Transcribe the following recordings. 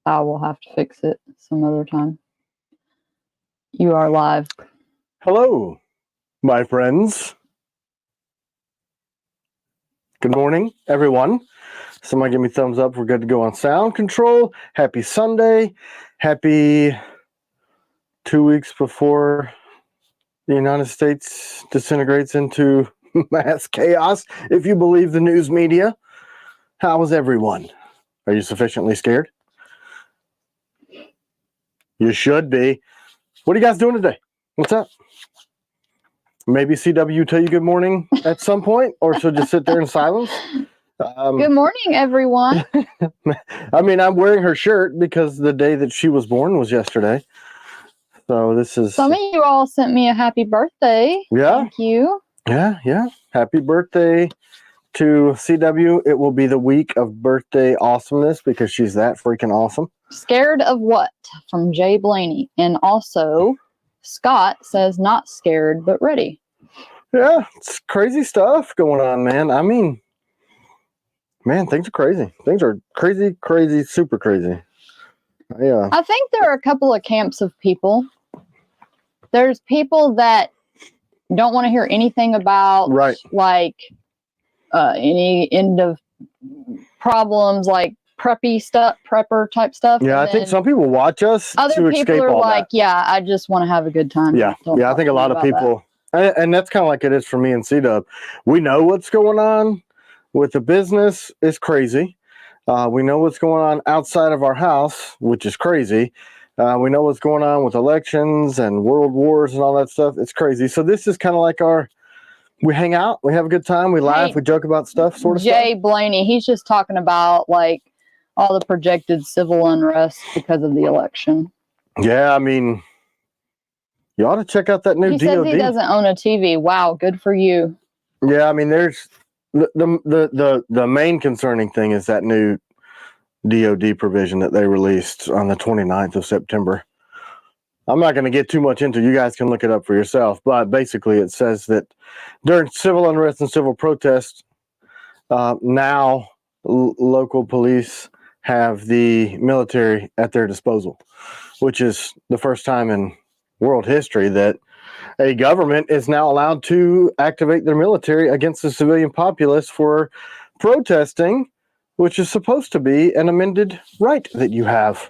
I will have to fix it some other time. You are live. Hello, my friends. Good morning, everyone. Somebody give me thumbs up. We're good to go on sound control. Happy Sunday. Happy 2 weeks before the United States disintegrates into mass chaos, if you believe the news media. How is everyone? Are you sufficiently scared? You should be. What are you guys doing today? What's up? Maybe CW tell you good morning at some point, or she'll just sit there in silence. Good morning, everyone. I mean, I'm wearing her shirt because the day that she was born was yesterday. So this is... Some of you all sent me a happy birthday. Yeah. Thank you. Yeah. Happy birthday to CW. It will be the week of birthday awesomeness because she's that freaking awesome. Scared of what? From Jay Blaney. And also, Scott says not scared, but ready. Yeah, it's crazy stuff going on, man. I mean, man, things are crazy. Things are crazy, super crazy. Yeah. I think there are a couple of camps of people. There's people that don't want to hear anything about any end of problems, like preppy stuff, prepper type stuff. Yeah, I think some people watch us other to people escape are all like, that. yeah, I just want to have a good time. Yeah, I think a lot of people, and that's kind of like it is for me and C-Dub. We know what's going on with the business is crazy. We know what's going on outside of our house, which is crazy. We know what's going on with elections and world wars and all that stuff. It's crazy. So this is kind of like we hang out, we have a good time, we laugh, we joke about stuff, sort of stuff. Jay Blaney, he's just talking about like all the projected civil unrest because of the election. Yeah, I mean, you ought to check out that new DOD. He says he doesn't own a TV. Wow, good for you. Yeah, I mean, there's the main concerning thing is that new DOD provision that they released on the 29th of September. I'm not going to get too much into it. You guys can look it up for yourself. But basically, it says that during civil unrest and civil protests, now local police have the military at their disposal, which is the first time in world history that a government is now allowed to activate their military against the civilian populace for protesting, which is supposed to be an amended right that you have.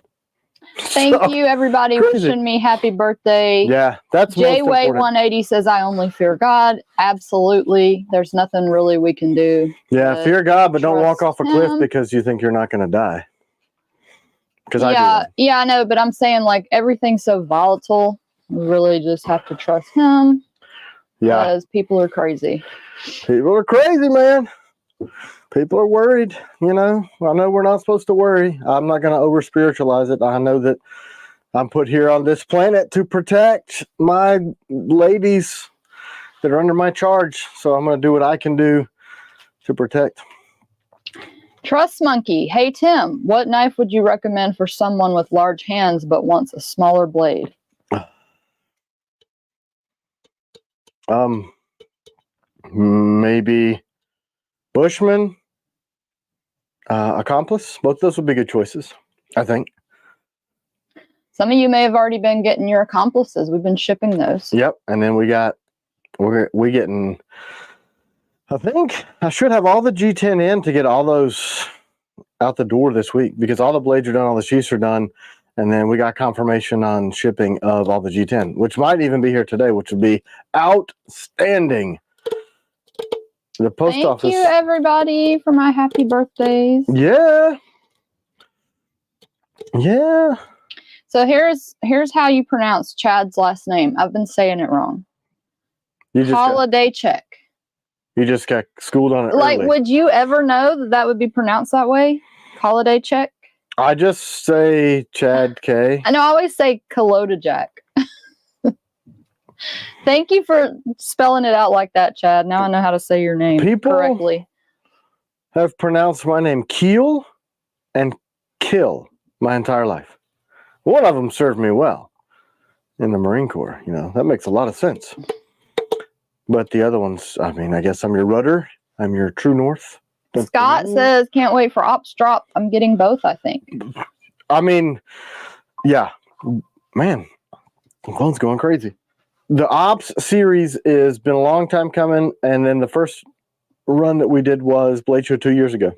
Thank you, everybody, wishing me happy birthday. Yeah, that's J-Way 180 says, I only fear God. Absolutely. There's nothing really we can do. Yeah, fear God, but don't walk off a cliff because you think you're not going to die. Because I know, but I'm saying like everything's so volatile. We really just have to trust him. Yeah. Because people are crazy. People are crazy, man. People are worried, you know. I know we're not supposed to worry. I'm not going to over spiritualize it. I know that I'm put here on this planet to protect my ladies that are under my charge. So I'm going to do what I can do to protect. Trust Monkey. Hey, Tim, what knife would you recommend for someone with large hands but wants a smaller blade? Maybe Bushman, Accomplice. Both of those would be good choices, I think. Some of you may have already been getting your Accomplices. We've been shipping those. Yep, and then we're getting. I think I should have all the G10 in to get all those out the door this week because all the blades are done, all the sheaths are done, and then we got confirmation on shipping of all the G10, which might even be here today, which would be outstanding. The post office. Thank you, everybody, for my happy birthdays. Yeah. So here's how you pronounce Chad's last name. I've been saying it wrong. Holiday check. You just got schooled on it Like, early. would you ever know that would be pronounced that way? Holiday check? I just say Chad K. I know, I always say Kalota Jack. Thank you for spelling it out like that, Chad. Now I know how to say your name correctly. Have pronounced my name Keel and Kill my entire life. One of them served me well in the Marine Corps. You know, that makes a lot of sense. But the other ones, I mean, I guess I'm your rudder. I'm your true north. Scott says, can't wait for Ops Drop. I'm getting both, I think. I mean, yeah, man, clone's going crazy. The Ops series has been a long time coming, and then the first run that we did was Blade Show 2 years ago.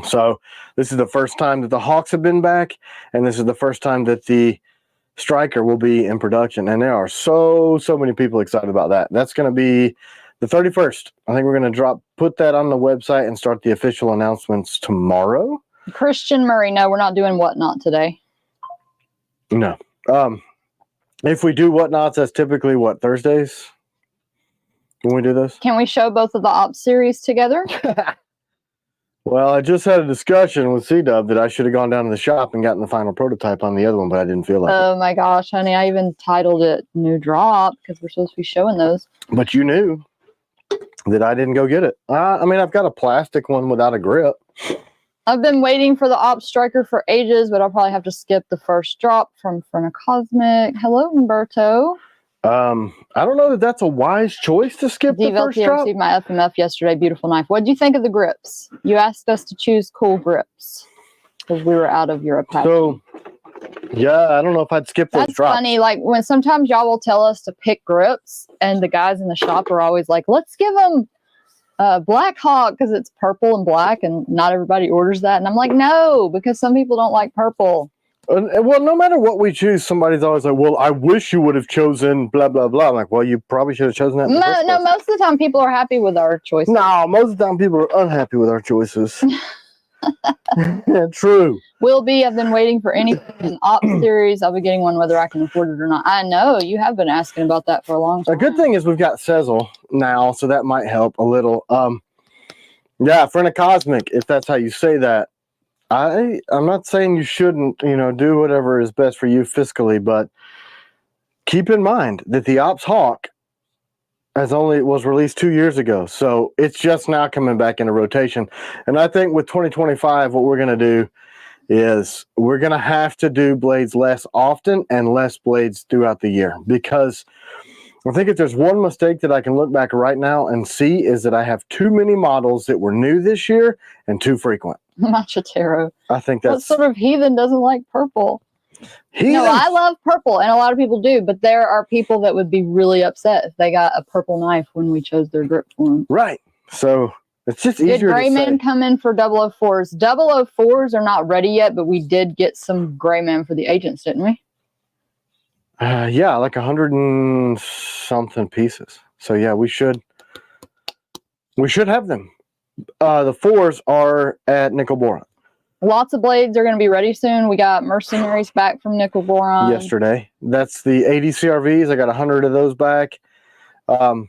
So this is the first time that the Hawks have been back, and this is the first time that the Striker will be in production, and there are so many people excited about that. That's going to be the 31st. I think we're going to put that on the website and start the official announcements tomorrow. Christian Murray, no, we're not doing Whatnot today. No. If we do Whatnots, that's typically what, Thursdays when we do this? Can we show both of the Ops series together? Well, I just had a discussion with C-Dub that I should have gone down to the shop and gotten the final prototype on the other one, but I didn't feel like it. Oh my gosh, honey, I even titled it New Drop because we're supposed to be showing those. But you knew that I didn't go get it. I mean, I've got a plastic one without a grip. I've been waiting for the Ops Striker for ages, but I'll probably have to skip the first drop from Front of Cosmic. Hello, Umberto. I don't know that that's a wise choice to skip the first drop. Received my FMF yesterday. Beautiful knife. What did you think of the grips? You asked us to choose cool grips because we were out of your package. So, yeah, I don't know if I'd skip those drops. That's funny. Like when sometimes y'all will tell us to pick grips, and the guys in the shop are always like, "Let's give them Black Hawk because it's purple and black," and not everybody orders that. And I'm like, no, because some people don't like purple. Well, no matter what we choose, somebody's always like, well, I wish you would have chosen blah, blah, blah. I'm like, well, you probably should have chosen that. No, most of the time people are happy with our choices. No, most of the time people are unhappy with our choices. True. Will be. I've been waiting for anything in Ops series. I'll be getting one whether I can afford it or not. I know you have been asking about that for a long time. A good thing is we've got Sezzle now, so that might help a little. Yeah, Front of Cosmic, if that's how you say that. I'm not saying you shouldn't, do whatever is best for you fiscally, but keep in mind that the Ops Hawk was released 2 years ago, so it's just now coming back into rotation. And I think with 2025, what we're going to do is we're going to have to do blades less often and less blades throughout the year, because I think if there's one mistake that I can look back right now and see is that I have too many models that were new this year and too frequent. Machotero. I think that's... What sort of heathen doesn't like purple? No, I love purple, and a lot of people do, but there are people that would be really upset if they got a purple knife when we chose their grip for them. Right. So it's just easier to say. Did Gray Man come in for 004s? 004s are not ready yet, but we did get some Gray Man for the agents, didn't we? Yeah, like 100 and something pieces. So yeah, we should have them. The 4s are at Nickel Boron. Lots of blades are going to be ready soon. We got Mercenaries back from Nickel Boron yesterday. That's the 80 CRVs. I got 100 of those back. The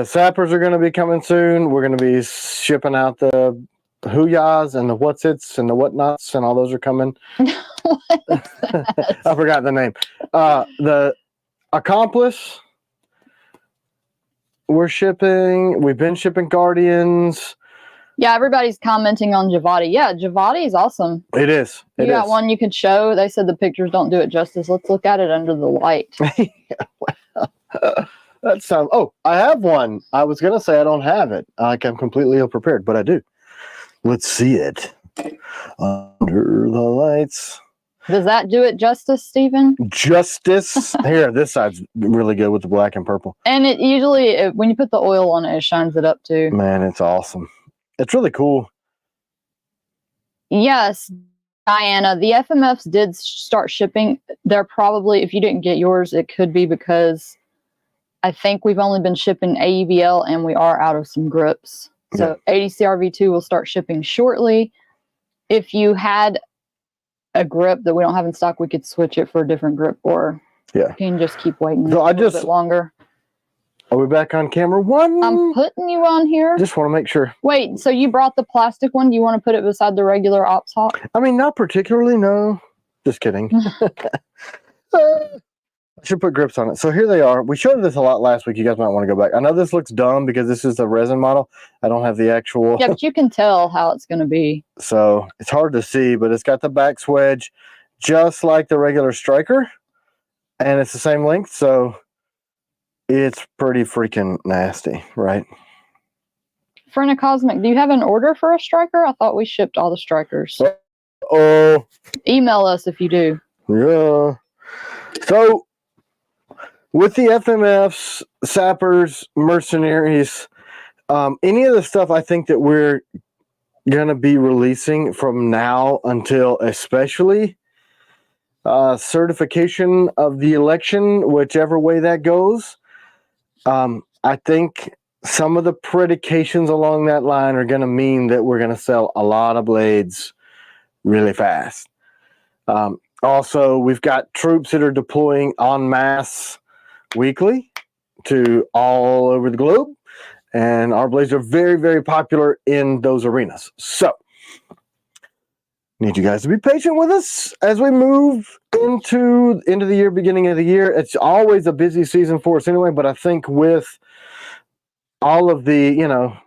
Sappers are going to be coming soon. We're going to be shipping out the Hooyahs and the Whatsits and the Whatnots, and all those are coming. I forgot the name. The Accomplice, we're shipping. We've been shipping Guardians. Yeah, everybody's commenting on Javati. Yeah, Javati is awesome. It is. You got one you could show. They said the pictures don't do it justice. Let's look at it under the light. That sounds... Oh, I have one. I was going to say I don't have it. Like I'm completely ill-prepared, but I do. Let's see it. Under the lights. Does that do it justice, Stephen? Justice. Here, this side's really good with the black and purple. And it usually, when you put the oil on it, it shines it up too. Man, it's awesome. It's really cool. Yes, Diana, the FMFs did start shipping. They're probably, if you didn't get yours, it could be because I think we've only been shipping AEBL and we are out of some grips. So yeah. 80 CRV2 will start shipping shortly. If you had a grip that we don't have in stock, we could switch it for a different grip, or you can just keep waiting a little bit longer. Are we back on camera one? I'm putting you on here. Just want to make sure. Wait, so you brought the plastic one? Do you want to put it beside the regular Ops Hawk? I mean, not particularly, no. Just kidding. I should put grips on it. So here they are. We showed this a lot last week. You guys might want to go back. I know this looks dumb because this is the resin model. I don't have the actual. Yeah, but you can tell how it's going to be. So it's hard to see, but it's got the back swedge just like the regular Striker. And it's the same length, so it's pretty freaking nasty, right? Front of Cosmic, do you have an order for a Striker? I thought we shipped all the Strikers. Uh-oh. Email us if you do. Yeah. So, with the FMFs, sappers, mercenaries, any of the stuff I think that we're going to be releasing from now until especially certification of the election, whichever way that goes, I think some of the predications along that line are going to mean that we're going to sell a lot of blades really fast. Also, we've got troops that are deploying en masse weekly to all over the globe, and our blades are very, very popular in those arenas. So, need you guys to be patient with us as we move into the end of the year, beginning of the year. It's always a busy season for us anyway, but I think with all of the,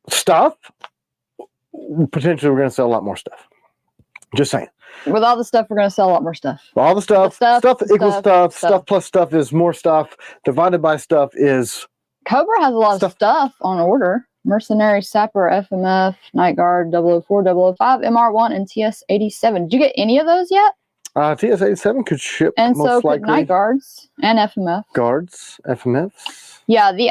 stuff, potentially we're going to sell a lot more stuff. Just saying. With all the stuff, we're going to sell a lot more stuff. All the stuff, stuff equals stuff. Stuff. Stuff plus stuff is more stuff. Divided by stuff is... Cobra has a lot of stuff on order. Mercenary, Sapper, FMF, Night Guard, 004, 005, MR1, and TS-87. Did you get any of those yet? TS-87 could ship and most so likely. could Night Guards and FMF. Guards, FMFs. Yeah, the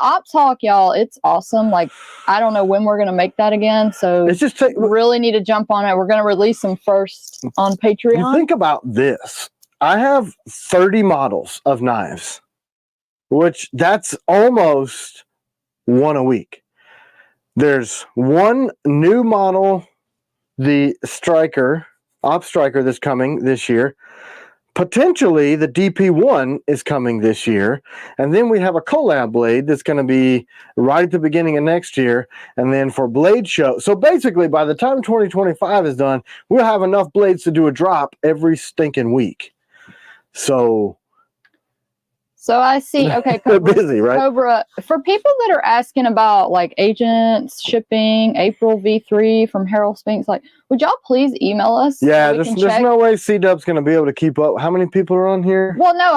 Op Talk, y'all, it's awesome. Like, I don't know when we're going to make that again, so it's just we really need to jump on it. We're going to release them first on Patreon. You think about this. I have 30 models of knives, which that's almost one a week. There's one new model, the Striker, Op Striker, that's coming this year. Potentially, the DP1 is coming this year. And then we have a collab blade that's going to be right at the beginning of next year. And then for Blade Show. So basically, by the time 2025 is done, we'll have enough blades to do a drop every stinking week. So I see. Okay, Cobra, busy, right? Cobra, for people that are asking about like agents, shipping, April V3 from Harold Spinks, like, would y'all please email us? Yeah, there's no way C-Dub's going to be able to keep up. How many people are on here? Well, no,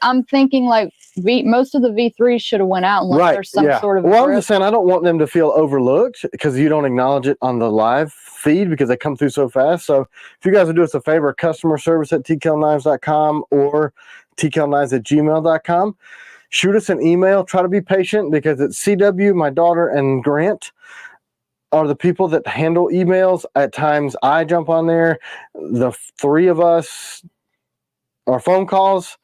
I'm thinking like most of the V3s should have went out unless there's some sort of. Well, I'm just saying I don't want them to feel overlooked because you don't acknowledge it on the live feed because they come through so fast. So if you guys would do us a favor, customer service at tkelknives.com or tkelknives@gmail.com. Shoot us an email. Try to be patient because it's CW, my daughter, and Grant are the people that handle emails. At times I jump on there. The three of us are phone calls.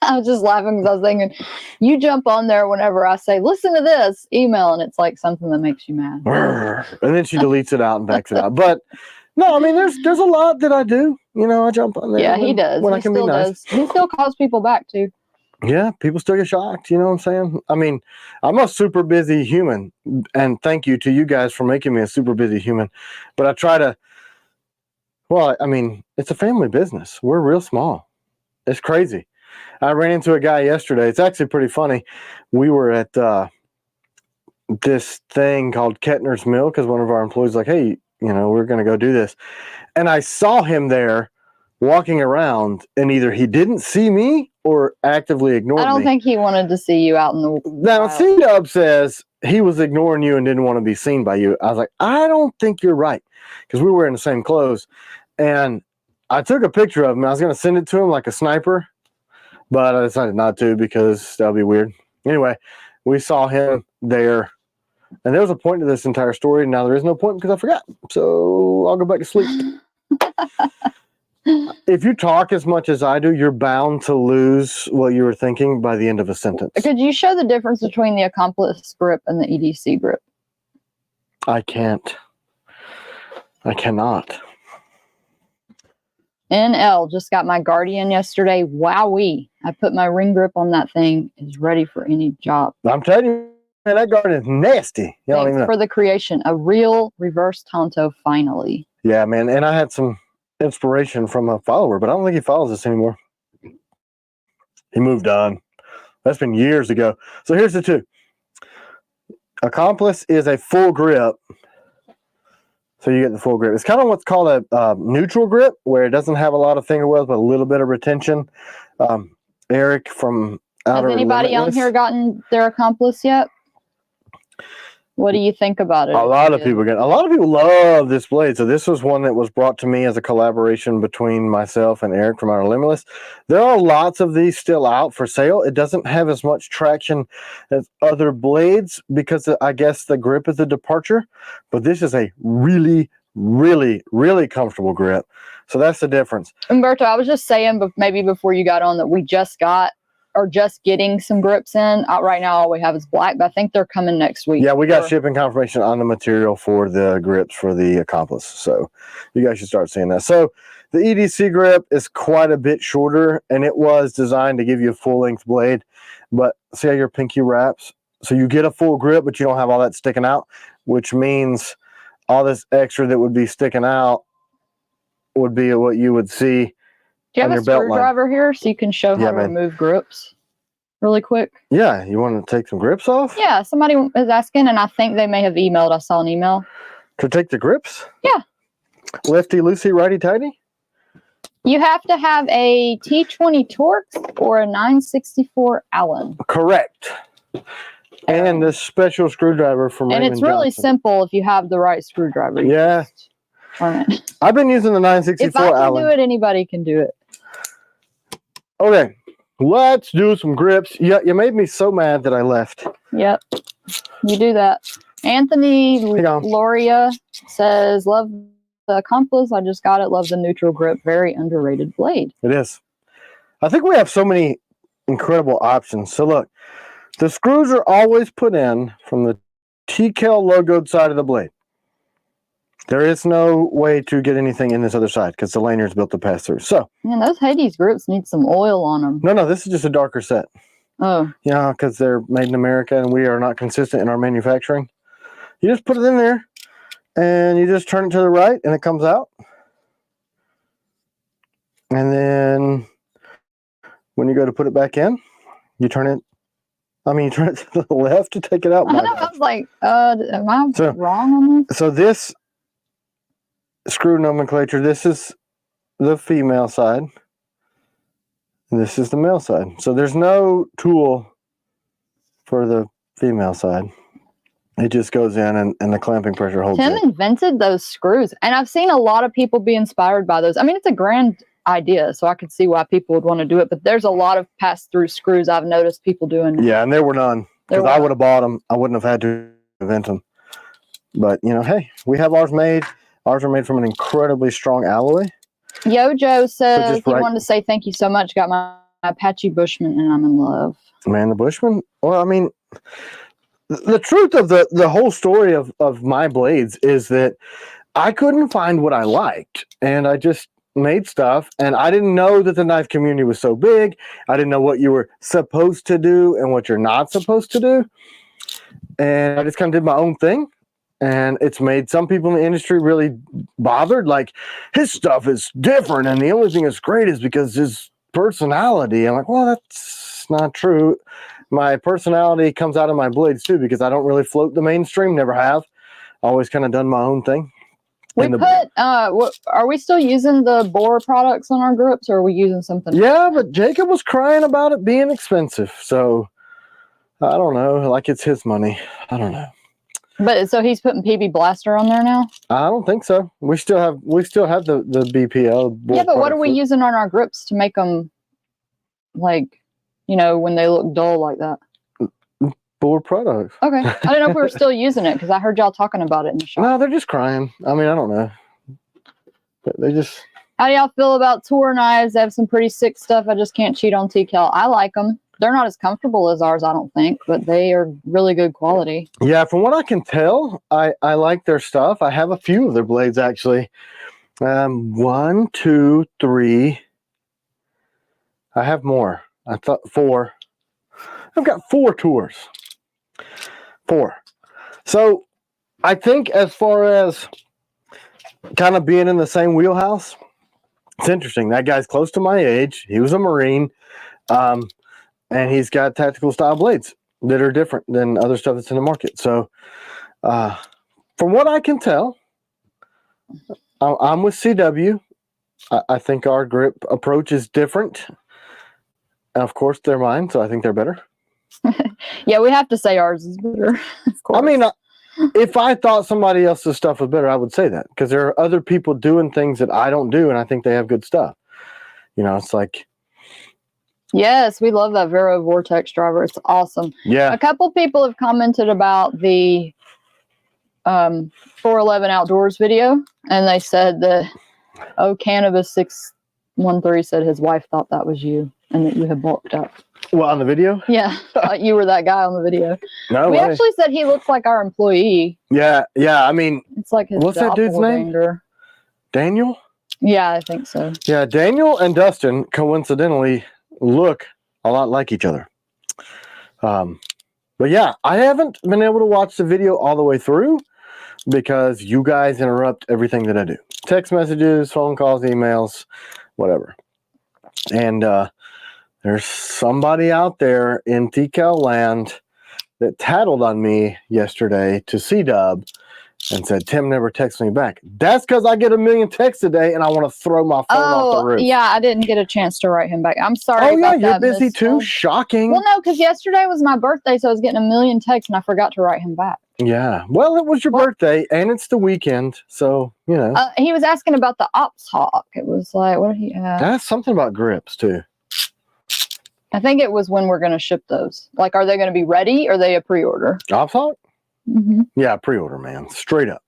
I was just laughing because I was thinking, you jump on there whenever I say, listen to this email, and it's like something that makes you mad. And then she deletes it out and backs it out. But no, I mean, there's a lot that I do. I jump on there. Yeah, he does. When he I can be nice. He still calls people back, too. Yeah, people still get shocked. You know what I'm saying? I mean, I'm a super busy human. And thank you to you guys for making me a super busy human. But I try to, well, I mean, it's a family business. We're real small. It's crazy. I ran into a guy yesterday. It's actually pretty funny. We were at this thing called Kettner's Mill because one of our employees was like, hey, we're going to go do this. And I saw him there walking around, and either he didn't see me or actively ignored me. I don't think he wanted to see you out in the Now, C-Dub says he was ignoring you and didn't want to be seen by you. I was like, I don't think you're right because we were wearing the same clothes. And I took a picture of him. I was going to send it to him like a sniper, but I decided not to because that would be weird. Anyway, we saw him there. And there was a point to this entire story. Now there is no point because I forgot. So I'll go back to sleep. If you talk as much as I do, you're bound to lose what you were thinking by the end of a sentence. Could you show the difference between the accomplice grip and the EDC grip? I can't. I cannot. NL just got my Guardian yesterday. Wowee. I put my ring grip on that thing. It's ready for any job. I'm telling you, man, that Guardian is nasty. You don't even know. For the creation. A real reverse Tonto finally. Yeah, man. And I had some inspiration from a follower, but I don't think he follows us anymore. He moved on. That's been years ago. So here's the two. Accomplice is a full grip. So you get the full grip. It's kind of what's called a neutral grip, where it doesn't have a lot of finger wells, but a little bit of retention. Eric from Outer Has anybody Limitless. on here gotten their Accomplice yet? What do you think about it? A lot of people love this blade. So this was one that was brought to me as a collaboration between myself and Eric from Outer Limitless. There are lots of these still out for sale. It doesn't have as much traction as other blades because I guess the grip is a departure, but this is a really, really, really comfortable grip. So that's the difference. Umberto, I was just saying, but maybe before you got on, that we just getting some grips in. Right now, all we have is black, but I think they're coming next week. Yeah, we got shipping confirmation on the material for the grips for the Accomplice. So you guys should start seeing that. So the EDC grip is quite a bit shorter, and it was designed to give you a full-length blade. But see how your pinky wraps? So you get a full grip, but you don't have all that sticking out, which means all this extra that would be sticking out would be what you would see. Do you have a screwdriver here so you can show how to remove grips really quick? Yeah, you want to take some grips off? Yeah, somebody is asking, and I think they may have emailed. I saw an email. To take the grips? Yeah. Lefty loosey, righty tighty? You have to have a T20 Torx or a 964 Allen. Correct. And this special screwdriver from Raymond Johnson. And it's really simple if you have the right screwdriver. Yeah. I've been using the 964 If I can Allen. do it, anybody can do it. Okay, let's do some grips. Yeah, you made me so mad that I left. Yep, you do that. Anthony Loria says, love the Accomplice. I just got it. Love the neutral grip. Very underrated blade. It is. I think we have so many incredible options. So look, the screws are always put in from the TCAL logoed side of the blade. There is no way to get anything in this other side because the lanyard's built to pass through. So, man, those Hades grips need some oil on them. No, this is just a darker set. Oh. Yeah, because they're made in America and we are not consistent in our manufacturing. You just put it in there and you just turn it to the right and it comes out. And then when you go to put it back in, you turn it to the left to take it out. I know, I was like, am I wrong on this? So this screw nomenclature, this is the female side. And this is the male side. So there's no tool for the female side. It just goes in and the clamping pressure holds Tim invented those screws. And I've seen a lot of people be inspired by those. I mean, it's a grand idea, so I could see why people would want to do it. But there's a lot of pass-through screws I've noticed people doing. Yeah, and there were none. Because I would have bought them. I wouldn't have had to invent them. But, you know, hey, we have ours made. Ours are made from an incredibly strong alloy. Yojo says he wanted to say thank you so much. Got my Apache Bushman and I'm in love. Man, the Bushman? Well, I mean, the truth of the whole story of my blades is that I couldn't find what I liked. And I just made stuff. And I didn't know that the knife community was so big. I didn't know what you were supposed to do and what you're not supposed to do. And I just kind of did my own thing. And it's made some people in the industry really bothered. Like, his stuff is different. And the only thing that's great is because his personality. I'm like, well, that's not true. My personality comes out of my blades too, because I don't really float the mainstream. Never have. Always kind of done my own thing. We are we still using the Boar products on our grips, or are we using something? Yeah, but Jacob was crying about it being expensive. So, I don't know. Like, it's his money. I don't know. But so he's putting PB Blaster on there now? I don't think so. We still have the BPL. Yeah, but what are we using on our grips to make them, like, you know, when they look dull like that? Boar products. Okay. I don't know if we were still using it because I heard y'all talking about it in the shop. No, they're just crying. I mean, I don't know. But they just... How do y'all feel about tour knives? They have some pretty sick stuff. I just can't cheat on TCAL. I like them. They're not as comfortable as ours, I don't think, but they are really good quality. Yeah, from what I can tell, I like their stuff. I have a few of their blades, actually. 1, 2, 3. I have more. I thought 4. I've got 4 tours. 4. So I think as far as kind of being in the same wheelhouse, it's interesting. That guy's close to my age. He was a Marine. And he's got tactical style blades that are different than other stuff that's in the market. So from what I can tell, I'm with CW. I think our grip approach is different. And of course, they're mine, so I think they're better. Yeah, we have to say ours is better. Of course. I mean, if I thought somebody else's stuff was better, I would say that, because there are other people doing things that I don't do, and I think they have good stuff. You know, it's like, yes, we love that Vero Vortex driver. It's awesome. yeah. A couple people have commented about the 411 Outdoors video, and they said that Cannabis 613 said his wife thought that was you and that you had bulked up. Well, on the video? Yeah, thought you were that guy on the video. No We way. actually said he looks like our employee. Yeah. I mean, It's like his what's that dude's name? doppelganger. Daniel? Yeah, I think so. Yeah, Daniel and Dustin coincidentally look a lot like each other. But yeah, I haven't been able to watch the video all the way through because you guys interrupt everything that I do. Text messages, phone calls, emails, whatever. And there's somebody out there in TCal land that tattled on me yesterday to C-Dub and said, Tim never texts me back. That's because I get a million texts a day and I want to throw my phone off the roof. Yeah, I didn't get a chance to write him back. I'm sorry. Oh, yeah, about you're that, busy too? Miss. Shocking. Well, no, because yesterday was my birthday, so I was getting a million texts and I forgot to write him back. Yeah. Well, it was your birthday and it's the weekend, so, you know. He was asking about the Ops Hawk. It was like, what did he ask? That's something about grips, too. I think it was when we're going to ship those. Like, are they going to be ready or are they a pre-order? Ops Hawk? Mm-hmm. Yeah, pre-order, man. Straight up.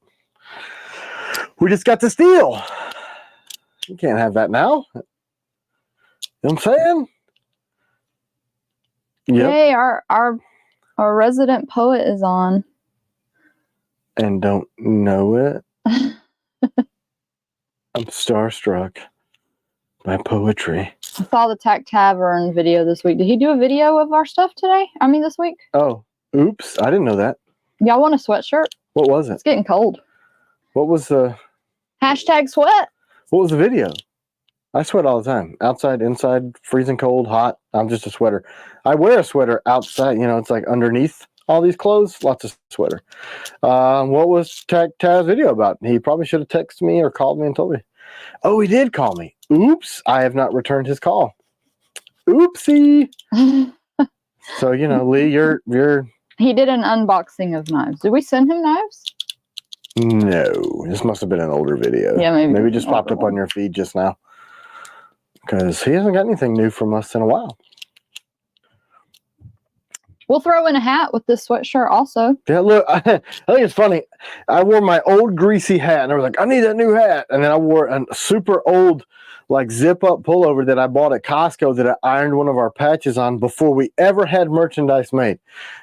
We just got this deal. You can't have that now. You know what I'm saying? Yep. Hey, our resident poet is on. And don't know it. I'm starstruck by poetry. I saw the Tack Tavern video this week. Did he do a video of our stuff today? I mean, this week? Oh, oops. I didn't know that. Y'all want a sweatshirt? What was it? It's getting cold. What was the... #sweat. What was the video? I sweat all the time. Outside, inside, freezing cold, hot. I'm just a sweater. I wear a sweater outside. You know, it's like underneath all these clothes. Lots of sweater. What was Taz's video about? He probably should have texted me or called me and told me. Oh, he did call me. Oops. I have not returned his call. Oopsie. So, you know, Lee, you're... He did an unboxing of knives. Did we send him knives? No, this must have been an older video. Yeah, maybe just popped up on your feed just now. Because he hasn't got anything new from us in a while. We'll throw in a hat with this sweatshirt also. Yeah, look, I think it's funny. I wore my old greasy hat, and I was like, I need that new hat. And then I wore a super old, like, zip-up pullover that I bought at Costco that I ironed one of our patches on before we ever had merchandise made.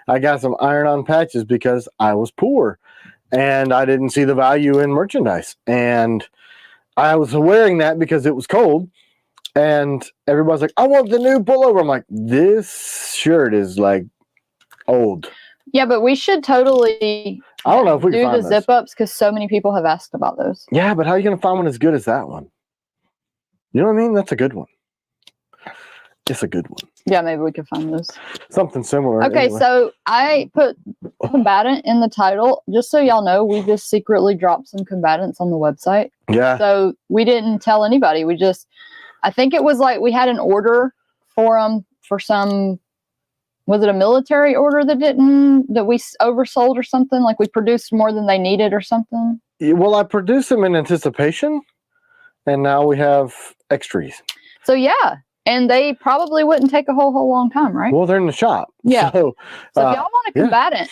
I got some iron-on patches because I was poor. And I didn't see the value in merchandise. And I was wearing that because it was cold. And everybody's like, I want the new pullover. I'm like, this shirt is like old. Yeah, but we should totally I don't know if we do can find the those. zip ups because so many people have asked about those. Yeah, but how are you going to find one as good as that one? You know what I mean? That's a good one. It's a good one. Yeah, maybe we could find those. Something similar. Okay, anyway. so I put Combatant in the title. Just so y'all know, we just secretly dropped some combatants on the website. Yeah. So we didn't tell anybody. I think it was like we had an order for them for some, was it a military order that we oversold or something? Like we produced more than they needed or something? Yeah, well, I produced them in anticipation, and now we have extras. So yeah. And they probably wouldn't take a whole long time, right? Well, they're in the shop. Yeah. So if y'all want a combatant,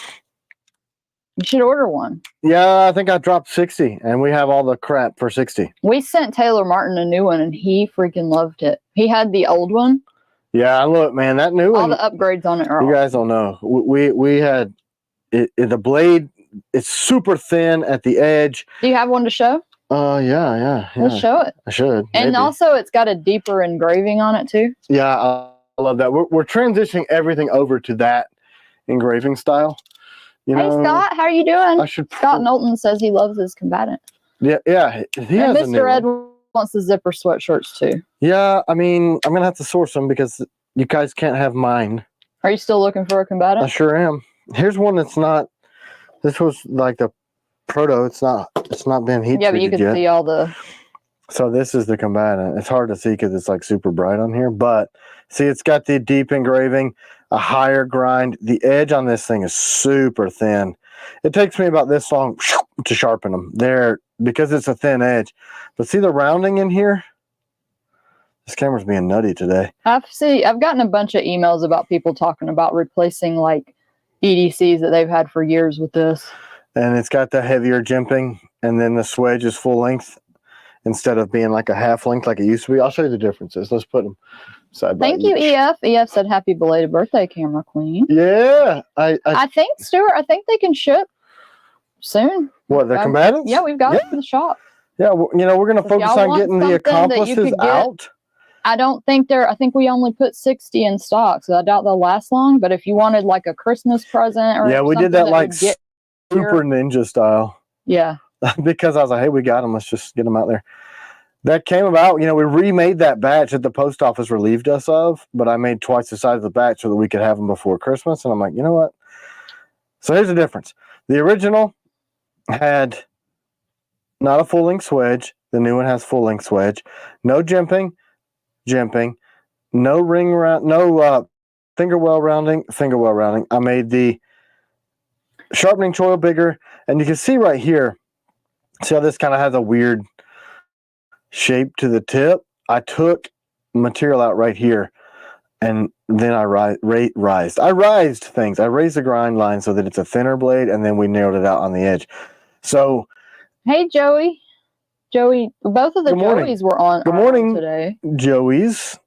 you should order one. Yeah, I think I dropped 60, and we have all the crap for 60. We sent Taylor Martin a new one, and he freaking loved it. He had the old one. Yeah, look, man, that new all one. the upgrades on it are You guys don't know. We had the blade. It's super thin at the edge. Do you have one to show? Yeah. Let's show it. I should. And maybe. also, it's got a deeper engraving on it too. Yeah, I love that. We're transitioning everything over to that engraving style. You know, hey Scott, how are you doing? I should. Scott Knowlton says he loves his combatant. Yeah. He and has Mr. Ed wants the zipper sweatshirts too. Yeah, I mean, I'm gonna have to source them because you guys can't have mine. Are you still looking for a combatant? I sure am. Here's one that's not. This was like the proto. It's not been heat treated yet. Yeah, but you can see all the. So this is the combatant. It's hard to see because it's like super bright on here, but see, it's got the deep engraving, a higher grind. The edge on this thing is super thin. It takes me about this long to sharpen them. Because it's a thin edge. But see the rounding in here? This camera's being nutty today. I've gotten a bunch of emails about people talking about replacing like EDCs that they've had for years with this. And it's got the heavier jimping, and then the swedge is full length instead of being like a half length like it used to be. I'll show you the differences. Let's put them side by Thank you, EF. EF said happy belated birthday, Camera Queen. Yeah. I think, Stuart, I think they can ship soon. What, the combatants? Yeah, we've got it in the shop. Yeah, well, we're going to focus on getting the accomplices out. I think we only put 60 in stock, so I doubt they'll last long. But if you wanted like a Christmas present or we did that like super ninja style. Yeah. Because I was like, hey, we got them. Let's just get them out there. That came about, we remade that batch that the post office relieved us of, but I made twice the size of the batch so that we could have them before Christmas. And I'm like, you know what? So here's the difference. The original had not a full-length swedge. The new one has full-length swedge. No jimping, no ring round, no finger well rounding. I made the sharpening choil bigger, and you can see right here, see how this kind of has a weird shape to the tip? I took material out right here, and then I raised. I raised things. I raised the grind line so that it's a thinner blade, and then we narrowed it out on the edge. So, hey, Joey, both of the Joeys were on. Good morning today. Joeys,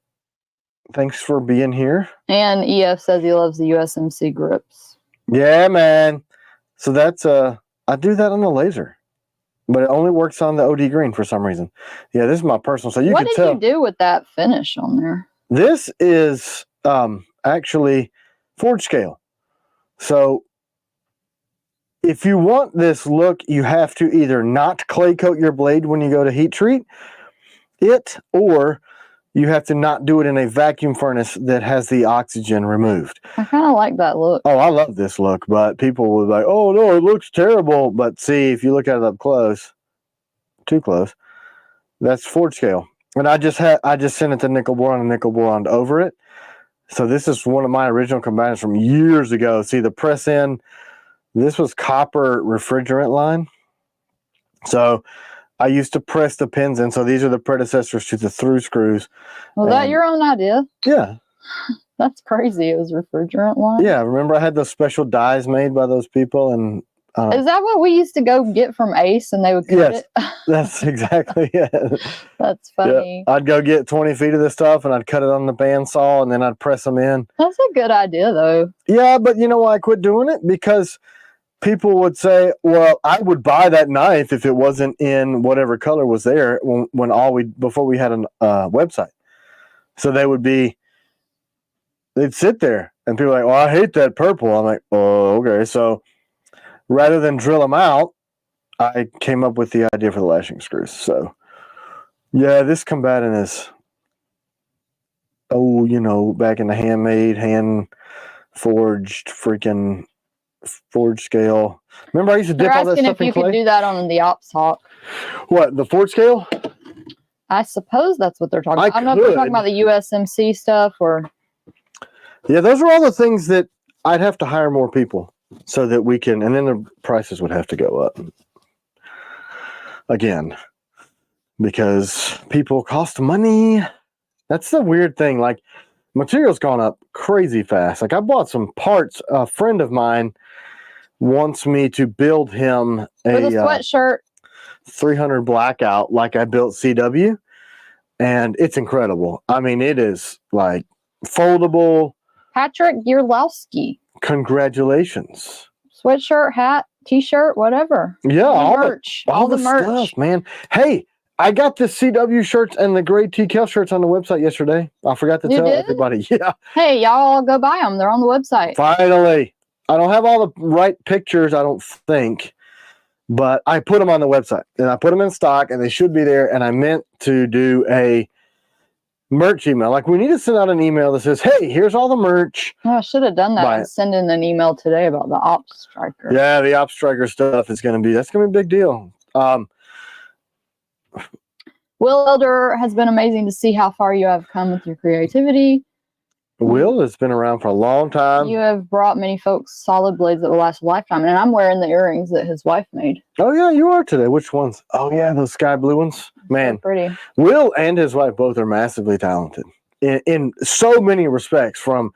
thanks for being here. And EF says he loves the USMC grips. Yeah, man. So that's I do that on the laser, but it only works on the OD green for some reason. Yeah, this is my personal. So what did you do with that finish on there? This is actually forge scale. So if you want this look, you have to either not clay coat your blade when you go to heat treat it, or you have to not do it in a vacuum furnace that has the oxygen removed. I kind of like that look. Oh, I love this look, but people will be like, oh, no, it looks terrible. But see, if you look at it up close, too close, that's forge scale. And I just sent it to nickel boron and nickel boron over it. So this is one of my original combatants from years ago. See the press in, this was copper refrigerant line. So I used to press the pins in. So these are the predecessors to the through screws. Was that your own idea? Yeah. That's crazy. It was refrigerant line. Yeah. Remember I had those special dies made by those people, and is that what we used to go get from Ace and they would cut it? That's exactly it. That's funny. Yeah. I'd go get 20 feet of this stuff and I'd cut it on the bandsaw and then I'd press them in. That's a good idea though. Yeah, but you know why I quit doing it? Because people would say, well, I would buy that knife if it wasn't in whatever color was there before we had a website. So they'd sit there and people are like, oh, I hate that purple. I'm like, oh, okay. So rather than drill them out, I came up with the idea for the lashing screws. So, yeah, this combatant is, back in the handmade, hand-forged, freaking forge scale. Remember I used to dip all that stuff in clay? They're asking if you could do that on the Ops Hawk. What, the forge scale? I suppose that's what they're talking about. I don't know if they're talking about the USMC stuff or... Yeah, those are all the things that I'd have to hire more people. So that we can, and then the prices would have to go up again because people cost money. That's the weird thing. Like material's gone up crazy fast. Like I bought some parts. A friend of mine wants me to build him a sweatshirt 300 blackout like I built CW, and it's incredible. I mean, it is like foldable. Patrick Gierlowski. Congratulations. Sweatshirt, hat, t-shirt, whatever. Yeah, all the merch stuff, man. Hey, I got the CW shirts and the gray TKL shirts on the website yesterday. I forgot to tell everybody. Yeah. Hey, y'all go buy them. They're on the website. Finally. I don't have all the right pictures, I don't think, but I put them on the website and I put them in stock and they should be there. And I meant to do a merch email. Like we need to send out an email that says, hey, here's all the merch. Oh, I should have done that and send in an email today about the Ops Striker. Yeah, the Ops Striker stuff is going to be a big deal. Will Elder has been amazing to see how far you have come with your creativity. Will has been around for a long time. You have brought many folks solid blades that will last a lifetime, and I'm wearing the earrings that his wife made. Oh yeah, you are today. Which ones? Oh yeah, those sky blue ones. Man, So pretty. Will and his wife both are massively talented in so many respects, from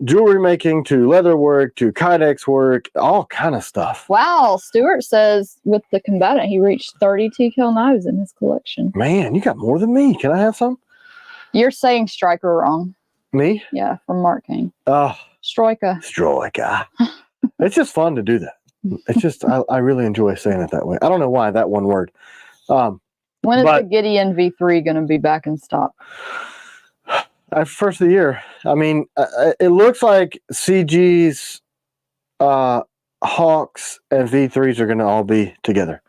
jewelry making to leather work to kydex work, all kind of stuff. Wow, Stuart says with the Combatant, he reached 32 kill knives in his collection. Man, you got more than me. Can I have some? You're saying striker wrong. Me? Yeah, from Mark Kane. Oh, Stroika. Stroika. It's just fun to do that. It's just, I really enjoy saying it that way. I don't know why, that one word. When is the Gideon V3 going to be back in stock? First of the year. I mean, it looks like CG's Hawks and V3s are going to all be together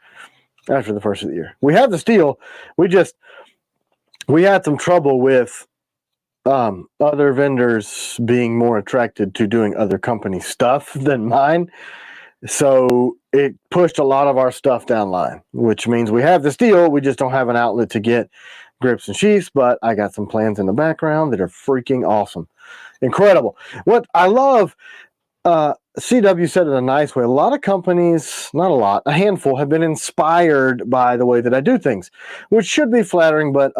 after the first of the year. We have the steel. We had some trouble with other vendors being more attracted to doing other company stuff than mine. So it pushed a lot of our stuff down line, which means we have the steel. We just don't have an outlet to get grips and sheaths, but I got some plans in the background that are freaking awesome. Incredible. What I love, CW said it a nice way. A lot of companies, not a lot, a handful, have been inspired by the way that I do things, which should be flattering, but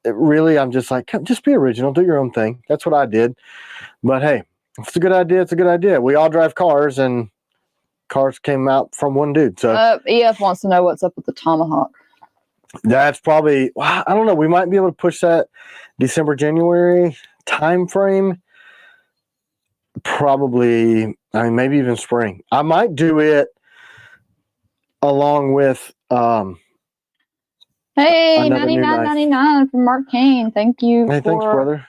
really, I'm just like, just be original, do your own thing. That's what I did. But hey, if it's a good idea, it's a good idea. We all drive cars, and cars came out from one dude. So EF wants to know what's up with the Tomahawk. That's probably, I don't know. We might be able to push that December, January time frame. Probably, I mean, maybe even spring. I might do it along with hey, 99.99 from Mark Kane. Thank you. Hey, thanks, brother.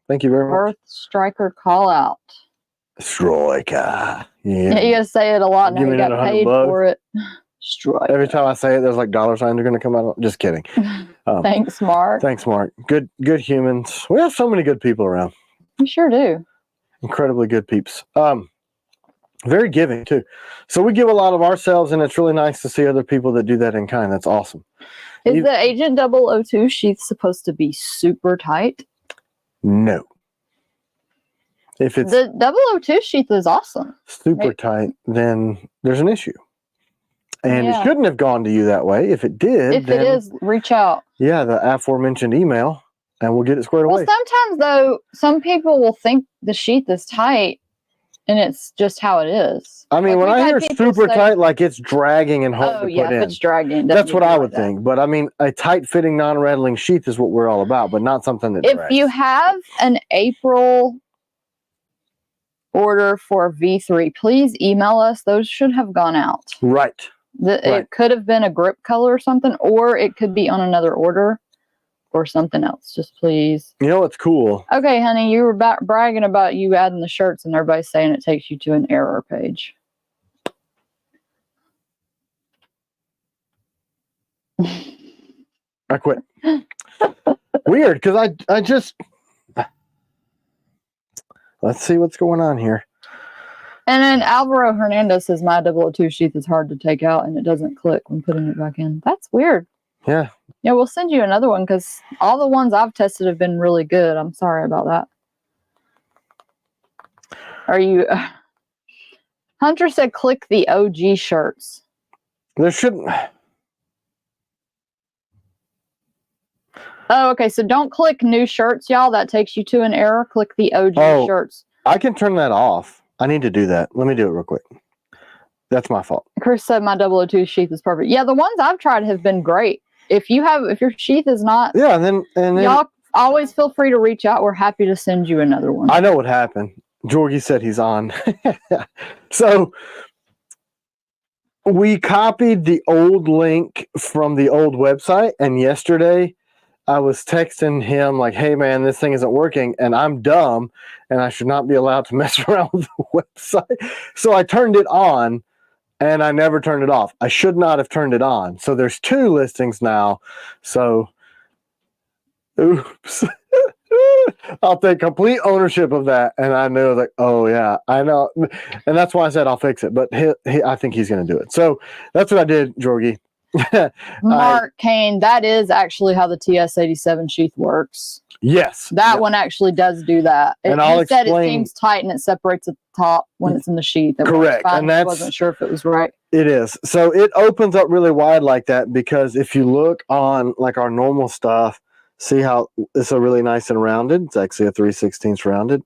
Thank you very much. Earth Striker call out. Striker. Yeah, you gotta say it a lot now. You got paid for it. Striker. Every time I say it, there's like dollar signs are going to come out. Just kidding. Thanks, Mark. Thanks, Mark. Good humans. We have so many good people around. We sure do. Incredibly good peeps. Very giving too. So we give a lot of ourselves, and it's really nice to see other people that do that in kind. That's awesome. Is the Agent 002 sheath supposed to be super tight? No. If it's the 002 sheath is awesome. Super tight, then there's an issue. And it shouldn't have gone to you that way. If it did, if it is, reach out. Yeah, the aforementioned email, and we'll get it squared away. Well, sometimes though, some people will think the sheath is tight, and it's just how it is. I mean, when I hear super tight, like it's dragging and hard to put in. If it's dragging, that's what I would think. But I mean, a tight-fitting, non-rattling sheath is what we're all about, but not something that drags. If you have an April order for V3, please email us. Those should have gone out. Right. It could have been a grip color or something, or it could be on another order or something else. Just please. You know what's cool? Okay, honey, you were bragging about you adding the shirts, and everybody's saying it takes you to an error page. I quit. Weird, because I just... Let's see what's going on here. And then Alvaro Hernandez says, my 002 sheath is hard to take out and it doesn't click when putting it back in. That's weird. Yeah. Yeah, we'll send you another one because all the ones I've tested have been really good. I'm sorry about that. Are you... Hunter said click the OG shirts. There shouldn't... Oh, okay. So don't click new shirts, y'all. That takes you to an error. Click the OG shirts. I can turn that off. I need to do that. Let me do it real quick. That's my fault. Chris said my 002 sheath is perfect. Yeah, the ones I've tried have been great. If your sheath is not, and then y'all always feel free to reach out. We're happy to send you another one. I know what happened. Jorgie said he's on. So we copied the old link from the old website, and yesterday I was texting him like, hey man, this thing isn't working, and I'm dumb and I should not be allowed to mess around with the website. So I turned it on and I never turned it off. I should not have turned it on. So there's 2 listings now. So oops. I'll take complete ownership of that. And I knew like, oh yeah, I know. And that's why I said I'll fix it. But I think he's going to do it. So that's what I did, Jorgie. Mark Kane, that is actually how the TS-87 sheath works. Yes. That one actually does do that. And He I'll said explain. it seems tight and it separates at the top when it's in the sheath. It Correct. Fine. And that's, wasn't sure if it was right. It is. So it opens up really wide like that because if you look on like our normal stuff, see how it's a really nice and rounded. It's actually a 3/16 rounded.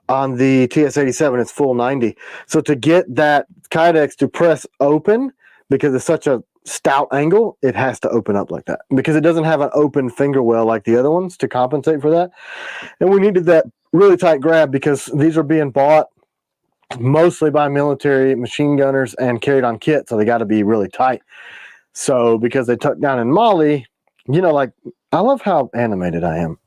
On the TS-87, it's full 90. So to get that Kydex to press open, because it's such a stout angle, it has to open up like that because it doesn't have an open finger well like the other ones to compensate for that. And we needed that really tight grab because these are being bought mostly by military machine gunners and carried on kit, so they got to be really tight. So because they tuck down in Mali, you know, like I love how animated I am.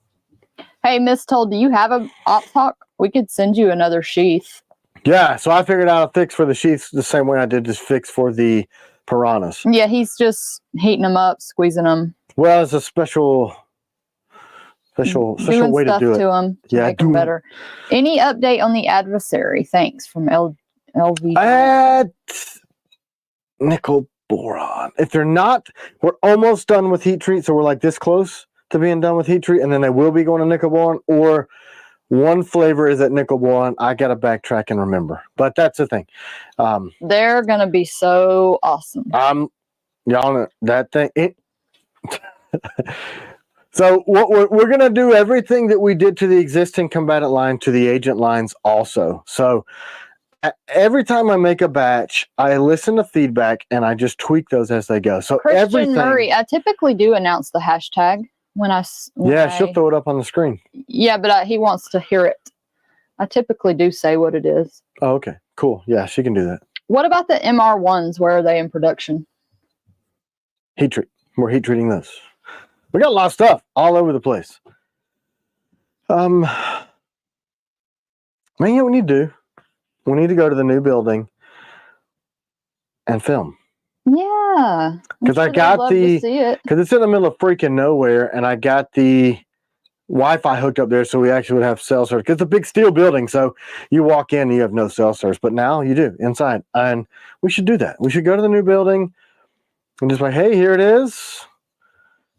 Hey, Miss Told, do you have a op talk? We could send you another sheath. Yeah, so I figured out a fix for the sheaths the same way I did this fix for the piranhas. Yeah, he's just heating them up, squeezing them. Well, it's a special way to do it. Them to make them better. Any update on the adversary? Thanks from LV. At nickel boron. If they're not, we're almost done with heat treat, so we're like this close to being done with heat treat, and then they will be going to nickel boron, or one flavor is at nickel boron. I gotta backtrack and remember, but that's the thing. They're gonna be so awesome. Y'all know that thing. So what we're gonna do everything that we did to the existing combatant line to the agent lines also. So every time I make a batch, I listen to feedback and I just tweak those as they go. So Christian Murray, I typically do announce the hashtag when she'll throw it up on the screen. Yeah, but he wants to hear it. I typically do say what it is. Oh, okay, cool. Yeah, she can do that. What about the MR1s? Where are they in production? Heat treat. We're heat treating this. We got a lot of stuff all over the place. Man, what we need to do, we need to go to the new building and film. Yeah. Because I got because it's in the middle of freaking nowhere, and I got the Wi-Fi hooked up there, so we actually would have cell service. Because it's a big steel building, so you walk in and you have no cell service, but now you do inside. And we should do that. We should go to the new building and just like, hey, here it is.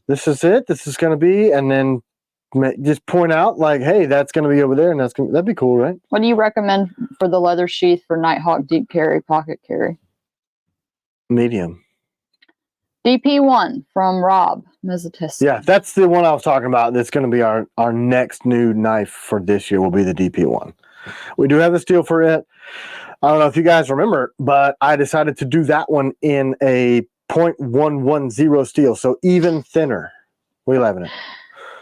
This is it. This is going to be, and then just point out like, hey, that's going to be over there, and that'd be cool, right? What do you recommend for the leather sheath for Nighthawk deep carry, pocket carry? Medium. DP1 from Rob Mezatist. Yeah, that's the one I was talking about. That's going to be our next new knife for this year will be the DP1. We do have the steel for it. I don't know if you guys remember, but I decided to do that one in a 0.110 steel, so even thinner. What are you laughing at?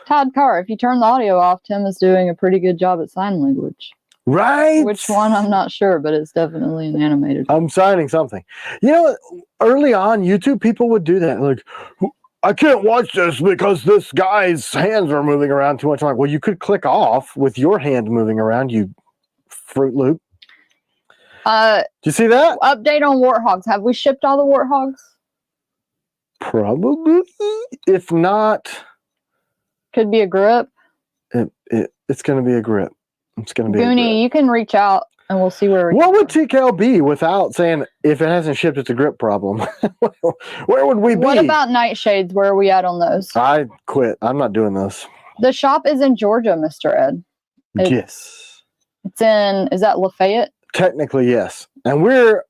Todd Carr, if you turn the audio off, Tim is doing a pretty good job at sign language. Right. Which one, I'm not sure, but it's definitely an animated. I'm signing something. You know, early on, YouTube people would do that. Like, I can't watch this because this guy's hands are moving around too much. I'm like, well, you could click off with your hand moving around, you Fruit Loop. Do you see that? Update on warthogs. Have we shipped all the warthogs? Probably. If not, could be a grip. It's going to be a grip. It's going to be Goonie, you can reach out and we'll see where. What would TKL be without saying if it hasn't shipped, it's a grip problem? Where would we be? What about nightshades? Where are we at on those? I quit. I'm not doing this. The shop is in Georgia, Mr. Ed. Yes. It's in, is that Lafayette? Technically, yes. And we're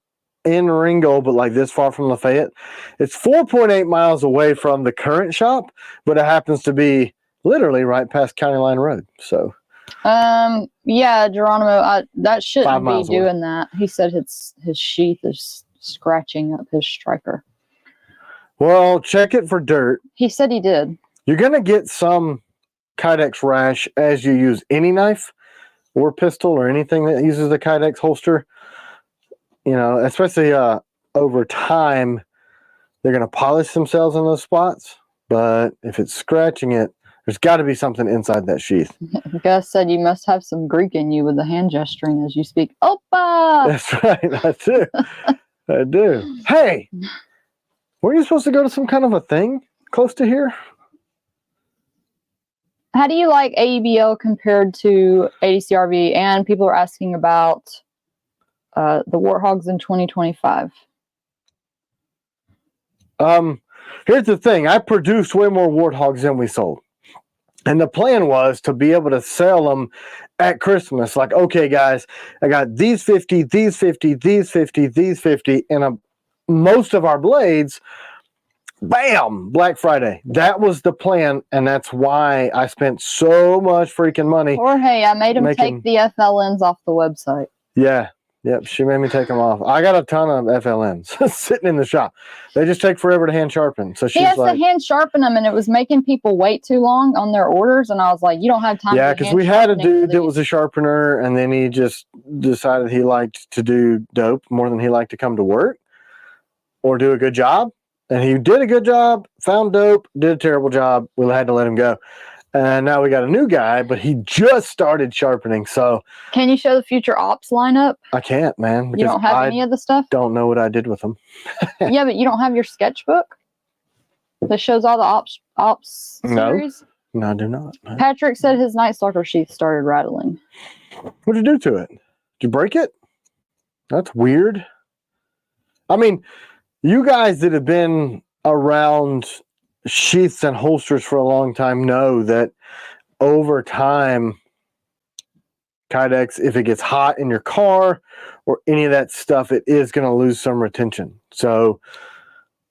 in Ringgold, but like this far from Lafayette. It's 4.8 miles away from the current shop, but it happens to be literally right past County Line Road. So. Yeah, Geronimo, that shouldn't be doing away. that. He said his sheath is scratching up his striker. Well, check it for dirt. He said he did. You're going to get some Kydex rash as you use any knife or pistol or anything that uses the Kydex holster. You know, especially over time, they're going to polish themselves in those spots. But if it's scratching it, there's got to be something inside that sheath. Gus said you must have some Greek in you with the hand gesturing as you speak. Opa! That's right. I do. I do. Hey, were you supposed to go to some kind of a thing close to here? How do you like AEBL compared to ADCRV? And people are asking about the Warthogs in 2025. Here's the thing. I produced way more Warthogs than we sold. And the plan was to be able to sell them at Christmas. Like, okay, guys, I got these 50, these 50, these 50, these 50, and most of our blades, bam, Black Friday. That was the plan, and that's why I spent so much freaking money. Jorge, I made him take the FLNs off the website. Yeah. Yep, she made me take them off. I got a ton of FLNs sitting in the shop. They just take forever to hand sharpen. So she's he has like, to hand sharpen them, and it was making people wait too long on their orders. And I was like, you don't have time. Yeah, because we had a dude that was a sharpener, and then he just decided he liked to do dope more than he liked to come to work or do a good job. And he did a good job, found dope, did a terrible job. We had to let him go. And now we got a new guy, but he just started sharpening. So can you show the future ops lineup? I can't, man. You don't have any of the stuff? Don't know what I did with them. Yeah, but you don't have your sketchbook that shows all the ops series? No, I do not. Patrick said his Night Stalker sheath started rattling. What'd you do to it? Did you break it? That's weird. I mean, you guys that have been around sheaths and holsters for a long time know that over time, Kydex, if it gets hot in your car or any of that stuff, it is going to lose some retention. So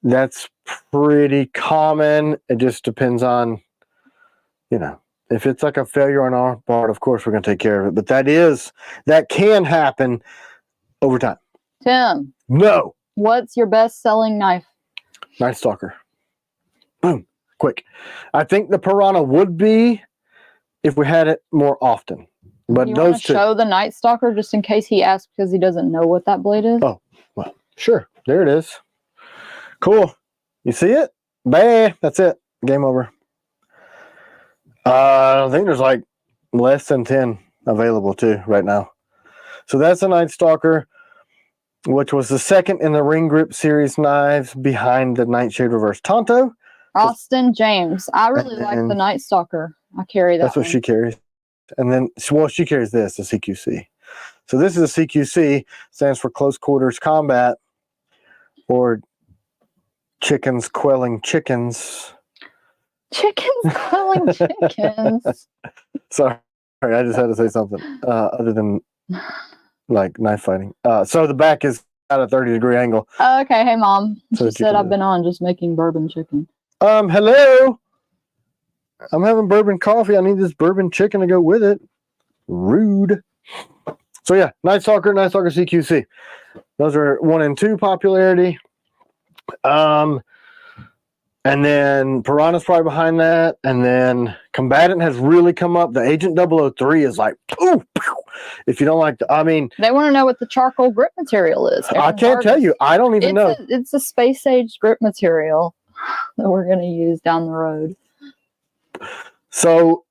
that's pretty common. It just depends on, if it's like a failure on our part, of course we're going to take care of it. But that can happen over time. Tim. No. What's your best-selling knife? Night Stalker. Boom. Quick. I think the Piranha would be if we had it more often. But you those want to show the Night Stalker just in case he asks because he doesn't know what that blade is? Oh, well, sure. There it is. Cool. You see it? Bah, that's it. Game over. I think there's like less than 10 available too right now. So that's a Night Stalker, which was the second in the Ring Grip series knives behind the Nightshade Reverse Tonto. Austin James. I really like the Night Stalker. I carry that. That's what she carries. And then, she carries this, the CQC. So this is a CQC, stands for Close Quarters Combat, or Chickens Quelling Chickens. Chickens Quelling Chickens. Sorry, I just had to say something other than like knife fighting. So the back is at a 30-degree angle. Oh, okay. Hey, Mom. So she said I've been on just making bourbon chicken. Hello. I'm having bourbon coffee. I need this bourbon chicken to go with it. Rude. So yeah, Night Stalker CQC. Those are 1 and 2 popularity. And then Piranha's probably behind that. And then Combatant has really come up. The Agent 003 is like, ooh, if you don't like they want to know what the charcoal grip material is. I can't tell you. I don't even know. It's a space age grip material that we're going to use down the road. So,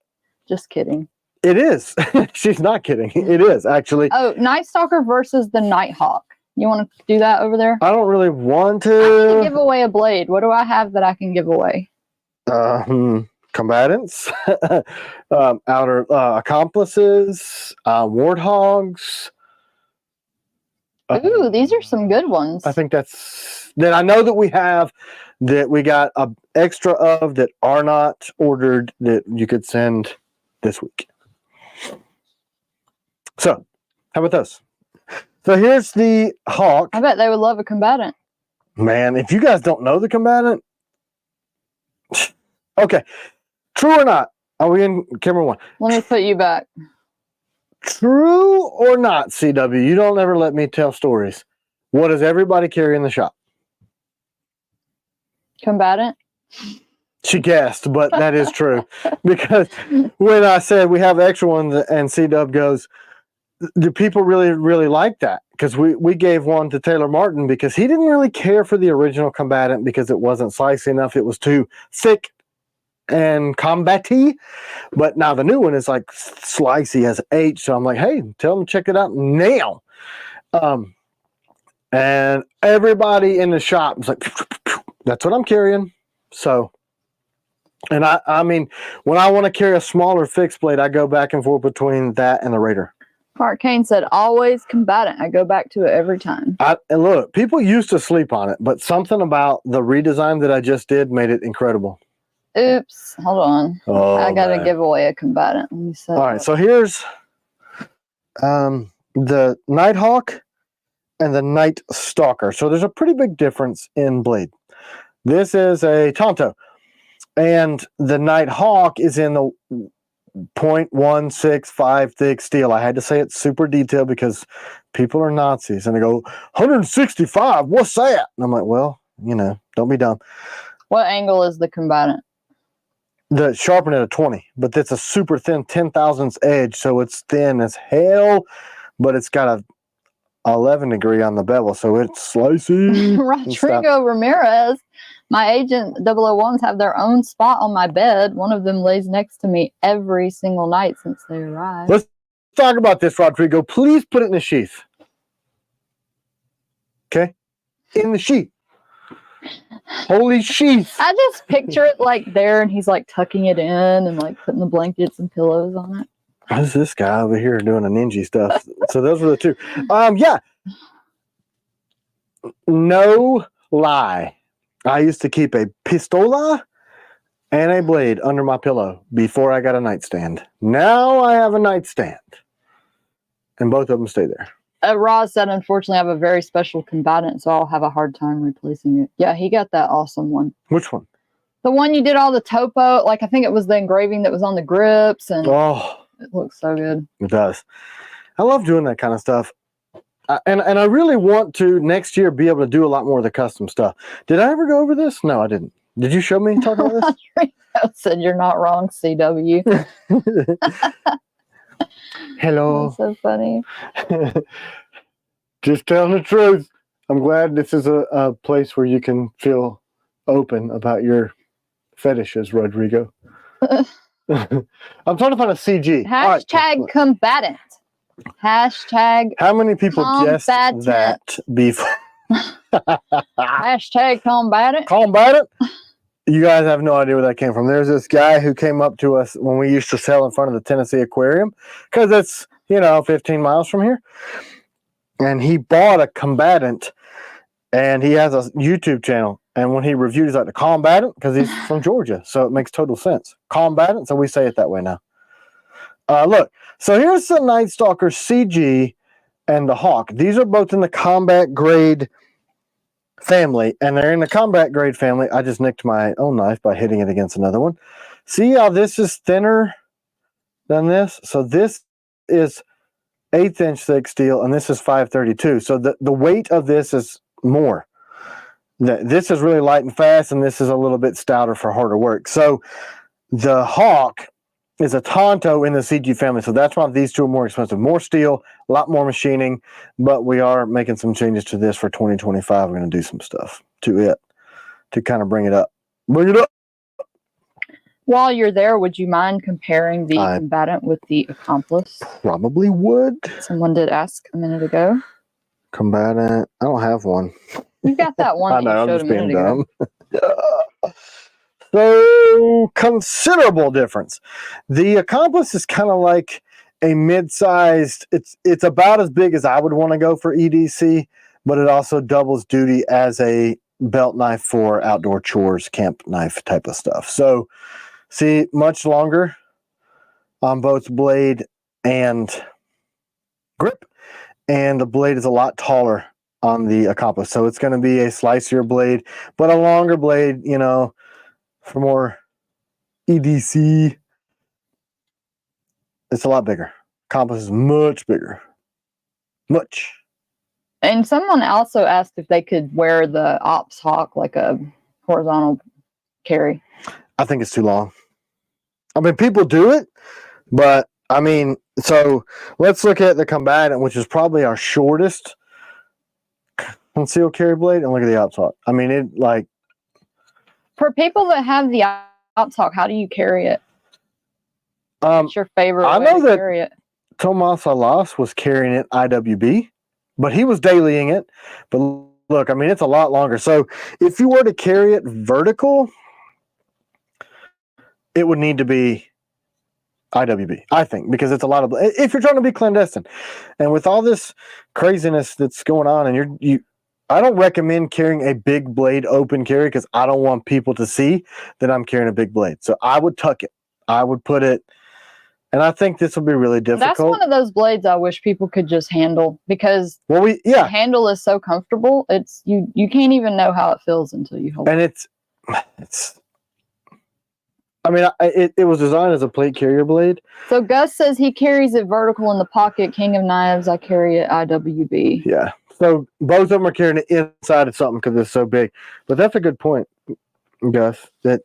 just kidding. It is. She's not kidding. It is actually. Oh, Night Stalker versus the Nighthawk. You want to do that over there? I don't really want to. I can give away a blade. What do I have that I can give away? Combatants, outer accomplices, warthogs. Ooh, these are some good ones. I think that I know that we have, that we got a extra of that are not ordered that you could send this week. So, how about those? So here's the Hawk. I bet they would love a Combatant. Man, if you guys don't know the Combatant, okay, true or not? Are we in camera 1? Let me put you back. True or not, CW? You don't ever let me tell stories. What does everybody carry in the shop? Combatant. She guessed, but that is true. Because when I said we have extra ones and CW goes, do people really, really like that? Because we gave one to Taylor Martin because he didn't really care for the original Combatant because it wasn't slicey enough. It was too thick and combat-y. But now the new one is like slicey, has H. So I'm like, hey, tell them to check it out now. And everybody in the shop was like, that's what I'm carrying. So, and I mean, when I want to carry a smaller fixed blade, I go back and forth between that and the Raider. Mark Kane said, always Combatant. I go back to it every time. And look, people used to sleep on it, but something about the redesign that I just did made it incredible. Oops. Hold on. Oh, I got to man. give away a Combatant. Let me set All right, so here's the Nighthawk and the Night Stalker. So there's a pretty big difference in blade. This is a Tonto, and the Nighthawk is in the 0.165 thick steel. I had to say it super detailed because people are Nazis, and they go, 165, what's that? And I'm like, well, don't be dumb. What angle is the Combatant? The sharpen at a 20, but that's a super thin 10 thousandths edge, so it's thin as hell, but it's got a 11 degree on the bevel, so it's slicey. Rodrigo Ramirez, my agent 001s have their own spot on my bed. One of them lays next to me every single night since they arrived. Let's talk about this, Rodrigo. Please put it in the sheath. Okay? In the sheath. Holy sheath. I just picture it like there, and he's like tucking it in and like putting the blankets and pillows on it. Who's this guy over here doing the ninja stuff? So those were the two. Yeah. No lie. I used to keep a pistola and a blade under my pillow before I got a nightstand. Now I have a nightstand. And both of them stay there. Roz said, unfortunately, I have a very special Combatant, so I'll have a hard time replacing it. Yeah, he got that awesome one. Which one? The one you did all the topo, like I think it was the engraving that was on the grips, and it looks so good. It does. I love doing that kind of stuff. And I really want to next year be able to do a lot more of the custom stuff. Did I ever go over this? No, I didn't. Did you show me talking about this? Rodrigo said, you're not wrong, CW. Hello. That's so funny. Just telling the truth. I'm glad this is a place where you can feel open about your fetishes, Rodrigo. I'm trying to find a CG. Hashtag Combatant. Hashtag how many people guessed that before? Hashtag Combatant. Combatant? You guys have no idea where that came from. There's this guy who came up to us when we used to sell in front of the Tennessee Aquarium, because it's, 15 miles from here. And he bought a Combatant, and he has a YouTube channel. And when he reviewed, he's like, the Combatant, because he's from Georgia. So it makes total sense. Combatant, so we say it that way now. Look, so here's the Night Stalker CG and the Hawk. These are both in the combat grade family, and they're in the combat grade family. I just nicked my own knife by hitting it against another one. See how this is thinner than this? So this is 1/8 inch thick steel, and this is 532. So the weight of this is more. This is really light and fast, and this is a little bit stouter for harder work. So the Hawk is a Tonto in the CG family, so that's why these two are more expensive. More steel, a lot more machining, but we are making some changes to this for 2025. We're going to do some stuff to it to kind of bring it up. Bring it up! While you're there, would you mind comparing the Combatant with the Accomplice? Probably would. Someone did ask a minute ago. Combatant. I don't have one. You got that one that you showed a minute ago. So considerable difference. The Accomplice is kind of like a mid-sized, it's about as big as I would want to go for EDC, but it also doubles duty as a belt knife for outdoor chores, camp knife type of stuff. So see, much longer on both blade and grip, and the blade is a lot taller on the Accomplice. So it's going to be a slicier blade, but a longer blade, for more EDC. It's a lot bigger. Compass is much bigger. Much. And someone also asked if they could wear the Ops Hawk like a horizontal carry. I think it's too long. I mean, people do it, but so let's look at the Combatant, which is probably our shortest concealed carry blade, and look at the Ops Hawk. For people that have the Ops Hawk, how do you carry it? What's your favorite way to carry it? Tomas Alas was carrying it IWB, but he was dailying it. But look, it's a lot longer. So if you were to carry it vertical, it would need to be IWB, I think, because it's a lot of, if you're trying to be clandestine, and with all this craziness that's going on, and I don't recommend carrying a big blade open carry because I don't want people to see that I'm carrying a big blade. So I would tuck it. I would put it, and I think this will be really difficult. That's one of those blades I wish people could just handle, because the handle is so comfortable. It's you can't even know how it feels until you hold it. And it's. I mean, it was designed as a plate carrier blade. So Gus says he carries it vertical in the pocket. King of Knives, I carry it IWB. Yeah. So both of them are carrying it inside of something because it's so big. But that's a good point, Gus, that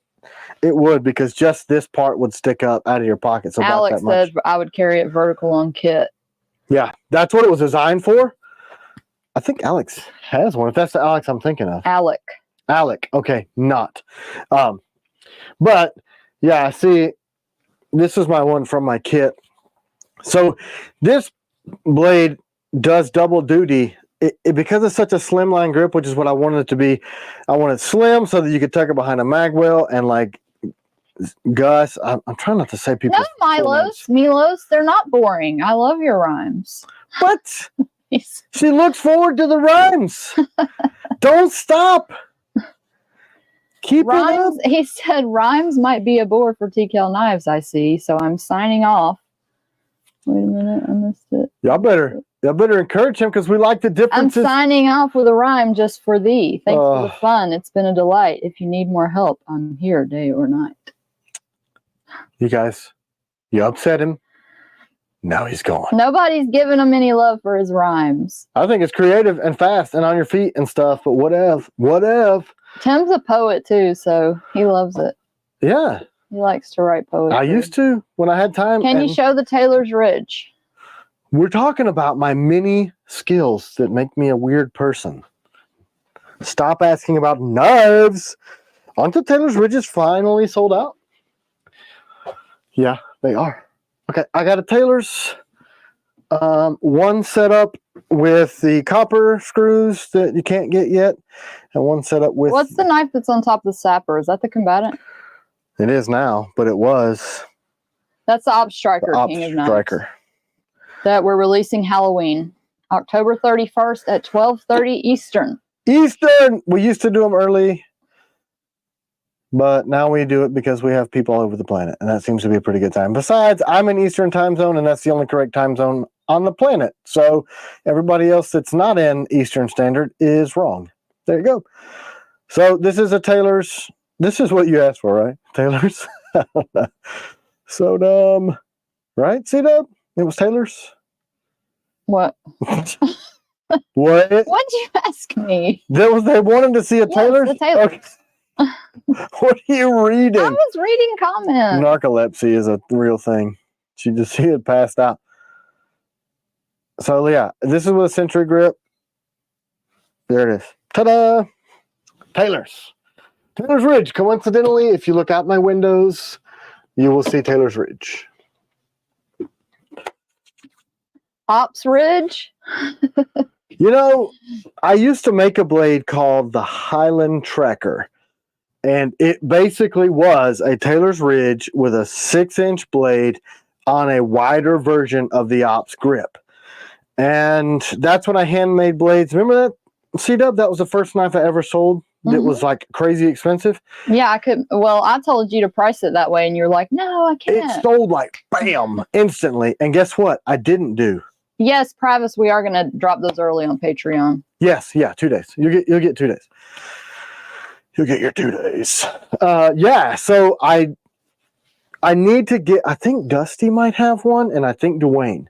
it would, because just this part would stick up out of your pocket. So Alex said I would carry it vertical on kit. Yeah, that's what it was designed for. I think Alex has one. If that's the Alex I'm thinking of. Alec. Okay, not. But yeah, see, this is my one from my kit. So this blade does double duty. Because it's such a slimline grip, which is what I wanted it to be. I want it slim so that you could tuck it behind a mag well, and like Gus, I'm trying not to say people. No, Milos, they're not boring. I love your rhymes. What? She looks forward to the rhymes. Don't stop. Keep rhymes. It up. He said rhymes might be a bore for TKL Knives, I see. So I'm signing off. Wait a minute, I missed it. Y'all better encourage him, because we like the differences. I'm signing off with a rhyme just for thee. Thanks for the fun. It's been a delight. If you need more help, I'm here day or night. You guys, you upset him. Now he's gone. Nobody's giving him any love for his rhymes. I think it's creative and fast and on your feet and stuff, but whatever. Tim's a poet too, so he loves it. Yeah. He likes to write poetry. I used to when I had time. Can you show the Taylor's Ridge? We're talking about my many skills that make me a weird person. Stop asking about knives. Aren't the Taylor's Ridges finally sold out? Yeah, they are. Okay, I got a Taylor's. One set up with the copper screws that you can't get yet, and one set up with... What's the knife that's on top of the sapper? Is that the Combatant? It is now, but it was... That's the Op Striker, King of Knives. Striker. That we're releasing Halloween. October 31st at 12:30 Eastern. Eastern! We used to do them early, but now we do it because we have people all over the planet, and that seems to be a pretty good time. Besides, I'm in Eastern time zone, and that's the only correct time zone on the planet. So everybody else that's not in Eastern Standard is wrong. There you go. So this is a Taylor's. This is what you asked for, right? Taylor's? So dumb. Right, C-Dub? It was Taylor's? What? What? What'd you ask me? They wanted to see a Taylor's? The Taylor's. Okay. What are you reading? I was reading comments. Narcolepsy is a real thing. She had passed out. So yeah, this is with a Century grip. There it is. Ta-da! Taylor's Ridge. Coincidentally, if you look out my windows, you will see Taylor's Ridge. Ops Ridge? You know, I used to make a blade called the Highland Tracker. And it basically was a Taylor's Ridge with a 6-inch blade on a wider version of the Ops grip. And that's when I handmade blades. Remember that, C-Dub? That was the first knife I ever sold. It was like crazy expensive. Yeah, I could. Well, I told you to price it that way, and you're like, no, I can't. It sold like bam, instantly. And guess what? I didn't do. Yes, Pravis, we are going to drop those early on Patreon. Yes, yeah, 2 days. You'll get 2 days. You'll get your 2 days. Yeah, so I need to get, I think Dusty might have one, and I think Dwayne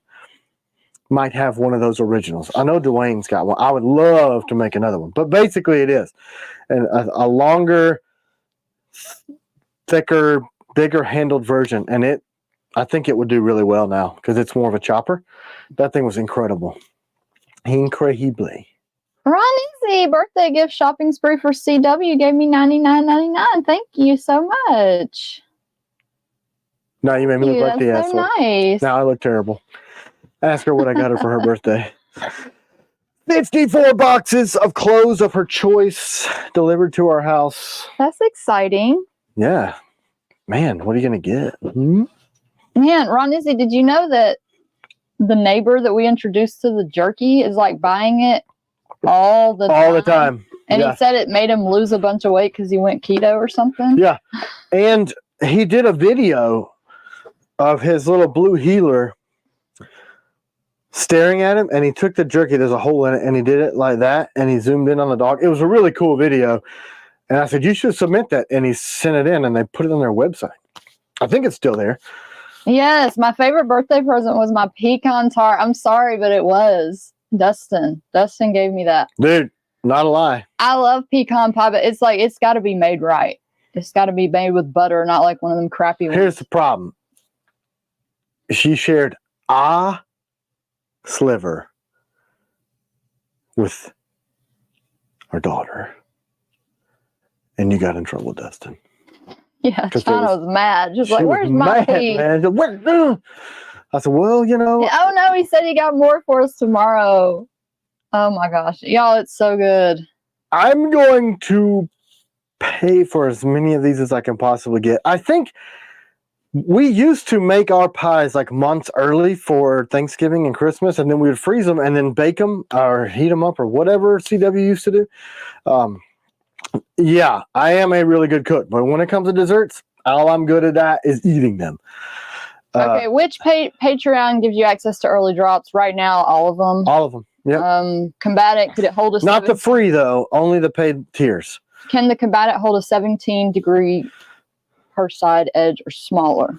might have one of those originals. I know Dwayne's got one. I would love to make another one, but basically it is. And a longer, thicker, bigger handled version. And I think it would do really well now because it's more of a chopper. That thing was incredible. Incredibly. Ron Easy, birthday gift shopping spree for CW gave me $99.99. Thank you so much. No, you made me look like the asshole. So nice. Now I look terrible. Ask her what I got her for her birthday. 54 boxes of clothes of her choice delivered to our house. That's exciting. Yeah. Man, what are you going to get? Hmm? Man, Ron Izzy, did you know that the neighbor that we introduced to the jerky is like buying it all the time? And Yeah. he said it made him lose a bunch of weight because he went keto or something. Yeah. And he did a video of his little blue heeler staring at him, and he took the jerky, there's a hole in it, and he did it like that, and he zoomed in on the dog. It was a really cool video. And I said, you should submit that. And he sent it in, and they put it on their website. I think it's still there. Yes, my favorite birthday present was my pecan tart. I'm sorry, but it was Dustin. Dustin gave me that. Dude, not a lie. I love pecan pie, but it's like it's got to be made right. It's got to be made with butter, not like one of them crappy ones. Here's the problem. She shared a sliver with our daughter, and you got in trouble, Dustin. Yeah, China was mad. Just like, where's my piece? I said, well, you know. Oh, no, he said he got more for us tomorrow. Oh, my gosh. Y'all, it's so good. I'm going to pay for as many of these as I can possibly get. I think we used to make our pies like months early for Thanksgiving and Christmas, and then we would freeze them and then bake them or heat them up or whatever CW used to do. Yeah, I am a really good cook, but when it comes to desserts, all I'm good at that is eating them. Okay, which Patreon gives you access to early drops? Right now, all of them. All of them. Yeah. Combatant, could it hold a? Not the free though, only the paid tiers. Can the Combatant hold a 17-degree per side edge or smaller?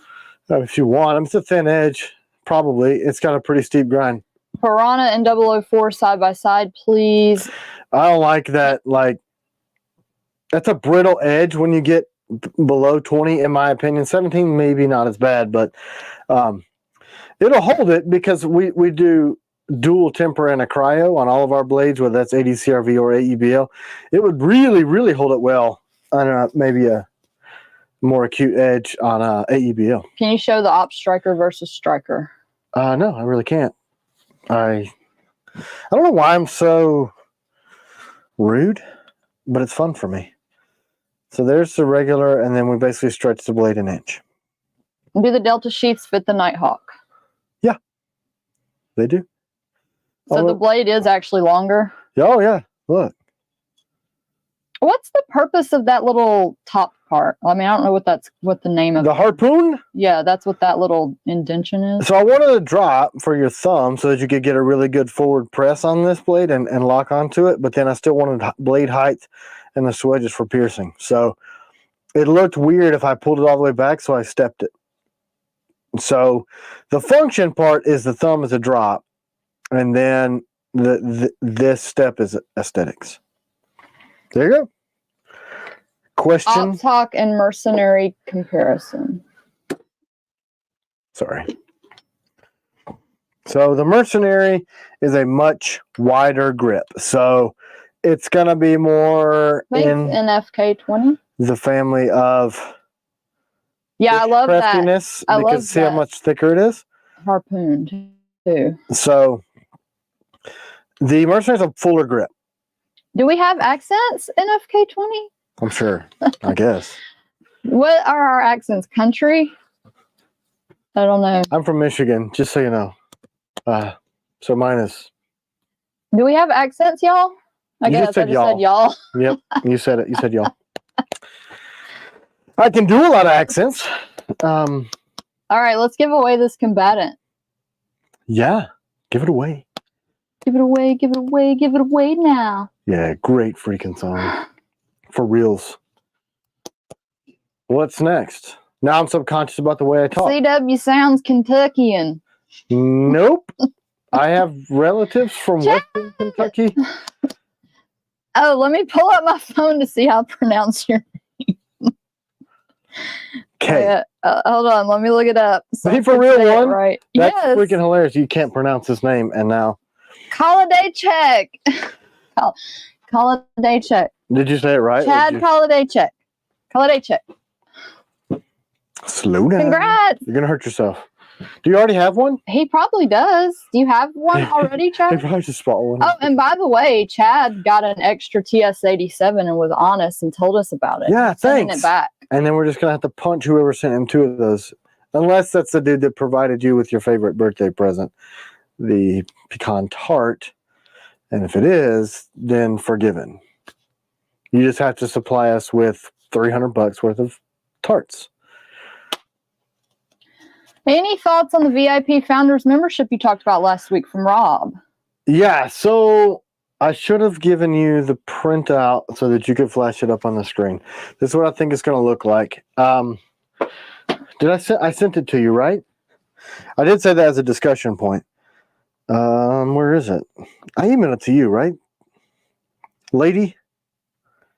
If you want them, it's a thin edge. Probably, it's got a pretty steep grind. Piranha and 004 side by side, please. I don't like that. Like, that's a brittle edge when you get below 20, in my opinion. 17 maybe not as bad, but it'll hold it because we do dual temper and a cryo on all of our blades, whether that's ADCRV or AEBL. It would really, really hold it well on maybe a more acute edge on AEBL. Can you show the Op Striker versus Striker? No, I really can't. I don't know why I'm so rude, but it's fun for me. So there's the regular, and then we basically stretch the blade an inch. Do the Delta sheaths fit the Nighthawk? Yeah, they do. So the blade is actually longer? Oh, yeah. Look. What's the purpose of that little top part? I mean, I don't know what the name of the harpoon? Yeah, that's what that little indention is. So I wanted a drop for your thumb so that you could get a really good forward press on this blade and lock onto it, but then I still wanted blade height and the swedges for piercing. So it looked weird if I pulled it all the way back, so I stepped it. So the function part is the thumb is a drop, and then this step is aesthetics. There you go. Question. Op talk and mercenary comparison. Sorry. So the mercenary is a much wider grip. So it's going to be more in FK20. The family of yeah, I love that. I love see that. How much thicker it is. Harpooned too. So the mercenary is a fuller grip. Do we have accents in FK20? I'm sure. I guess. What are our accents? Country? I don't know. I'm from Michigan, just so you know. So mine is. Do we have accents, y'all? I guess I just said y'all. Yep, you said it. You said y'all. I can do a lot of accents. All right, let's give away this Combatant. Yeah, give it away. Give it away, give it away, give it away now. Yeah, great freaking song. For reals. What's next? Now I'm subconscious about the way I talk. CW sounds Kentuckian. Nope. I have relatives from Western Kentucky. Oh, let me pull up my phone to see how to pronounce your name. Okay. Hold on, let me look it up. So is he for real one? Right. That's freaking hilarious. You can't pronounce his name, and now. Kolodejczyk. Kolodejczyk. Did you say it right? Chad Kolodejczyk. Kolodejczyk. Slow down. Congrats. You're going to hurt yourself. Do you already have one? He probably does. Do you have one already, Chad? He probably just bought one. Oh, and by the way, Chad got an extra TS-87 and was honest and told us about it. Yeah, thanks. Sending it back. And then we're just going to have to punch whoever sent him two of those unless that's the dude that provided you with your favorite birthday present, the pecan tart. And if it is, then forgiven. You just have to supply us with $300 worth of tarts. Any thoughts on the VIP Founders membership you talked about last week from Rob? Yeah, so I should have given you the printout so that you could flash it up on the screen. This is what I think it's going to look like. I sent it to you, right? I did say that as a discussion point. Where is it? I emailed it to you, right? Lady?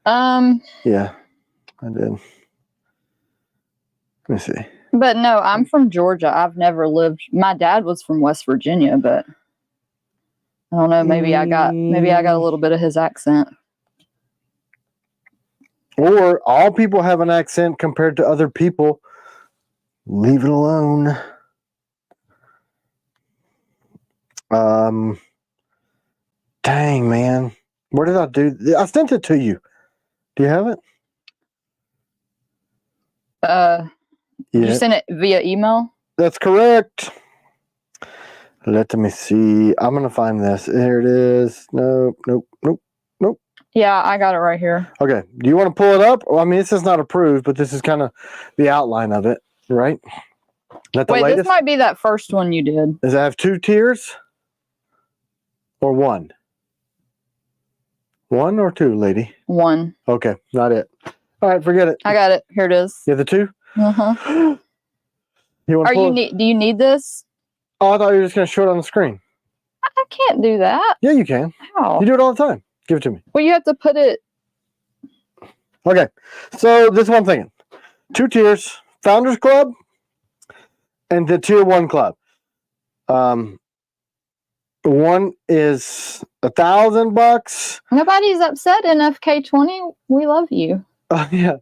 Yeah, I did. Let me see. But no, I'm from Georgia. I've never lived. My dad was from West Virginia, but I don't know. Maybe I got a little bit of his accent. Or all people have an accent compared to other people. Leave it alone. Dang, man. Where did I do? I sent it to you. Do you have it? Did you send it via email? That's correct. Let me see. I'm going to find this. Here it is. Nope. Yeah, I got it right here. Okay. Do you want to pull it up? Well, I mean, this is not approved, but this is kind of the outline of it, right? Wait, this might be that first one you did. Does it have 2 tiers? Or 1? 1 or 2, lady? 1. Okay, not it. All right, forget it. I got it. Here it is. You have the 2? Uh-huh. Do you need this? Oh, I thought you were just going to show it on the screen. I can't do that. Yeah, you can. How? You do it all the time. Give it to me. Well, you have to put it. Okay, so this is what I'm thinking. 2 tiers, Founders Club and the Tier 1 Club. One is $1,000. Nobody's upset in FK20. We love you. Yeah.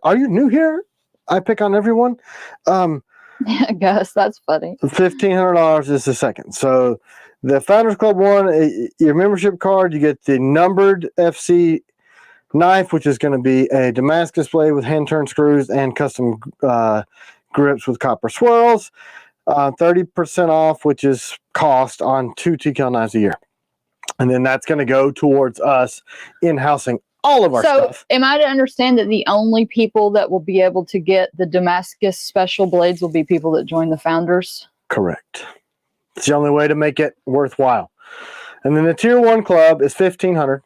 Are you new here? I pick on everyone. I guess that's funny. $1,500 is the second. So the Founders Club one, your membership card, you get the numbered FC knife, which is going to be a Damascus blade with hand-turned screws and custom grips with copper swirls. 30% off, which is cost on 2 TCAL knives a year. And then that's going to go towards us in-housing all of our stuff. So am I to understand that the only people that will be able to get the Damascus special blades will be people that join the Founders? Correct. It's the only way to make it worthwhile. And then the Tier 1 Club is $1,500.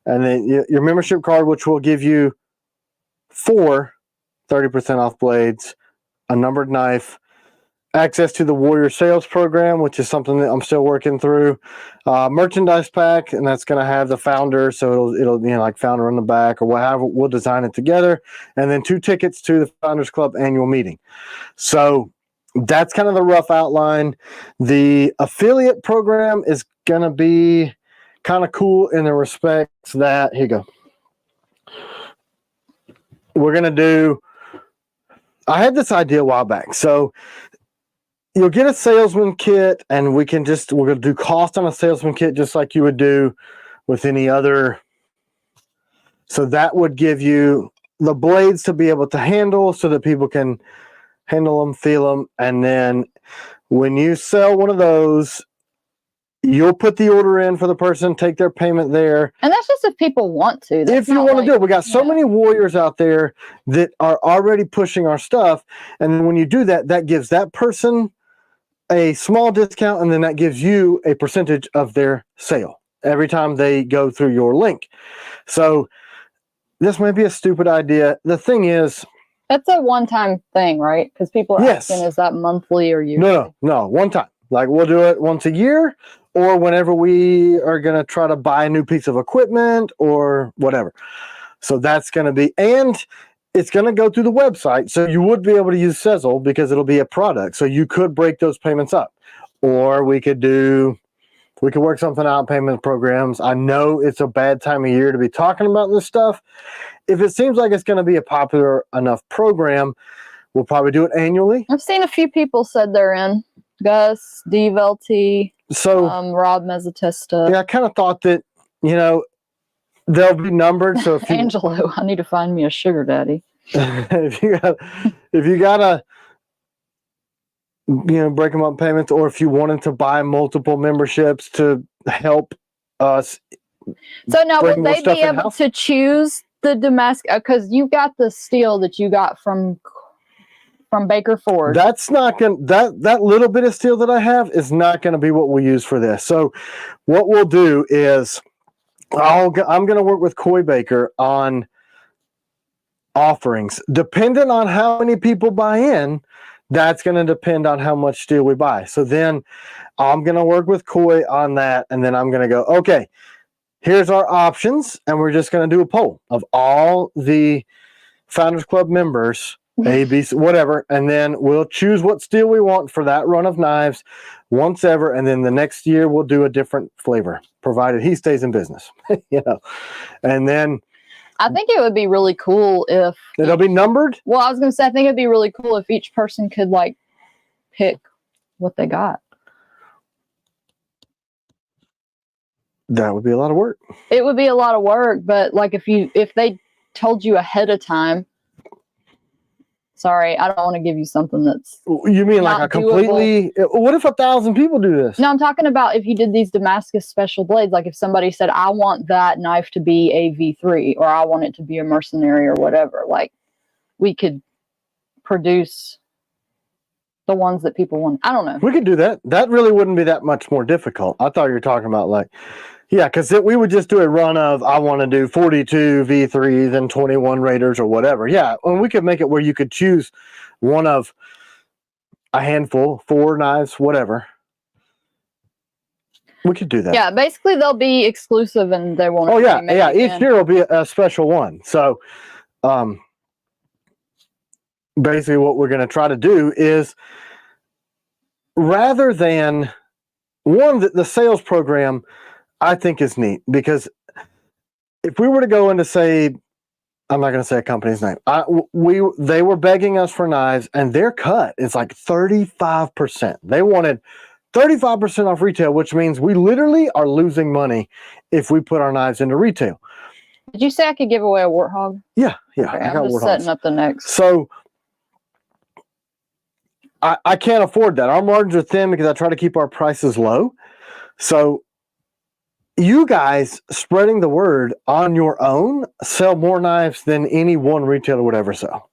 And then your membership card, which will give you 4 30% off blades, a numbered knife, access to the Warrior Sales Program, which is something that I'm still working through. Merchandise pack, and that's going to have the founder, so it'll be like founder on the back or whatever. We'll design it together, and then 2 tickets to the Founders Club annual meeting. So that's kind of the rough outline. The affiliate program is going to be kind of cool in the respects that, here you go. We're going to do, I had this idea a while back. So you'll get a salesman kit, and we're going to do cost on a salesman kit just like you would do with any other. So that would give you the blades to be able to handle so that people can handle them, feel them. And then when you sell one of those, you'll put the order in for the person, take their payment there. And that's just if people want to. If you want to do it. We got so many warriors out there that are already pushing our stuff. And then when you do that, that gives that person a small discount, and then that gives you a percentage of their sale every time they go through your link. So this may be a stupid idea. The thing is, that's a one-time thing, right? Because people are asking, is that monthly or yearly? No, one time. Like, we'll do it once a year, or whenever we are going to try to buy a new piece of equipment or whatever. So that's going to be, and it's going to go through the website. So you would be able to use Sezzle because it'll be a product. So you could break those payments up, or we could work something out, payment programs. I know it's a bad time of year to be talking about this stuff. If it seems like it's going to be a popular enough program, we'll probably do it annually. I've seen a few people said they're in. Gus, Dave LT, Rob Mezzatesta. Yeah, I kind of thought that, they'll be numbered. So if Angelo, I need to find me a sugar daddy. if you got break them up in payments, or if you wanted to buy multiple memberships to help us. So now, bring will more they stuff be able in-house. to choose the Damascus? Because you got the steel that you got from Baker Ford. That's not going that little bit of steel that I have is not going to be what we'll use for this. So what we'll do is I'm going to work with Coy Baker on offerings. Depending on how many people buy in, that's going to depend on how much steel we buy. So then I'm going to work with Coy on that, and then I'm going to go, okay, here's our options, and we're just going to do a poll of all the Founders Club members, A, B, C, whatever, and then we'll choose what steel we want for that run of knives once ever, and then the next year we'll do a different flavor, provided he stays in business, And then I think it would be really cool if it'll be numbered. Well, I was going to say, I think it'd be really cool if each person could like pick what they got. That would be a lot of work. It would be a lot of work, but like if they told you ahead of time, sorry, I don't want to give you something that's. You mean like a completely? What if 1,000 people do this? No, I'm talking about if you did these Damascus special blades. Like if somebody said, "I want that knife to be a V3," or "I want it to be a mercenary," or whatever. Like we could produce the ones that people want. I don't know. We could do that. That really wouldn't be that much more difficult. I thought you were talking about like. Yeah, because we would just do a run of, I want to do 42 V3s and 21 Raiders or whatever. Yeah, and we could make it where you could choose one of a handful, 4 knives, whatever. We could do that. Yeah, basically they'll be exclusive and they won't. Oh, yeah. Each year will be a special one. So basically what we're going to try to do is, rather than the sales program, I think is neat, because if we were to go into, say, I'm not going to say a company's name, they were begging us for knives, and their cut is like 35%. They wanted 35% off retail, which means we literally are losing money if we put our knives into retail. Did you say I could give away a Warthog? Yeah. Okay, I got I'm just Warthogs. setting up the next. So I can't afford that. Our margins are thin because I try to keep our prices low. So you guys spreading the word on your own sell more knives than any one retailer would ever sell.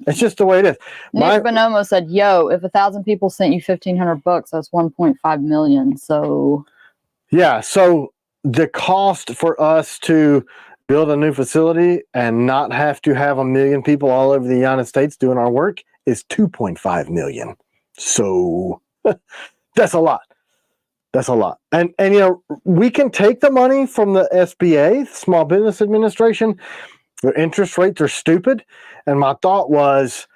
It's just the way it is. Nick Bonomo said, "Yo, if 1,000 people sent you $1,500, that's 1.5 million." So, yeah. So the cost for us to build a new facility and not have to have 1 million people all over the United States doing our work is 2.5 million. So that's a lot. That's a lot. And we can take the money from the SBA, Small Business Administration. Their interest rates are stupid. And my thought was,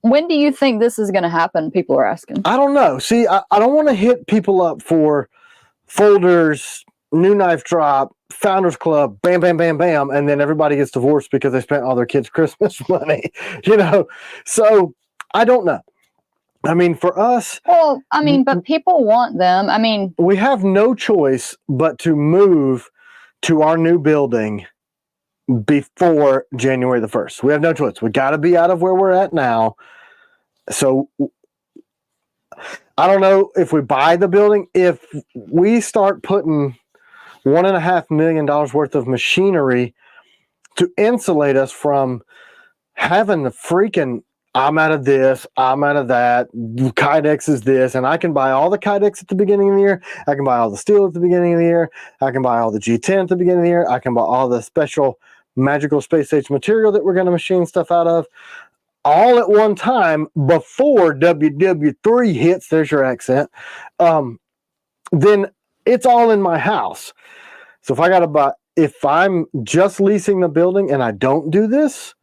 when do you think this is going to happen? People are asking. I don't know. See, I don't want to hit people up for folders, new knife drop, Founders Club, bam, bam, bam, bam, and then everybody gets divorced because they spent all their kids' Christmas money, So I don't know. I mean, for us... Well, I mean, but people want them. I mean... We have no choice but to move to our new building before January the 1st. We have no choice. We got to be out of where we're at now. So I don't know if we buy the building. If we start putting $1.5 million worth of machinery to insulate us from having the freaking... I'm out of this, I'm out of that, Kydex is this, and I can buy all the Kydex at the beginning of the year, I can buy all the steel at the beginning of the year, I can buy all the G10 at the beginning of the year, I can buy all the special magical space age material that we're going to machine stuff out of, all at one time before WW3 hits, there's your accent, then it's all in my house. So if I'm just leasing the building and I don't do this,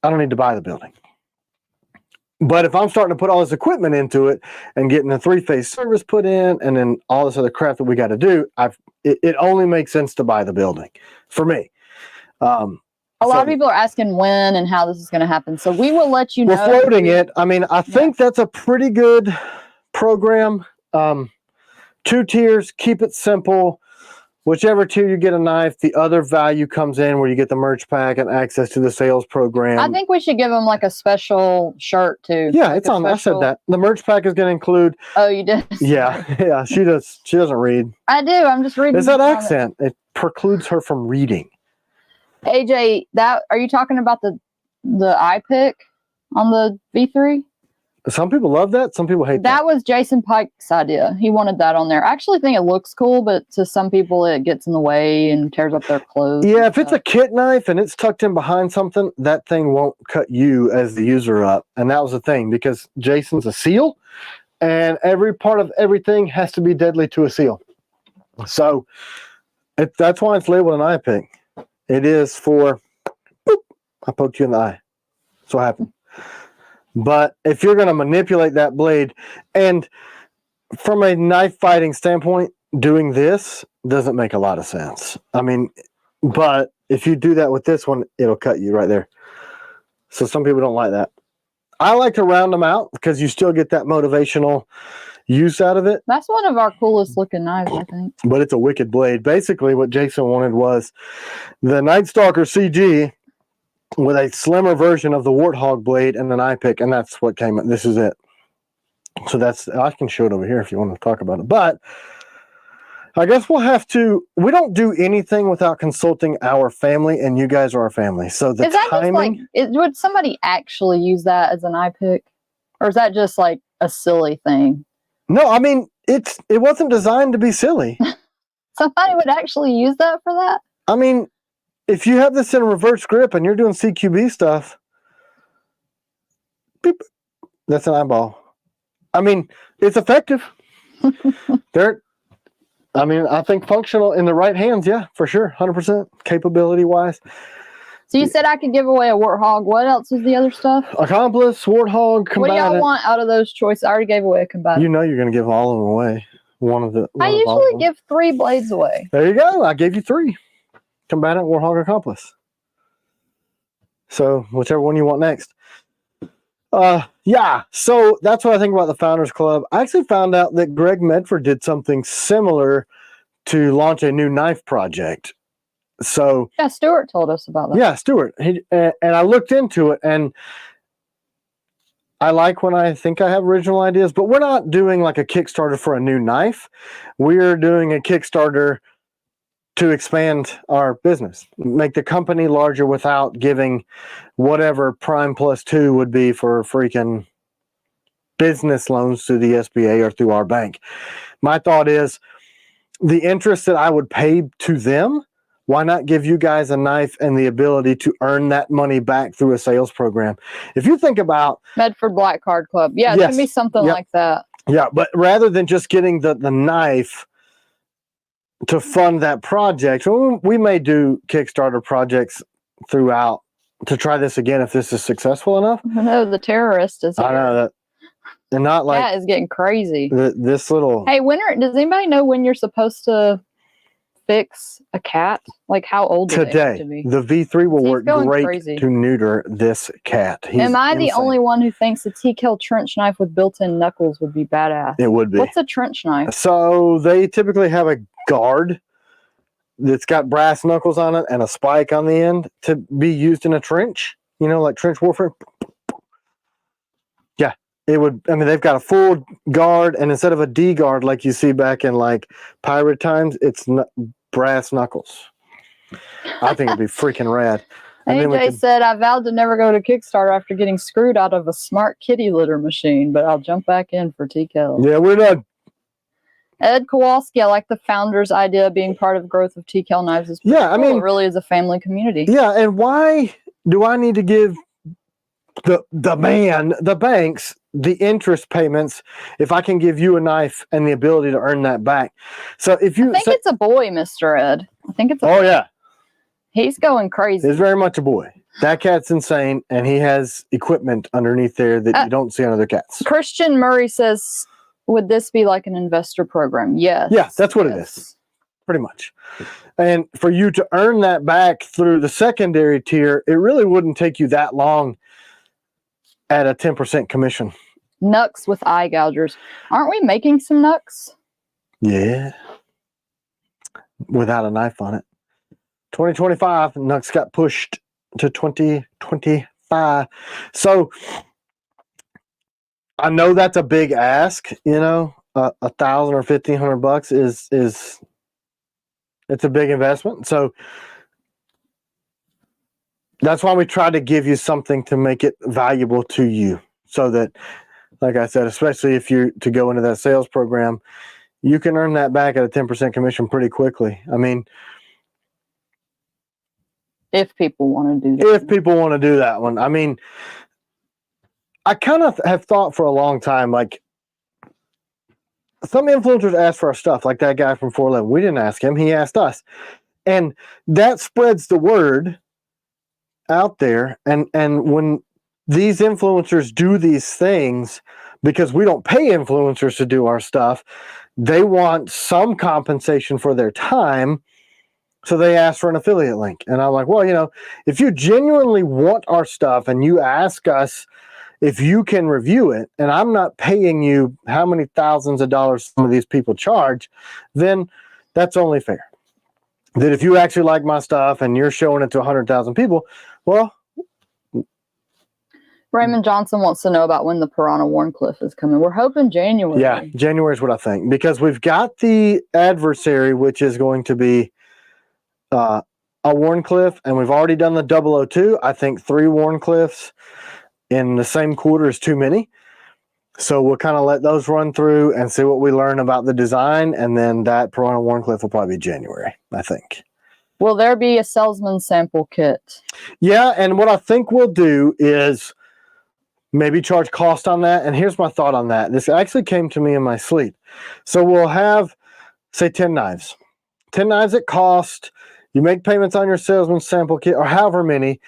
I don't need to buy the building. But if I'm starting to put all this equipment into it and getting a 3-phase service put in and then all this other crap that we got to do, it only makes sense to buy the building for me. A lot of people are asking when and how this is going to happen. So we will let you know. We're floating it. I mean, I think that's a pretty good program. 2 tiers, keep it simple. whichever tier you get a knife, the other value comes in where you get the merch pack and access to the sales program. I think we should give them like a special shirt too. Yeah, like it's on. I said that. The merch pack is going to include. Oh, you did? Yeah, yeah. She doesn't read. I do. I'm just reading. It's that accent. It precludes her from reading. AJ, are you talking about the eye pick on the V3? Some people love that. Some people hate that. That was Jason Pike's idea. He wanted that on there. I actually think it looks cool, but to some people it gets in the way and tears up their clothes. Yeah, if it's a kit knife and it's tucked in behind something, that thing won't cut you as the user up. And that was the thing, because Jason's a SEAL, and every part of everything has to be deadly to a SEAL. So that's why it's labeled an eye pick. It is for, boop, I poked you in the eye. That's what happened. But if you're going to manipulate that blade, and from a knife fighting standpoint, doing this doesn't make a lot of sense. I mean, but if you do that with this one, it'll cut you right there. So some people don't like that. I like to round them out because you still get that motivational use out of it. That's one of our coolest looking knives, I think. But it's a wicked blade. Basically, what Jason wanted was the Night Stalker CG with a slimmer version of the Warthog blade and an eye pick, and that's what came. This is it. So I can show it over here if you want to talk about it. But I guess we'll have to. We don't do anything without consulting our family, and you guys are our family. So the timing. Would somebody actually use that as an eye pick, or is that just like a silly thing? No, I mean it wasn't designed to be silly. Somebody would actually use that for that. I mean, if you have this in a reverse grip and you're doing CQB stuff, beep, that's an eyeball. I mean, it's effective. I think functional in the right hands, yeah, for sure, 100% capability-wise. So you said I could give away a Warthog. What else is the other stuff? Accomplice, Warthog, Combatant. What do y'all want out of those choices? I already gave away a Combatant. You know you're going to give all of them away. I usually give 3 blades away. There you go. I gave you 3. Combatant, Warthog, Accomplice. So whichever one you want next. Yeah, so that's what I think about the Founders Club. I actually found out that Greg Medford did something similar to launch a new knife project. So yeah, Stuart told us about that. Yeah, Stuart. And I looked into it, and I like when I think I have original ideas, but we're not doing like a Kickstarter for a new knife. We're doing a Kickstarter to expand our business, make the company larger without giving whatever prime plus 2 would be for freaking business loans to the SBA or through our bank. My thought is the interest that I would pay to them, why not give you guys a knife and the ability to earn that money back through a sales program? If you think about Medford Black Card Club. Yeah, it can be something like that. Yeah, but rather than just getting the knife to fund that project, we may do Kickstarter projects throughout to try this again if this is successful enough. I know the terrorist is here. I know that. And not like that is getting crazy. This little. Hey, does anybody know when you're supposed to fix a cat? Like how old do they have to be? The V3 will work great to neuter this cat. Am I the only one who thinks a T-Kill trench knife with built-in knuckles would be badass? It would be. What's a trench knife? So they typically have a guard that's got brass knuckles on it and a spike on the end to be used in a trench, like trench warfare. Yeah, it would. I mean, they've got a full guard, and instead of a D guard like you see back in like pirate times, it's brass knuckles. I think it'd be freaking rad. And AJ said, I vowed to never go to Kickstarter after getting screwed out of a smart kitty litter machine, but I'll jump back in for T-Kill. Yeah, we're not. Ed Kowalski, I like the founder's idea of being part of growth of T-Kill knives. Is cool. I mean, it really is a family community. Yeah, and why do I need to give the banks the interest payments if I can give you a knife and the ability to earn that back? So if you I think it's a boy, Mr. Ed. I think it's a boy. Yeah. He's going crazy. It's very much a boy. That cat's insane, and he has equipment underneath there that you don't see on other cats. Christian Murray says, would this be like an investor program? Yes. Yeah, that's what it is. Pretty much. And for you to earn that back through the secondary tier, it really wouldn't take you that long at a 10% commission. Nucks with eye gougers. Aren't we making some nucks? Yeah. without a knife on it. 2025, Nux got pushed to 2025. So I know that's a big ask, you know, $1,000 or $1,500 is it's a big investment. So that's why we try to give you something to make it valuable to you, so that, like I said, especially if you're to go into that sales program, you can earn that back at a 10% commission pretty quickly. I mean, if people want to do that. if people want to do that one. I mean, I kind of have thought for a long time, like, some influencers ask for our stuff, like that guy from 411. We didn't ask him, he asked us. And that spreads the word out there. And when these influencers do these things, because we don't pay influencers to do our stuff, they want some compensation for their time. So they ask for an affiliate link. And I'm like, well, you know, if you genuinely want our stuff and you ask us if you can review it, and I'm not paying you how many thousands of dollars some of these people charge, then that's only fair. That if you actually like my stuff and you're showing it to 100,000 people, well. Raymond Johnson wants to know about when the Piranha Warncliffe is coming. We're hoping January. Yeah, January is what I think, because we've got the adversary, which is going to be a Warncliffe, and we've already done the 002. I think 3 Warncliffes in the same quarter is too many. So we'll kind of let those run through and see what we learn about the design, and then that Piranha Warncliffe will probably be January, I think. Will there be a salesman sample kit? Yeah, and what I think we'll do is maybe charge cost on that. And here's my thought on that. This actually came to me in my sleep. So we'll have, say, 10 knives. 10 knives at cost. You make payments on your salesman sample kit, or however many,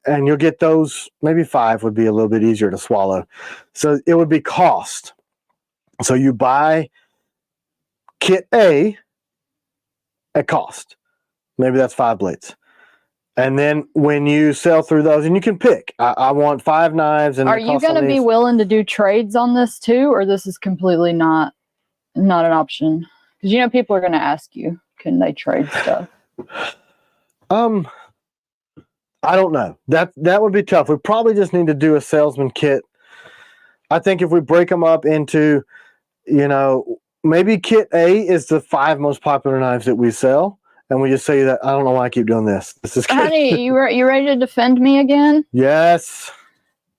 and you'll get those. Maybe 5 would be a little bit easier to swallow. So it would be cost. So you buy kit A at cost. Maybe that's 5 blades. And then when you sell through those, and you can pick, I want 5 knives. And are you going to be willing to do trades on this too, or this is completely not an option? Because, you know, people are going to ask you, can they trade stuff? I don't know. That would be tough. We probably just need to do a salesman kit. I think if we break them up into, you know, maybe kit A is the 5 most popular knives that we sell, and we just say that. I don't know why I keep doing this. This is Honey, you ready to defend me again? Yes.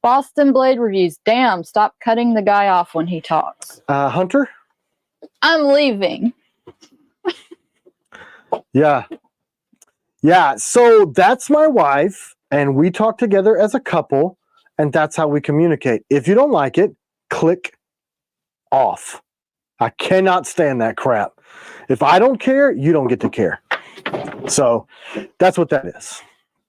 Boston Blade Reviews. Damn, stop cutting the guy off when he talks. Hunter? I'm leaving. Yeah. Yeah, so that's my wife, and we talk together as a couple, and that's how we communicate. If you don't like it, click off. I cannot stand that crap. If I don't care, you don't get to care. So that's what that is.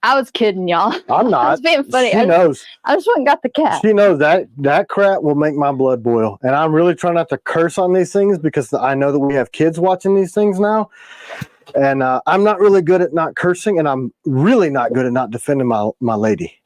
I was kidding, y'all. I'm not. I was being funny. She knows. I just went and got the cat. She knows that crap will make my blood boil. And I'm really trying not to curse on these things, because I know that we have kids watching these things now. And I'm not really good at not cursing, and I'm really not good at not defending my lady.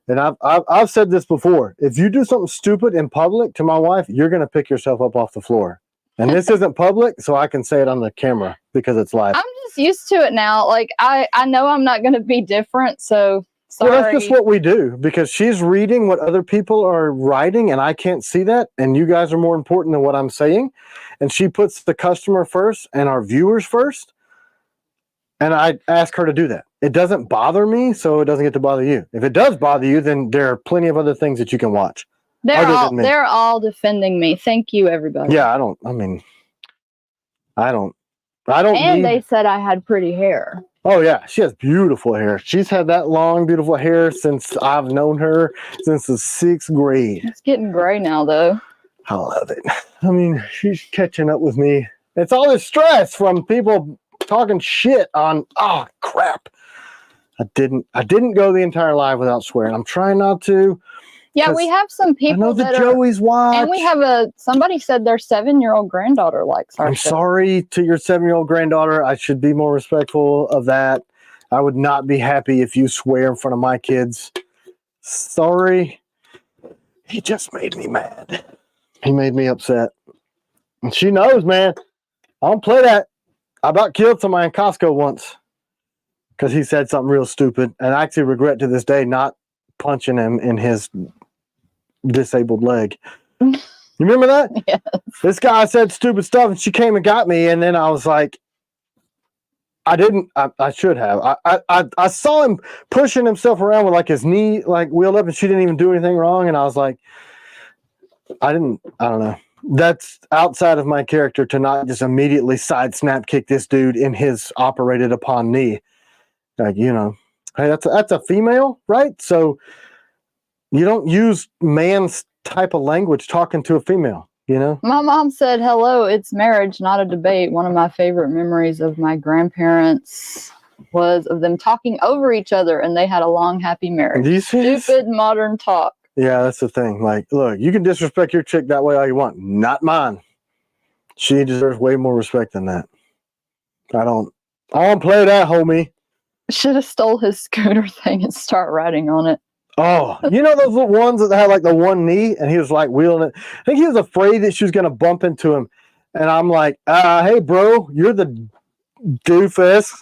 And I've said this before. If you do something stupid in public to my wife, you're going to pick yourself up off the floor. And this isn't public, so I can say it on the camera because it's live. I'm just used to it now. Like, I know I'm not going to be different, so sorry. Well, that's just what we do, because she's reading what other people are writing, and I can't see that. And you guys are more important than what I'm saying. And she puts the customer first and our viewers first. And I ask her to do that. It doesn't bother me, so it doesn't get to bother you. If it does bother you, then there are plenty of other things that you can watch. They're all defending me. Thank you, everybody. Yeah, I don't. And they said I had pretty hair. Oh yeah, she has beautiful hair. She's had that long, beautiful hair since I've known her, since the 6th grade. It's getting gray now, though. I love it. I mean, she's catching up with me. It's all this stress from people talking shit on. Oh crap! I didn't go the entire live without swearing. I'm trying not to. Yeah, we have some people. I know that Joey's watch. And we have somebody said their 7-year-old granddaughter likes our show. I'm sorry to your 7-year-old granddaughter. I should be more respectful of that. I would not be happy if you swear in front of my kids. Sorry. He just made me mad. He made me upset. And she knows, man. I don't play that. I about killed somebody in Costco once because he said something real stupid, and I actually regret to this day not punching him in his disabled leg. You remember that? Yes. This guy said stupid stuff, and she came and got me, and then I was like, I should have. I saw him pushing himself around with like his knee like wheeled up, and she didn't even do anything wrong, and I was like, I don't know. That's outside of my character to not just immediately side snap kick this dude in his operated upon knee. Like, hey, that's a female, right? So you don't use man's type of language talking to a female, My mom said, hello, it's marriage, not a debate. One of my favorite memories of my grandparents was of them talking over each other, and they had a long, happy marriage. Do you see this? Stupid modern talk. Yeah, that's the thing. Like, look, you can disrespect your chick that way all you want. Not mine. She deserves way more respect than that. I don't play that, homie. Should have stole his scooter thing and start riding on it. Oh, those little ones that had like the one knee, and he was like wheeling it. I think he was afraid that she was going to bump into him. And I'm like, hey, bro, you're the doofus.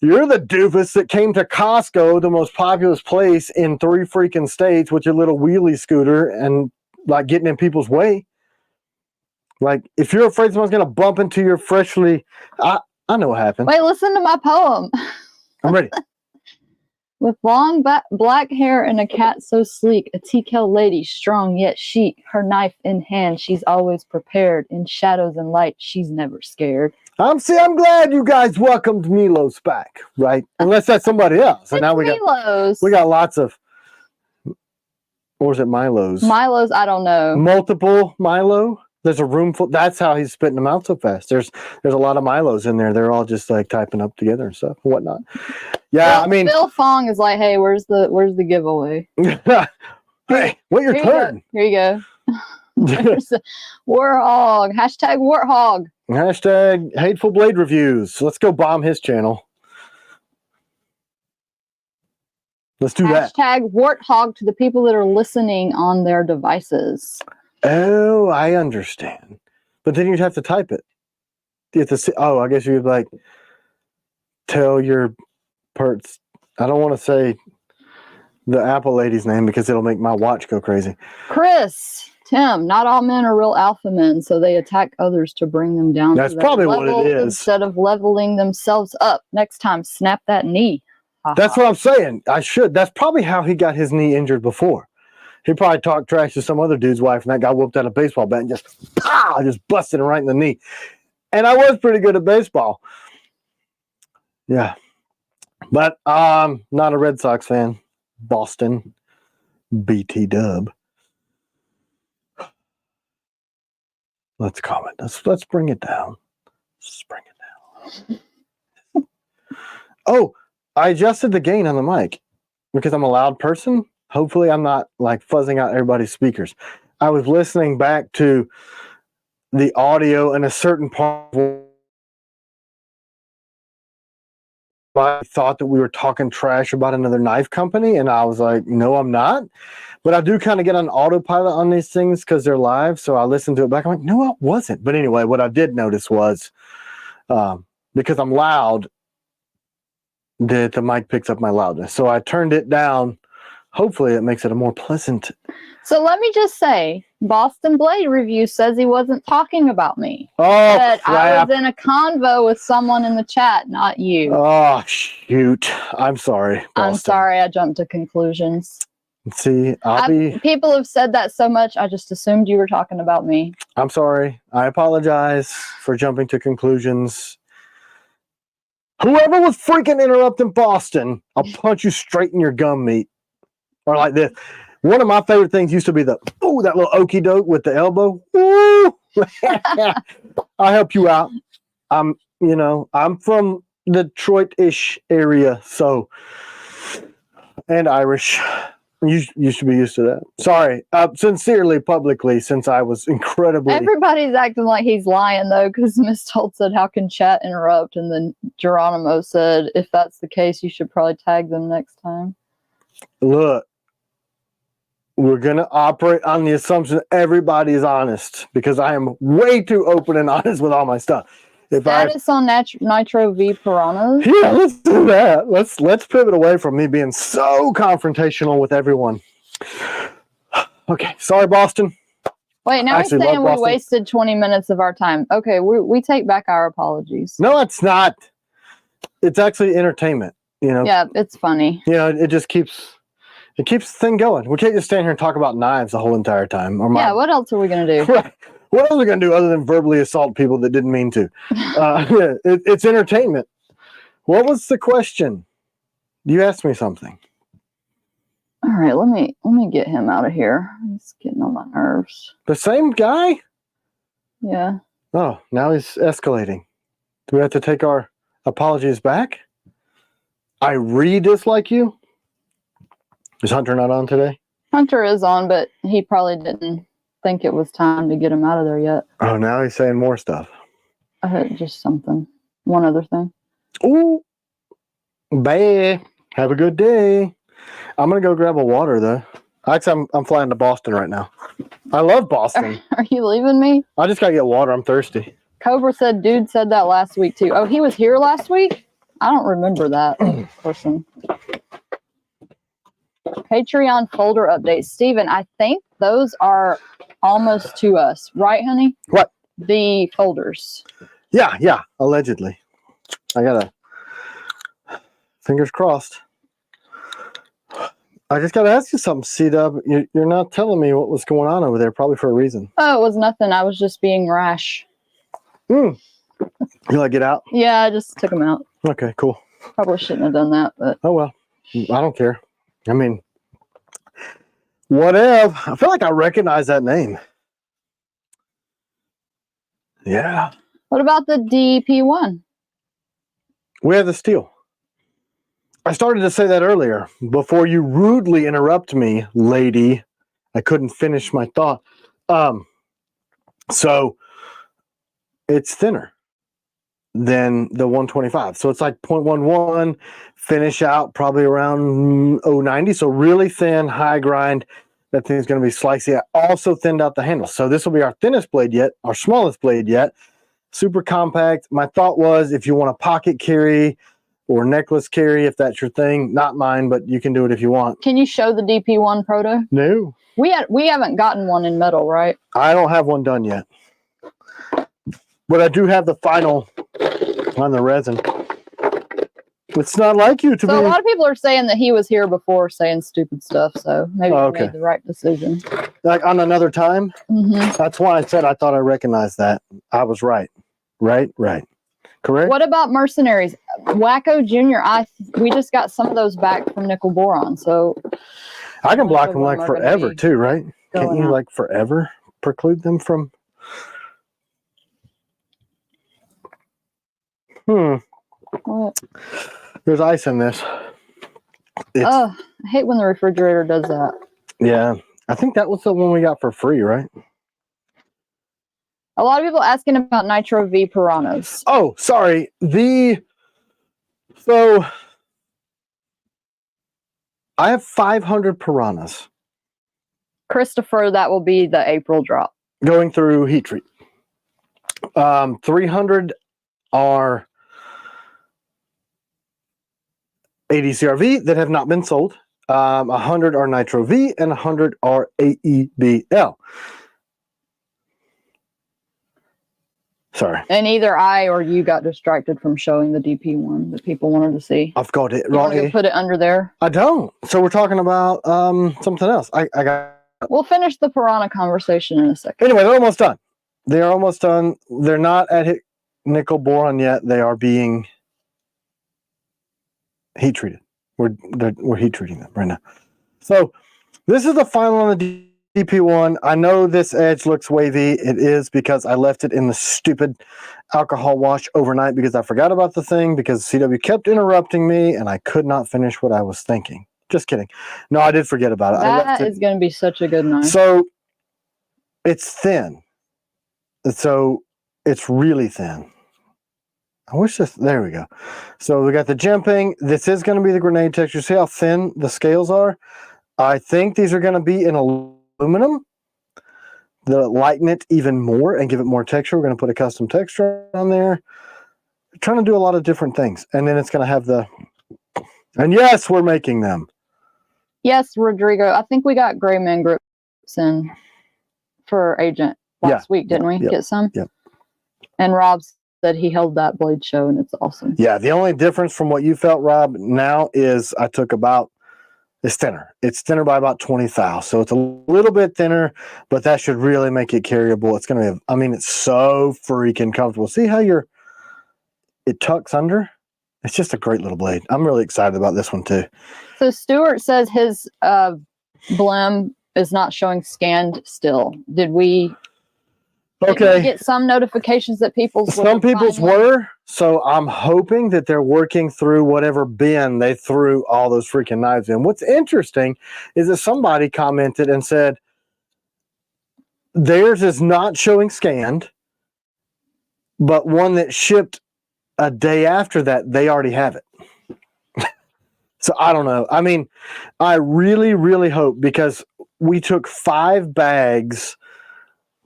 You're the doofus that came to Costco, the most populous place in 3 freaking states, with your little wheelie scooter and like getting in people's way. Like, if you're afraid someone's going to bump into your freshly, I know what happened. Wait, listen to my poem. I'm ready. With long black hair and a cat so sleek, a teakel lady, strong yet chic, her knife in hand, she's always prepared. In shadows and light, she's never scared. I'm glad you guys welcomed Milos back, right? Unless that's somebody else. And now we got lots of, or is it Milos? Milos, I don't know. Multiple Milo. There's a room full. That's how he's spitting them out so fast. There's a lot of Milos in there. They're all just like typing up together and stuff and whatnot. Yeah, Phil Fong is like, hey, where's the giveaway? Hey, wait your turn. Here you go. Warthog. Hashtag Warthog. Hashtag Hateful Blade Reviews. Let's go bomb his channel. Let's do that. Hashtag Warthog to the people that are listening on their devices. Oh, I understand. But then you'd have to type it. You have to see. Oh, I guess you'd like tell your parts. I don't want to say the Apple lady's name because it'll make my watch go crazy. Chris, Tim, not all men are real alpha men, so they attack others to bring them down. That's probably what it is. Instead of leveling themselves up. Next time, snap that knee. That's what I'm saying. I should. That's probably how he got his knee injured before. He probably talked trash to some other dude's wife, and that guy whooped out a baseball bat and just busted him right in the knee. And I was pretty good at baseball. Yeah. But not a Red Sox fan. Boston. BT Dub. Let's comment. Let's bring it down. Let's bring it down. Oh, I adjusted the gain on the mic because I'm a loud person. Hopefully I'm not like fuzzing out everybody's speakers. I was listening back to the audio in a certain part of I thought that we were talking trash about another knife company, and I was like, no, I'm not. But I do kind of get on autopilot on these things because they're live, so I listened to it back. I'm like, no, I wasn't. But anyway, what I did notice was because I'm loud, that the mic picks up my loudness. So I turned it down. Hopefully it makes it a more pleasant. So let me just say, Boston Blade Review says he wasn't talking about me. Oh, but crap. I was in a convo with someone in the chat, not you. Oh, shoot. I'm sorry, Boston. I'm sorry I jumped to conclusions. See, people have said that so much, I just assumed you were talking about me. I'm sorry. I apologize for jumping to conclusions. Whoever was freaking interrupting Boston, I'll punch you straight in your gum meat. Or like this. One of my favorite things used to be that little okey doke with the elbow. Woo! I'll help you out. I'm from Detroit-ish area, so, and Irish. You should be used to that. Sorry. Sincerely, publicly, since I was incredibly... Everybody's acting like he's lying, though, because Miss Tolt said, how can chat interrupt? And then Geronimo said, if that's the case, you should probably tag them next time. Look, we're going to operate on the assumption everybody is honest, because I am way too open and honest with all my stuff. Status on Nitro V Piranhas. Yeah, let's do that. Let's pivot away from me being so confrontational with everyone. Okay, sorry, Boston. Wait, now he's Actually, saying we love Boston. wasted 20 minutes of our time. Okay, we take back our apologies. No, it's not. It's actually entertainment. You know. Yeah, it's funny. You know, it just keeps the thing going. We can't just stand here and talk about knives the whole entire time. Or yeah, what else are we gonna do? Right. What else are we gonna do other than verbally assault people that didn't mean to? It's entertainment. What was the question? You asked me something. All right, let me get him out of here. He's getting on my nerves. The same guy? Yeah. Oh, now he's escalating. Do we have to take our apologies back? I dislike you. Is Hunter not on today? Hunter is on, but he probably didn't think it was time to get him out of there yet. Oh, now he's saying more stuff. Just something. One other thing. Ooh. Bye. Have a good day. I'm going to go grab a water, though. Actually, I'm flying to Boston right now. I love Boston. Are you leaving me? I just got to get water. I'm thirsty. Cobra said, dude said that last week, too. Oh, he was here last week? I don't remember that person. Patreon folder updates. Steven, I think those are almost to us. Right, honey? What? The folders. Yeah. Allegedly. I got to... Fingers crossed. I just got to ask you something, C-Dub. You're not telling me what was going on over there, probably for a reason. Oh, it was nothing. I was just being rash. You like get out? Yeah, I just took him out. Okay, cool. Probably shouldn't have done that, but... Oh, well. I don't care. I mean, whatever. I feel like I recognize that name. Yeah. What about the DP1? We have the steel. I started to say that earlier before you rudely interrupt me, lady. I couldn't finish my thought. So it's thinner than the 125. So it's like 0.11, finish out probably around 090. So really thin, high grind. That thing's going to be slicey. I also thinned out the handle. So this will be our thinnest blade yet, our smallest blade yet. Super compact. My thought was if you want a pocket carry or necklace carry, if that's your thing. Not mine, but you can do it if you want. Can you show the DP1 proto? No. We haven't gotten one in metal, right? I don't have one done yet. But I do have the final on the resin. It's not like you to be... So a lot of people are saying that he was here before saying stupid stuff, so maybe he made the right decision. Like on another time? Mm-hmm. That's why I said I thought I recognized that. I was right. Right. Correct? What about mercenaries? Wacko Jr., we just got some of those back from Nickel Boron, so... I can block them like forever too, right? Can't you like forever preclude them from... What? There's ice in this. I hate when the refrigerator does that. Yeah. I think that was the one we got for free, right? A lot of people asking about Nitro V Piranhas. Oh, sorry. So I have 500 Piranhas. Christopher, that will be the April drop. Going through heat treat. 300 are ADCRV that have not been sold. 100 are Nitro V and 100 are AEBL. Sorry. And either I or you got distracted from showing the DP1 that people wanted to see. I've got it right. You put it under there? I don't. So we're talking about something else. I got... We'll finish the Piranha conversation in a second. Anyway, they're almost done. They're almost done. They're not at nickel boron yet. They are being heat treated. We're heat treating them right now. So this is the final on the DP1. I know this edge looks wavy. It is because I left it in the stupid alcohol wash overnight because I forgot about the thing because CW kept interrupting me and I could not finish what I was thinking. Just kidding. No, I did forget about it. That is going to be such a good knife. So it's thin. So it's really thin. I wish this, there we go. So we got the jimping. This is going to be the grenade texture. See how thin the scales are? I think these are going to be in aluminum. They'll lighten it even more and give it more texture. We're going to put a custom texture on there. trying to do a lot of different things. And then it's going to have and yes, we're making them. Yes, Rodrigo. I think we got gray man grips in for Agent last week, didn't we? Get some? Yep. And Rob said he held that blade show, and it's awesome. Yeah, the only difference from what you felt, Rob, now is I took it's thinner. It's thinner by about 20 thou. So it's a little bit thinner, but that should really make it carryable. It's going to be, it's so freaking comfortable. See how it tucks under? It's just a great little blade. I'm really excited about this one too. So Stuart says his blim is not showing scanned still. Did we get some notifications that some people's were? So I'm hoping that they're working through whatever bin they threw all those freaking knives in. What's interesting is that somebody commented and said theirs is not showing scanned, but one that shipped a day after that, they already have it. So I don't know. I really, really hope, because we took 5 bags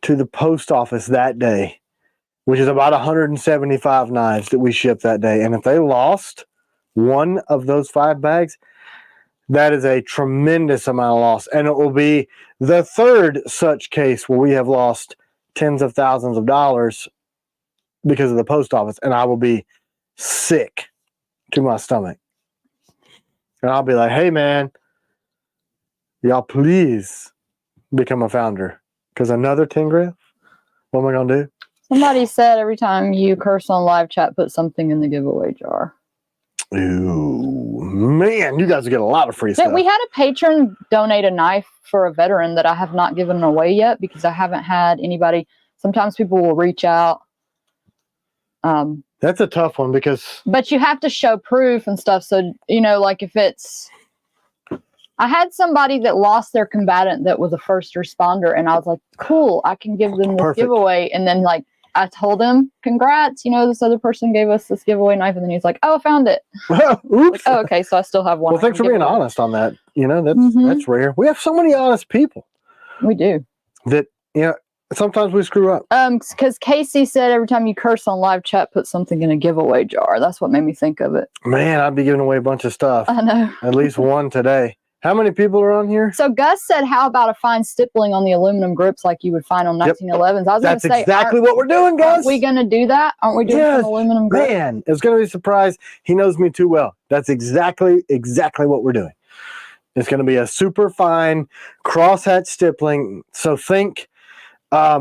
to the post office that day, which is about 175 knives that we shipped that day. And if they lost one of those 5 bags, that is a tremendous amount of loss. And it will be the 3rd such case where we have lost tens of thousands of dollars because of the post office. And I will be sick to my stomach. And I'll be like, hey, man, y'all please become a founder. Because another 10 grand? What am I going to do? Somebody said every time you curse on live chat, put something in the giveaway jar. Ooh, man, you guys get a lot of free stuff. We had a patron donate a knife for a veteran that I have not given away yet because I haven't had anybody. Sometimes people will reach out. That's a tough one but you have to show proof and stuff. So, like if I had somebody that lost their combatant that was a first responder, and I was like, cool, I can give them this giveaway. And then I told him, congrats, this other person gave us this giveaway knife. And then he's like, oh, I found it. Oops. Oh, okay. So I still have one. Well, thanks for being honest on that. That's rare. We have so many honest people. We do. That, sometimes we screw up. Because Casey said every time you curse on live chat, put something in a giveaway jar. That's what made me think of it. Man, I'd be giving away a bunch of stuff. I know. At least one today. How many people are on here? So Gus said, how about a fine stippling on the aluminum grips like you would find on 1911s? I was going to say, that's exactly what we're doing, Gus. Aren't we going to do that? Aren't we doing some aluminum grips? Man, it's going to be a surprise. He knows me too well. That's exactly what we're doing. It's going to be a super fine crosshatch stippling. So think... are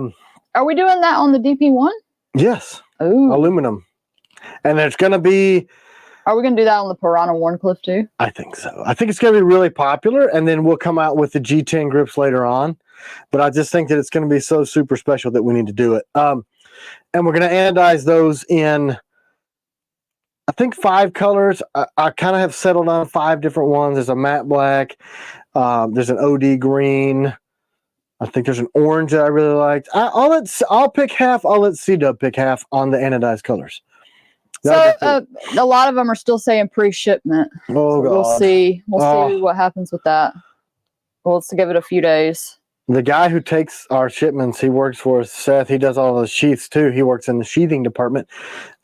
we doing that on the DP1? Yes. Ooh. Aluminum. And there's going to be... Are we going to do that on the Piranha Warncliffe too? I think so. I think it's going to be really popular, and then we'll come out with the G10 grips later on. But I just think that it's going to be so super special that we need to do it. And we're going to anodize those in, I think, 5 colors. I kind of have settled on 5 different ones. There's a matte black. There's an OD green. I think there's an orange that I really liked. I'll pick half. I'll let C-Dub pick half on the anodized colors. So a lot of them are still saying pre-shipment. Oh, God. We'll see. We'll see what happens with that. Well, let's give it a few days. The guy who takes our shipments, he works for us, Seth. He does all the sheaths too. He works in the sheathing department.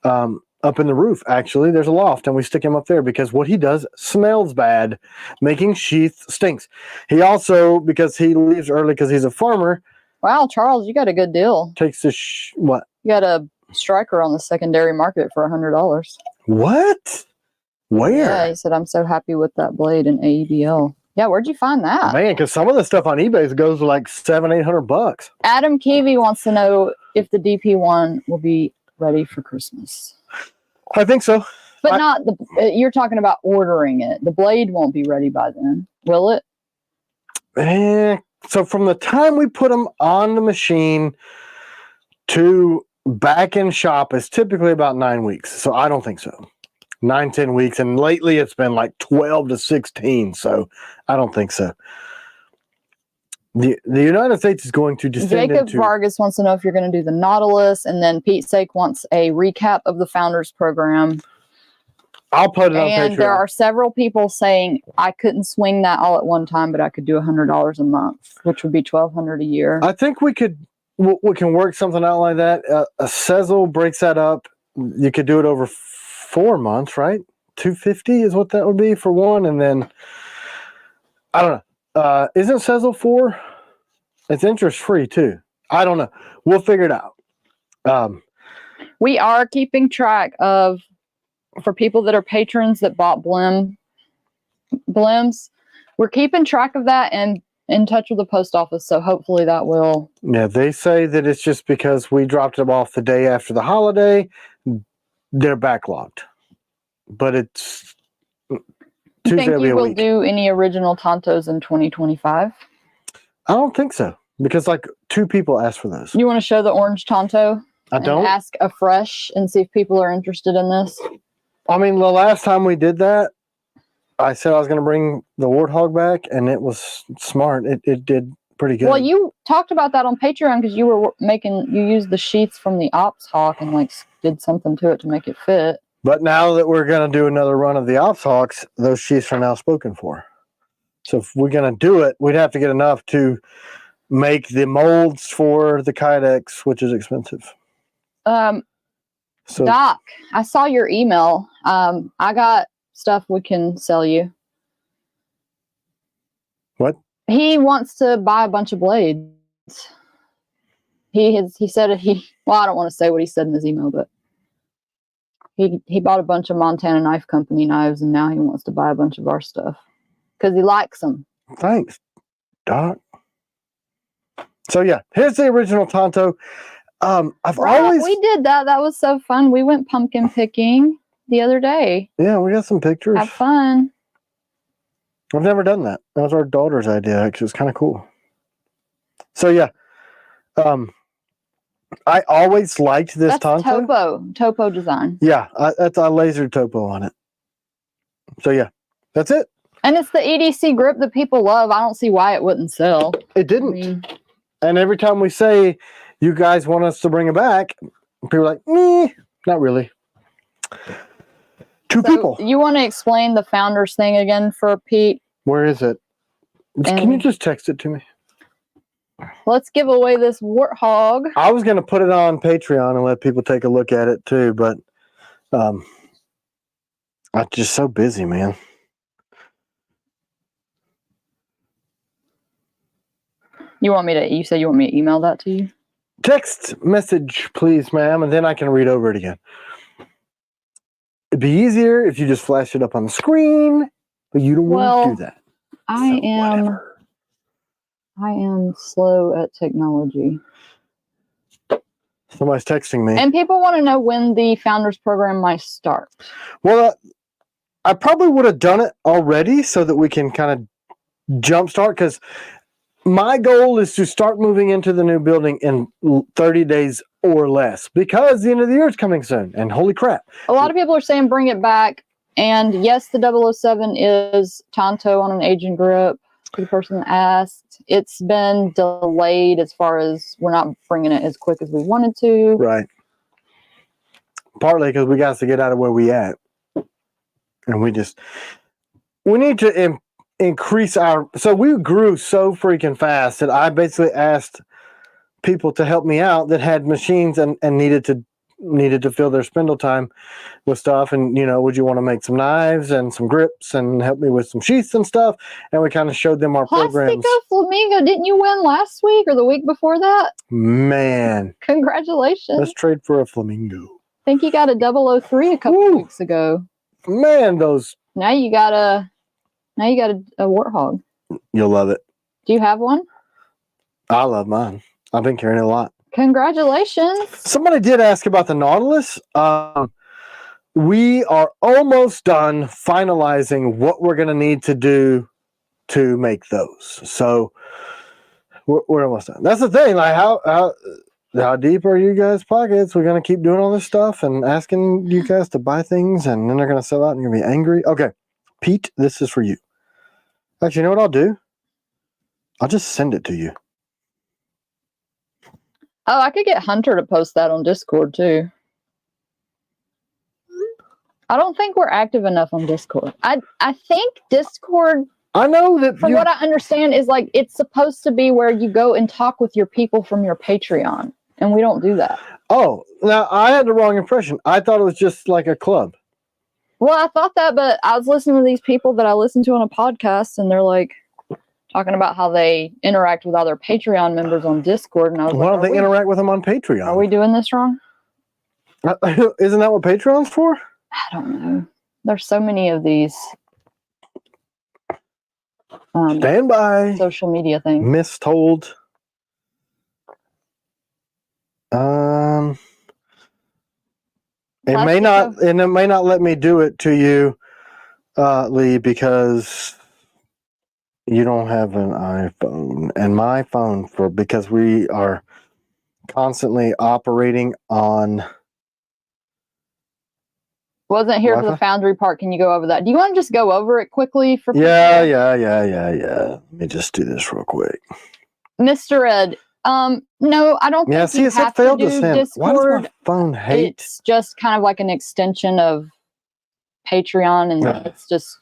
Up in the roof, actually, there's a loft, and we stick him up there because what he does smells bad. Making sheath stinks. He also, because he leaves early because he's a farmer. Wow, Charles, you got a good deal. Takes the what? You got a striker on the secondary market for $100. What? Where? Yeah, he said, I'm so happy with that blade in AEBL. Yeah, where'd you find that? Man, because some of the stuff on eBay goes for like $700-800. Adam Keevy wants to know if the DP1 will be ready for Christmas. I think so. But not you're talking about ordering it. The blade won't be ready by then, will it? So from the time we put them on the machine to back in shop is typically about 9 weeks. So I don't think so. 9-10 weeks. And lately it's been like 12 to 16. So I don't think so. The United States is going to descend Jacob Vargas wants to know if you're going to do the Nautilus. And then Pete Sake wants a recap of the Founders Program. I'll put it on Patreon. And there are several people saying I couldn't swing that all at one time, but I could do $100 a month, which would be $1,200 a year. I think we can work something out like that. A Sezzle breaks that up you could do it over 4 months, right? $250 is what that would be for one, and then I don't know. Isn't Sezzle 4? It's interest free too. I don't know. We'll figure it out. We are keeping track of, for people that are patrons that bought blims, we're keeping track of that and in touch with the post office. So hopefully that will. Yeah, they say that it's just because we dropped them off the day after the holiday. They're backlogged, but it's You Tuesday think will be you a will week. do any original Tontos in 2025? I don't think so because like 2 people asked for those. You want to show the orange Tonto? I don't. And ask afresh and see if people are interested in this. I mean, the last time we did that, I said I was going to bring the warthog back, and it was smart. It did pretty good. Well, you talked about that on Patreon because you used the sheets from the Ops Hawk and like did something to it to make it fit. But now that we're going to do another run of the Ops Hawks, those sheets are now spoken for. So if we're going to do it, we'd have to get enough to make the molds for the Kydex, which is expensive. So Doc, I saw your email. I got stuff we can sell you. What? He wants to buy a bunch of blades. He said well, I don't want to say what he said in his email, but he bought a bunch of Montana Knife Company knives, and now he wants to buy a bunch of our stuff because he likes them. Thanks, Doc. So yeah, here's the original Tonto. We did that. That was so fun. We went pumpkin picking the other day. Yeah, we got some pictures. Have fun. I've never done that. That was our daughter's idea. Actually, it's kind of cool. So yeah, I always liked this That's Tonto. Topo design. Yeah, I lasered topo on it. So yeah, that's it. And it's the EDC grip that people love. I don't see why it wouldn't sell. It didn't. And every time we say you guys want us to bring it back, people are like, not really. 2 people. You want to explain the founders thing again for Pete? Where is it? Can you just text it to me? Let's give away this warthog. I was going to put it on Patreon and let people take a look at it too, but I'm just so busy, man. You said you want me to email that to you? Text message, please, ma'am, and then I can read over it again. It'd be easier if you just flash it up on the screen, but you don't want to do that. I am slow at technology. Somebody's texting me. And people want to know when the Founders Program might start. Well, I probably would have done it already so that we can kind of jumpstart, because my goal is to start moving into the new building in 30 days or less, because the end of the year is coming soon, and holy crap. A lot of people are saying bring it back, and yes, the 007 is Tonto on an aging grip. The person asked. It's been delayed as far as we're not bringing it as quick as we wanted to. Right. Partly because we got to get out of where we at. And we need to increase our, so we grew so freaking fast that I basically asked people to help me out that had machines and needed to fill their spindle time with stuff. And, would you want to make some knives and some grips and help me with some sheaths and stuff? And we kind of showed them our programs. Plastico Flamingo, didn't you win last week or the week before that? Man. Congratulations. Let's trade for a flamingo. I think you got a 003 a couple of weeks ago. Man, those. Now you got a warthog. You'll love it. Do you have one? I love mine. I've been carrying it a lot. Congratulations. Somebody did ask about the Nautilus. We are almost done finalizing what we're going to need to do to make those. So we're almost done. That's the thing. Like how deep are you guys' pockets? We're going to keep doing all this stuff and asking you guys to buy things, and then they're going to sell out and you're going to be angry. Okay, Pete, this is for you. Actually, you know what I'll do? I'll just send it to you. Oh, I could get Hunter to post that on Discord too. I don't think we're active enough on Discord. I think Discord, I know that from what I understand, is like it's supposed to be where you go and talk with your people from your Patreon, and we don't do that. Oh, now I had the wrong impression. I thought it was just like a club. Well, I thought that, but I was listening to these people that I listen to on a podcast, and they're like talking about how they interact with other Patreon members on Discord, and I was Why like, don't they interact with them on Patreon? are we doing this wrong? Isn't that what Patreon's for? I don't know. There's so many of these Stand by. social media things. Mistold. It may not, and it may not let me do it to you, Lee, because you don't have an iPhone, and my phone because we are constantly operating on. Wasn't here for the Foundry part. Can you go over that? Do you want to just go over it quickly for people? Yeah. Let me just do this real quick. Mr. Ed, no, I don't think you have to do Discord. Why does my phone hate? It's just kind of like an extension of Patreon, and it's just,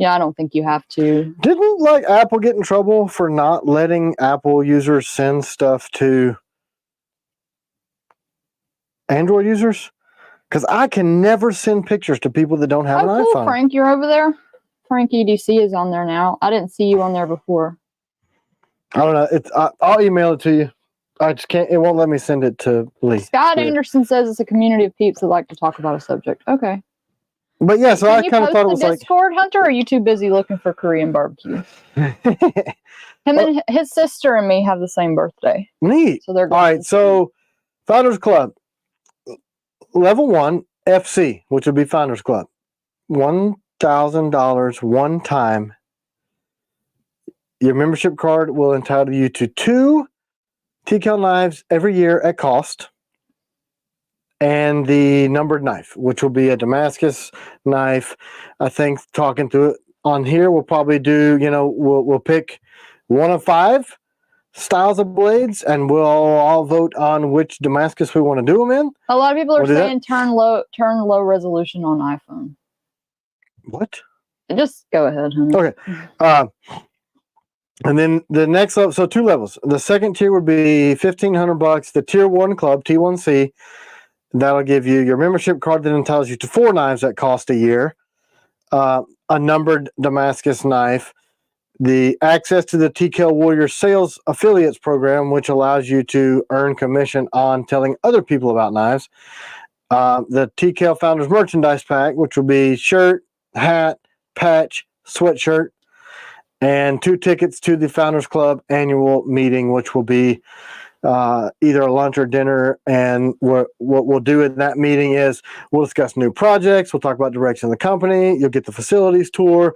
I don't think you have to. Didn't like Apple get in trouble for not letting Apple users send stuff to Android users? Because I can never send pictures to people that don't have an iPhone. Frank, you're over there. Frank EDC is on there now. I didn't see you on there before. I don't know. I'll email it to you. I just can't. It won't let me send it to Lee. Scott Anderson says it's a community of peeps that like to talk about a subject. Okay. But yeah, so I kind of thought it was like Discord, Hunter. Or are you too busy looking for Korean barbecue? Him and his sister and me have the same birthday. Neat. So they're all right. So Founders Club, level 1 FC, which would be Founders Club, $1,000 one time. Your membership card will entitle you to 2 TCAL knives every year at cost, and the numbered knife, which will be a Damascus knife. I think talking through it on here, we'll probably do, we'll pick 1 of 5 styles of blades, and we'll all vote on which Damascus we want to do them in. A lot of people are saying turn low resolution on iPhone. What? Just go ahead, honey. Okay. And then the next level, so 2 levels. The second tier would be $1,500. The tier 1 club, T1C, that'll give you your membership card that entitles you to 4 knives that cost a year, a numbered Damascus knife, the access to the TCAL Warrior Sales Affiliates Program, which allows you to earn commission on telling other people about knives, the TCAL Founders Merchandise Pack, which will be shirt, hat, patch, sweatshirt, and 2 tickets to the Founders Club annual meeting, which will be either a lunch or dinner. And what we'll do in that meeting is we'll discuss new projects. We'll talk about direction of the company. You'll get the facilities tour.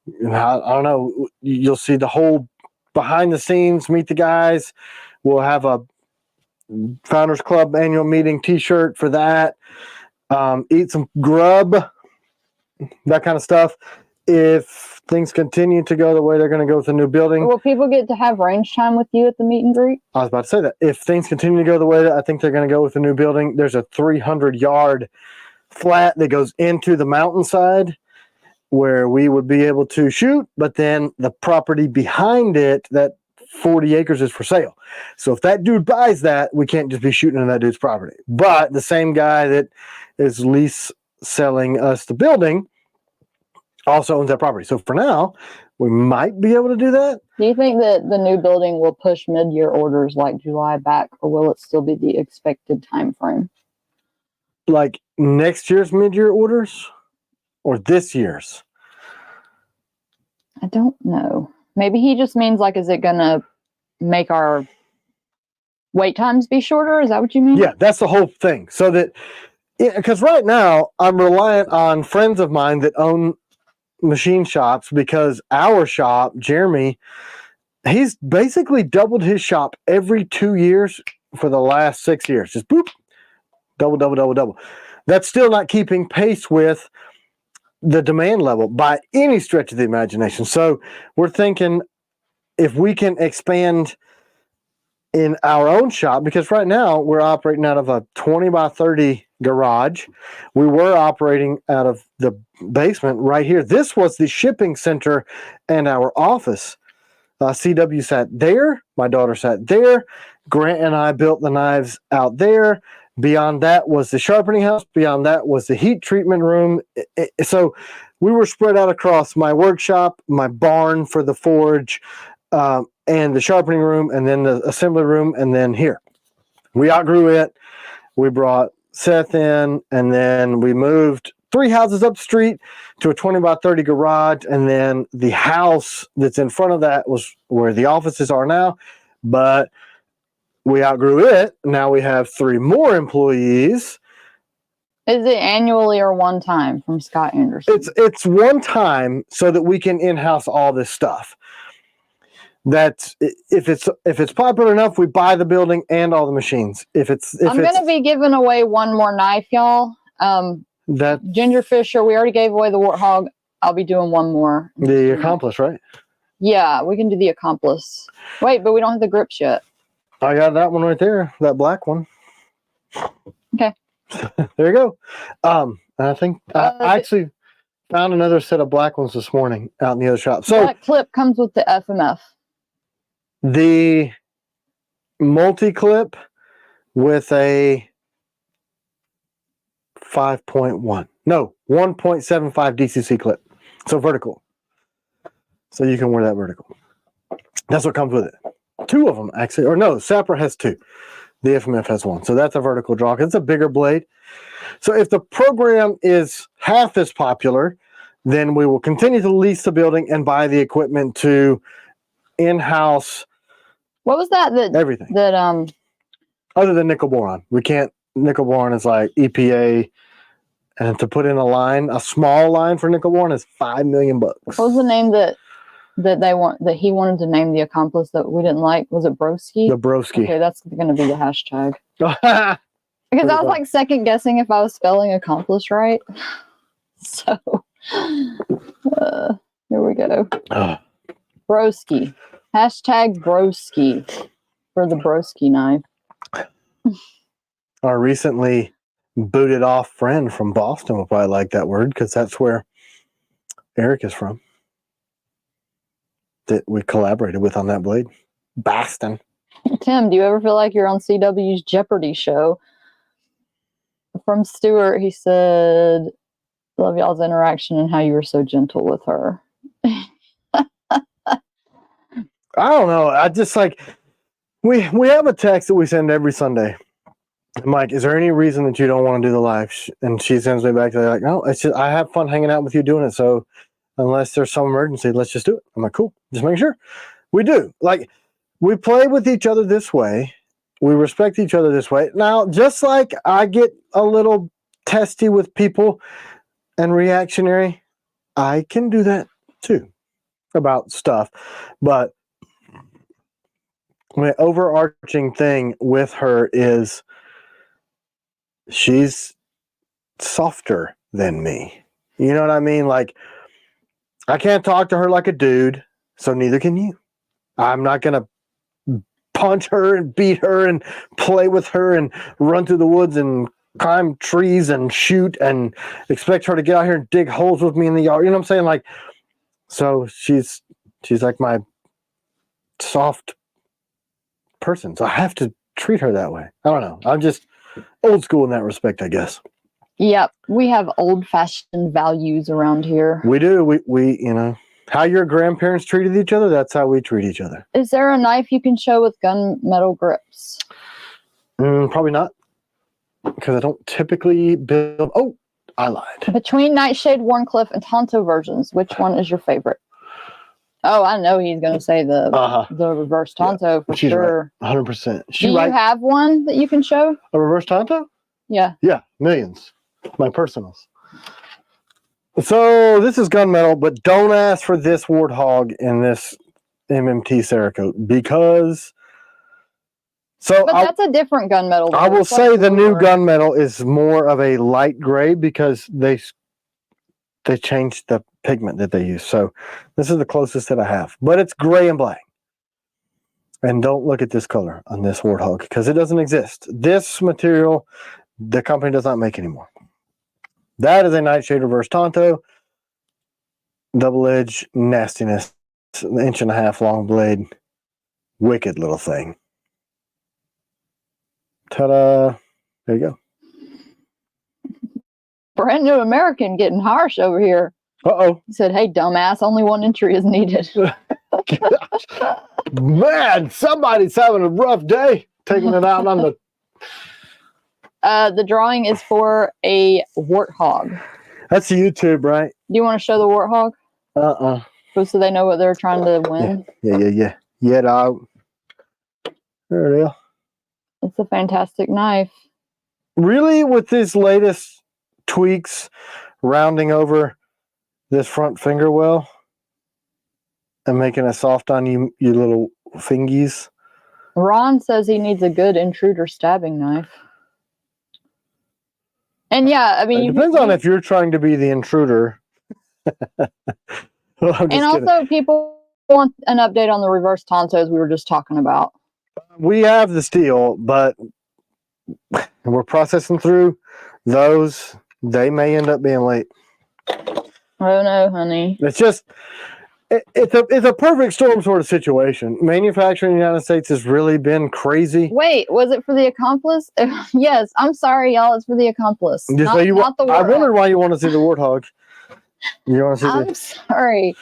I don't know. You'll see the whole behind the scenes, meet the guys. We'll have a Founders Club annual meeting t-shirt for that. Eat some grub, that kind of stuff. If things continue to go the way they're going to go with the new building. Will people get to have range time with you at the meet and greet? I was about to say that. If things continue to go the way that I think they're going to go with the new building, there's a 300-yard flat that goes into the mountainside where we would be able to shoot, but then the property behind it, that 40 acres, is for sale. So if that dude buys that, we can't just be shooting on that dude's property. But the same guy that is lease selling us the building also owns that property. So for now, we might be able to do that. Do you think that the new building will push mid-year orders like July back, or will it still be the expected time frame? Like next year's mid-year orders or this year's? I don't know. Maybe he just means like, is it going to make our wait times be shorter? Is that what you mean? Yeah, that's the whole thing. So that, because right now I'm reliant on friends of mine that own machine shops, because our shop, Jeremy, he's basically doubled his shop every 2 years for the last 6 years. Just boop, double. That's still not keeping pace with the demand level by any stretch of the imagination. So we're thinking if we can expand in our own shop, because right now we're operating out of a 20 by 30 garage. We were operating out of the basement right here. This was the shipping center and our office. CW sat there. My daughter sat there. Grant and I built the knives out there. Beyond that was the sharpening house. Beyond that was the heat treatment room. So we were spread out across my workshop, my barn for the forge, and the sharpening room, and then the assembly room, and then here. We outgrew it. We brought Seth in, and then we moved 3 houses up the street to a 20 by 30 garage, and then the house that's in front of that was where the offices are now, but we outgrew it. Now we have 3 more employees. Is it annually or one time from Scott Anderson? It's one time so that we can in-house all this stuff. That's if it's popular enough, we buy the building and all the machines. I'm going to be giving away one more knife, y'all. That Ginger Fisher, we already gave away the Warthog. I'll be doing one more. The Accomplice, right? Yeah, we can do the Accomplice. Wait, but we don't have the grips yet. I got that one right there, that black one. Okay. There you go. I think I actually found another set of black ones this morning out in the other shop. So that clip comes with the FMF. The multi-clip with a 1.75 DCC clip. So vertical. So you can wear that vertical. That's what comes with it. 2 of them, actually. Or no, Sapper has 2. The FMF has 1. So that's a vertical draw. It's a bigger blade. So if the program is half as popular, then we will continue to lease the building and buy the equipment to in-house. What was that? Everything. Other than nickel boron. We can't. Nickel boron is like EPA. And to put in a small line for nickel boron is $5 million. What was the name that he wanted to name the Accomplice that we didn't like? Was it Broski? The Broski. Okay, that's going to be the hashtag. Because I was like second guessing if I was spelling Accomplice right. So here we go. Broski. Hashtag Broski for the Broski knife. Our recently booted off friend from Boston will probably like that word because that's where Eric is from. That we collaborated with on that blade. Boston. Tim, do you ever feel like you're on CW's Jeopardy show? From Stuart, he said, love y'all's interaction and how you were so gentle with her. I don't know. I just like, we have a text that we send every Sunday. I'm like, is there any reason that you don't want to do the live? And she sends me back to like, no, it's just, I have fun hanging out with you doing it. So unless there's some emergency, let's just do it. I'm like, cool. Just make sure. We do. Like, we play with each other this way. We respect each other this way. Now, just like I get a little testy with people and reactionary, I can do that too about stuff. But my overarching thing with her is she's softer than me. You know what I mean? Like, I can't talk to her like a dude, so neither can you. I'm not going to punch her and beat her and play with her and run through the woods and climb trees and shoot and expect her to get out here and dig holes with me in the yard. You know what I'm saying? Like, so she's like my soft person. So I have to treat her that way. I don't know. I'm just old school in that respect, I guess. Yep. We have old-fashioned values around here. We do. We you know, how your grandparents treated each other, that's how we treat each other. Is there a knife you can show with gunmetal grips? Probably not. Because I don't typically build... Oh, I lied. Between Nightshade, Warncliffe, and Tonto versions, which one is your favorite? Oh, I know he's going to say the reverse Tonto for sure. Right. 100%. Do you have one that you can show? A reverse Tonto? Yeah. Yeah, millions. My personals. So this is gunmetal, but don't ask for this Warthog in this MMT Cerakote because... So but that's a different gunmetal. I will say the new gunmetal is more of a light gray because they changed the pigment that they use. So this is the closest that I have, but it's gray and black. And don't look at this color on this Warthog because it doesn't exist. This material, the company does not make anymore. That is a Nightshade Reverse Tonto. Double edge nastiness. an 1.5 inch long blade. Wicked little thing. Ta-da! There you go. Brand new American getting harsh over here. Uh-oh. He said, "Hey, dumbass, only 1 entry is needed." Man, somebody's having a rough day taking it out on the... The drawing is for a warthog. That's YouTube, right? Do you want to show the warthog? So they know what they're trying to win? Yeah. Yeah, dog. There it is. It's a fantastic knife. Really, with these latest tweaks, rounding over this front finger well and making it soft on you little fingies? Ron says he needs a good intruder stabbing knife. And yeah, I mean, it depends on if you're trying to be the intruder. Well, and also, kidding. People want an update on the reverse tonsos we were just talking about. We have the steel, but we're processing through those. They may end up being late. Oh no, honey. It's just it's a perfect storm sort of situation. Manufacturing in the United States has really been crazy. Wait, was it for the accomplice? Yes, I'm sorry, y'all. It's for the accomplice. Not the warthog. I wondered why you want to see the warthog. You want to see I'm sorry.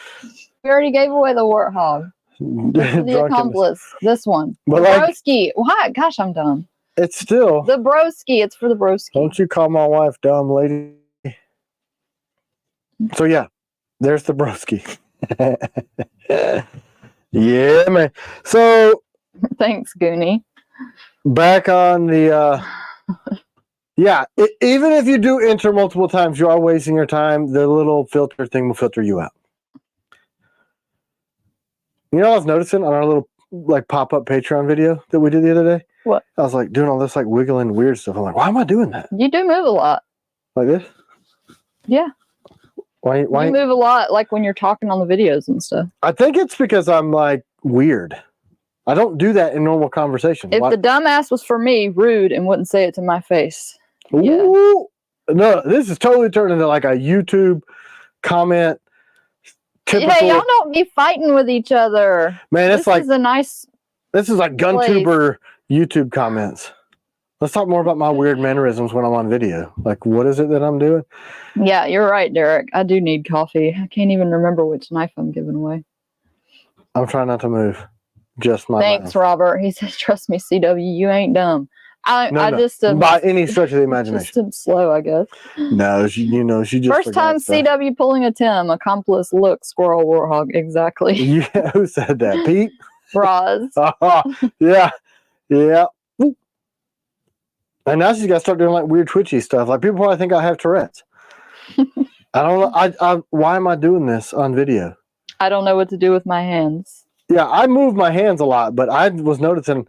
We already gave away the warthog. The accomplice. This one. But the broski. Why? Gosh, I'm dumb. It's still the broski. It's for the broski. Don't you call my wife dumb, lady. So yeah, there's the broski. Yeah, man. So thanks, Goonie. Back on the yeah, even if you do enter multiple times, you are wasting your time. The little filter thing will filter you out. You know what I was noticing on our little like pop-up Patreon video that we did the other day? What? I was like doing all this like wiggling weird stuff. I'm like, why am I doing that? You do move a lot. Like this? Yeah. Why you move a lot like when you're talking on the videos and stuff. I think it's because I'm like weird. I don't do that in normal conversation. If the dumbass was for me, rude, and wouldn't say it to my face. Yeah. Ooh, no, this is totally turned into like a YouTube comment. Typical. Hey, y'all don't be fighting with each other. Man, it's this is a nice. This is like GunTuber YouTube comments. Let's talk more about my weird mannerisms when I'm on video. Like, what is it that I'm doing? Yeah, you're right, Derek. I do need coffee. I can't even remember which knife I'm giving away. I'm trying not to move. Just my Thanks, mouth. Robert. He says, "Trust me, CW, you ain't dumb." No. Just by any stretch of the imagination. Just slow, I guess. No, she just first time CW pulling a Tim. Accomplice, look, squirrel warthog. Exactly. Yeah, who said that? Pete? Roz. Yeah. And now she's got to start doing like weird twitchy stuff. Like people probably think I have Tourette's. I don't know. Why am I doing this on video? I don't know what to do with my hands. Yeah, I move my hands a lot, but I was noticing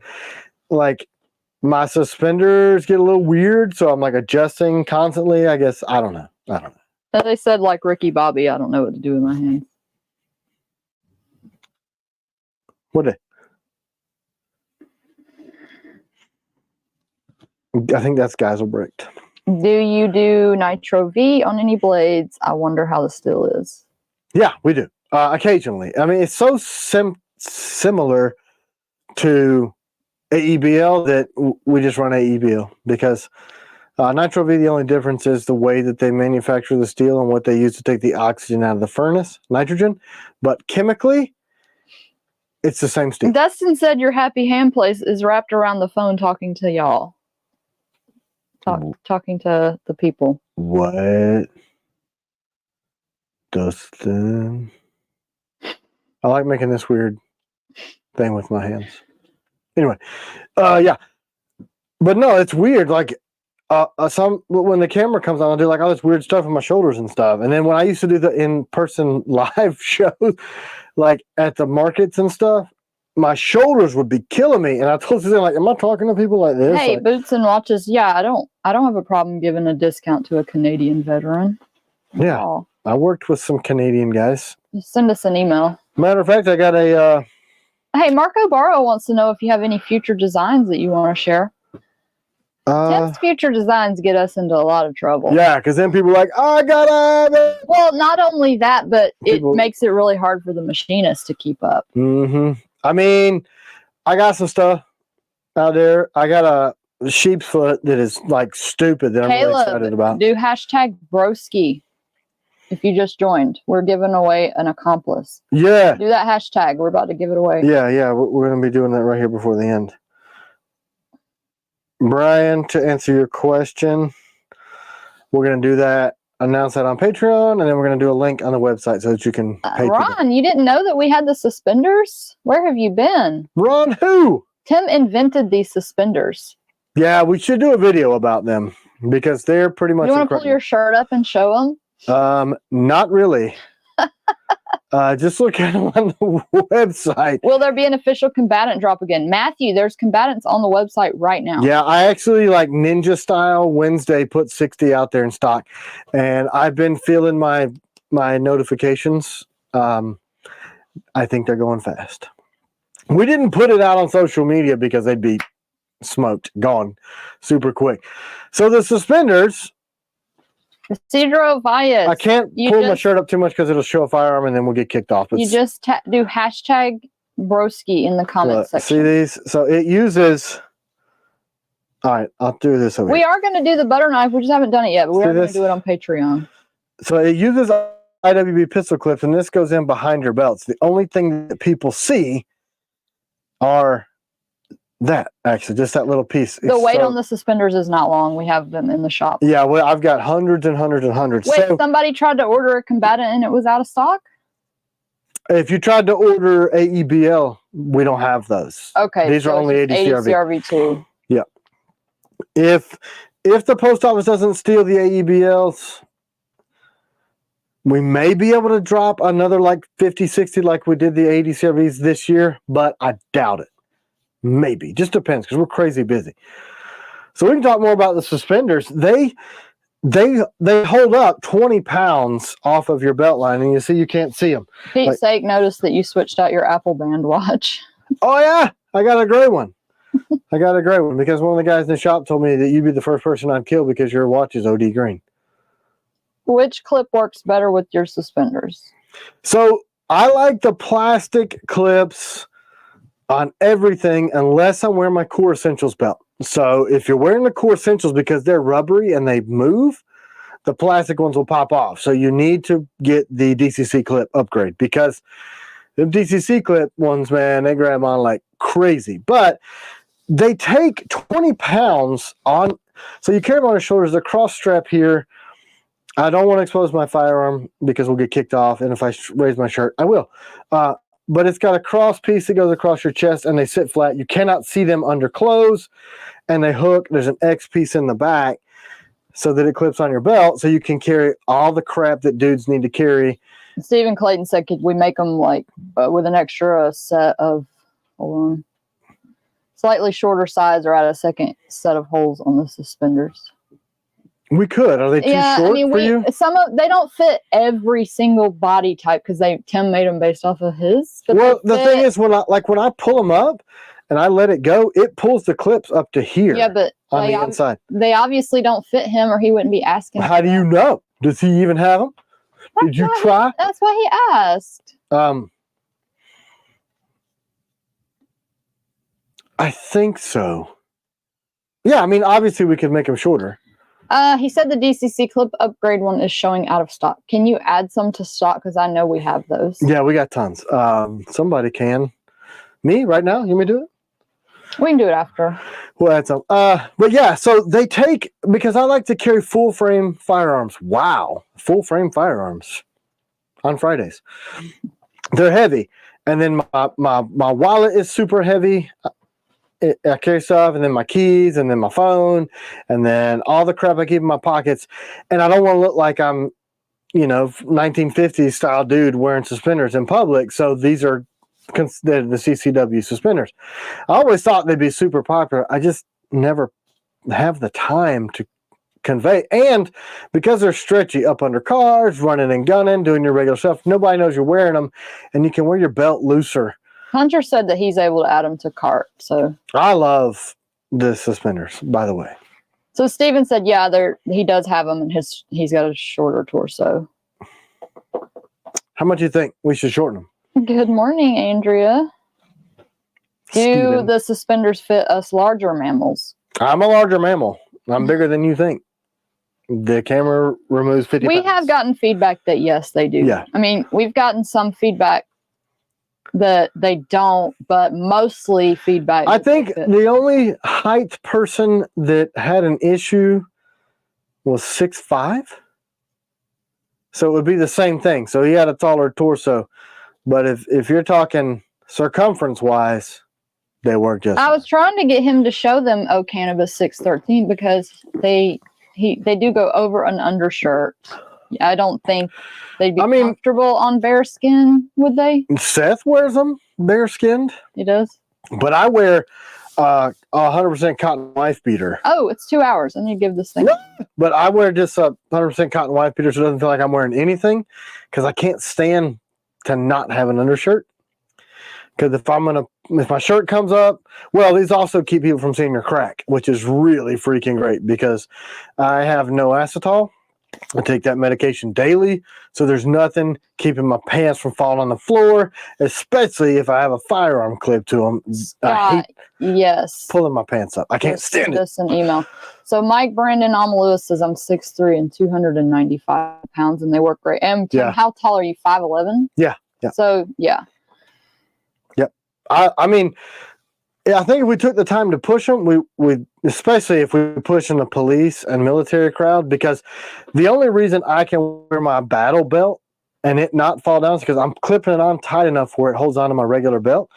like my suspenders get a little weird, so I'm like adjusting constantly. I guess I don't know. As they said, like Ricky Bobby, I don't know what to do with my hands. What? I think that's Geiselbricht. Do you do Nitro V on any blades? I wonder how the steel is. Yeah, we do. Occasionally. I mean, it's so similar to AEBL that we just run AEBL because Nitro V, the only difference is the way that they manufacture the steel and what they use to take the oxygen out of the furnace, nitrogen. But chemically, it's the same steel. Dustin said your happy hand place is wrapped around the phone talking to y'all. Talking to the people. What? Dustin? I like making this weird thing with my hands. Anyway, yeah. But no, it's weird. Like, when the camera comes on, I'll do like all this weird stuff with my shoulders and stuff. And then when I used to do the in-person live shows, like at the markets and stuff, my shoulders would be killing me. And I told Suzanne, like, am I talking to people like this? Hey, like, Boots and Watches. Yeah, I don't have a problem giving a discount to a Canadian veteran. Yeah, oh. I worked with some Canadian guys. Just send us an email. Matter of fact, I got a... Hey, Marco Barrow wants to know if you have any future designs that you want to share. Tim's future designs get us into a lot of trouble. Yeah, because then people are like, oh, I gotta have it. Well, not only that, but People- it makes it really hard for the machinist to keep up. I mean, I got some stuff out there. I got a sheep's foot that is like stupid that I'm really excited about. Do hashtag broski if you just joined. We're giving away an accomplice. Yeah. Do that hashtag. We're about to give it away. Yeah. We're going to be doing that right here before the end. Brian, to answer your question, we're going to do that, announce that on Patreon, and then we're going to do a link on the website so that you can pay Ron, you didn't know that we had the suspenders? Where have you been? Ron who? Tim invented these suspenders. Yeah, we should do a video about them because they're pretty much You want to pull your shirt up and show them? Not really. Just look at them on the website. Will there be an official combatant drop again? Matthew, there's combatants on the website right now. Yeah, I actually, like Ninja Style Wednesday, put 60 out there in stock, and I've been feeling my notifications. I think they're going fast. We didn't put it out on social media because they'd be smoked, gone super quick. So the suspenders, Isidro Valles. I can't pull my shirt up too much because it'll show a firearm and then we'll get kicked off. You just do hashtag broski in the comment section. See these? So it uses, all right, I'll do this over We here. are going to do the butter knife. We just haven't done it yet, but we are going to do it on Patreon. So it uses IWB pistol clips, and this goes in behind your belts. The only thing that people see are that, actually, just that little piece. The weight on the suspenders is not long. We have them in the shop. Yeah, well, I've got hundreds and hundreds and hundreds. Wait, somebody tried to order a combatant and it was out of stock? If you tried to order AEBL, we don't have those. Okay. These are only ADCRV. ADCRV2. Yeah. If the post office doesn't steal the AEBLs, we may be able to drop another like 50, 60 like we did the ADCRVs this year, but I doubt it. Maybe. Just depends because we're crazy busy. So we can talk more about the suspenders. They hold up 20 pounds off of your belt line, and you see you can't see them. Pete's sake, notice that you switched out your Apple Band watch. Oh, yeah. I got a gray one. I got a gray one because one of the guys in the shop told me that you'd be the first person I'd kill because your watch is OD green. Which clip works better with your suspenders? So I like the plastic clips on everything unless I'm wearing my Core Essentials belt. So if you're wearing the Core Essentials because they're rubbery and they move, the plastic ones will pop off. So you need to get the DCC clip upgrade because the DCC clip ones, man, they grab on like crazy. But they take 20 pounds on. So you carry them on your shoulders. The cross strap here. I don't want to expose my firearm because we'll get kicked off. And if I raise my shirt, I will. But it's got a cross piece that goes across your chest and they sit flat. You cannot see them under clothes and they hook. There's an X piece in the back so that it clips on your belt so you can carry all the crap that dudes need to carry. Stephen Clayton said, could we make them like with an extra set of, hold on, slightly shorter size or add a second set of holes on the suspenders? We could. Are they too short for you? They don't fit every single body type because Tim made them based off of his. Well, the thing is, when I pull them up and I let it go, it pulls the clips up to here. Yeah, but on the inside, they obviously don't fit him, or he wouldn't be asking. How do you know? Does he even have them? Did you try? That's why he asked. I think so. Yeah, I mean, obviously we could make them shorter. He said the DCC clip upgrade one is showing out of stock. Can you add some to stock? Because I know we have those. Yeah, we got tons. Somebody can. Me right now? You want me to do it? We can do it after. We'll add some. But yeah, so they take, because I like to carry full frame firearms. Wow. Full frame firearms on Fridays. They're heavy. And then my wallet is super heavy. I carry stuff, and then my keys, and then my phone, and then all the crap I keep in my pockets. And I don't want to look like I'm, 1950s style dude wearing suspenders in public. So these are considered the CCW suspenders. I always thought they'd be super popular. I just never have the time to convey. And because they're stretchy up under cars, running and gunning, doing your regular stuff, nobody knows you're wearing them, and you can wear your belt looser. Hunter said that he's able to add them to cart. So I love the suspenders, by the way. So Steven said, yeah, he does have them, and he's got a shorter torso. How much do you think we should shorten them? Good morning, Andrea. Do the suspenders fit us larger mammals? I'm a larger mammal. I'm bigger than you think. The camera removes 50 We pounds. have gotten feedback that yes, they do. Yeah. I mean, we've gotten some feedback that they don't, but mostly feedback. I think the only height person that had an issue was 6'5". So it would be the same thing. So he had a taller torso. But if you're talking circumference-wise, they work just I was trying to get him to show them O Cannabis 613 because they do go over an undershirt. I don't think they'd be comfortable on bare skin, would they? Seth wears them bare skinned. He does? But I wear 100% cotton wife beater. Oh, it's 2 hours. I need to give this thing. But I wear just a 100% cotton wife beater so it doesn't feel like I'm wearing anything because I can't stand to not have an undershirt. Because if my shirt comes up, well, these also keep people from seeing your crack, which is really freaking great because I have no acetol. I take that medication daily, so there's nothing keeping my pants from falling on the floor, especially if I have a firearm clipped to them. I hate pulling my pants up. I can't stand it. Just an email. So Mike Brandon Lewis says I'm 6'3" and 295 pounds, and they work great. And Tim, how tall are you? 5'11"? Yeah. So yeah. I mean, I think if we took the time to push them, we especially if we push in the police and military crowd, because the only reason I can wear my battle belt and it not fall down is because I'm clipping it on tight enough where it holds onto my regular belt.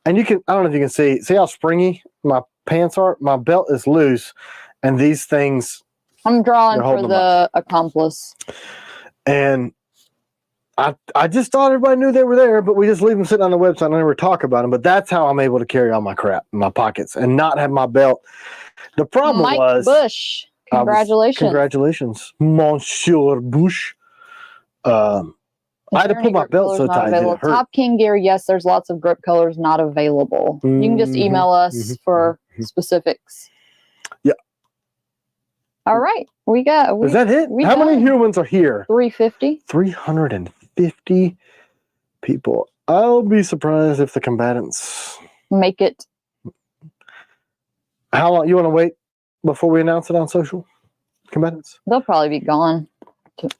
And I don't know if you can see how springy my pants are. My belt is loose, and these things. I'm drawing for the accomplice. And I just thought everybody knew they were there, but we just leave them sitting on the website and never talk about them. But that's how I'm able to carry all my crap in my pockets and not have my belt. The problem was Bush. Congratulations. Congratulations, Monsieur Bush. I had to put my belt so tight that it hurt. Top King gear, yes, there's lots of grip colors not available. You can just email us for specifics. Yeah. All right. Is that it? How many humans are here? 350. 350 people. I'll be surprised if the combatants make it. How long you want to wait before we announce it on social? Combatants? They'll probably be gone.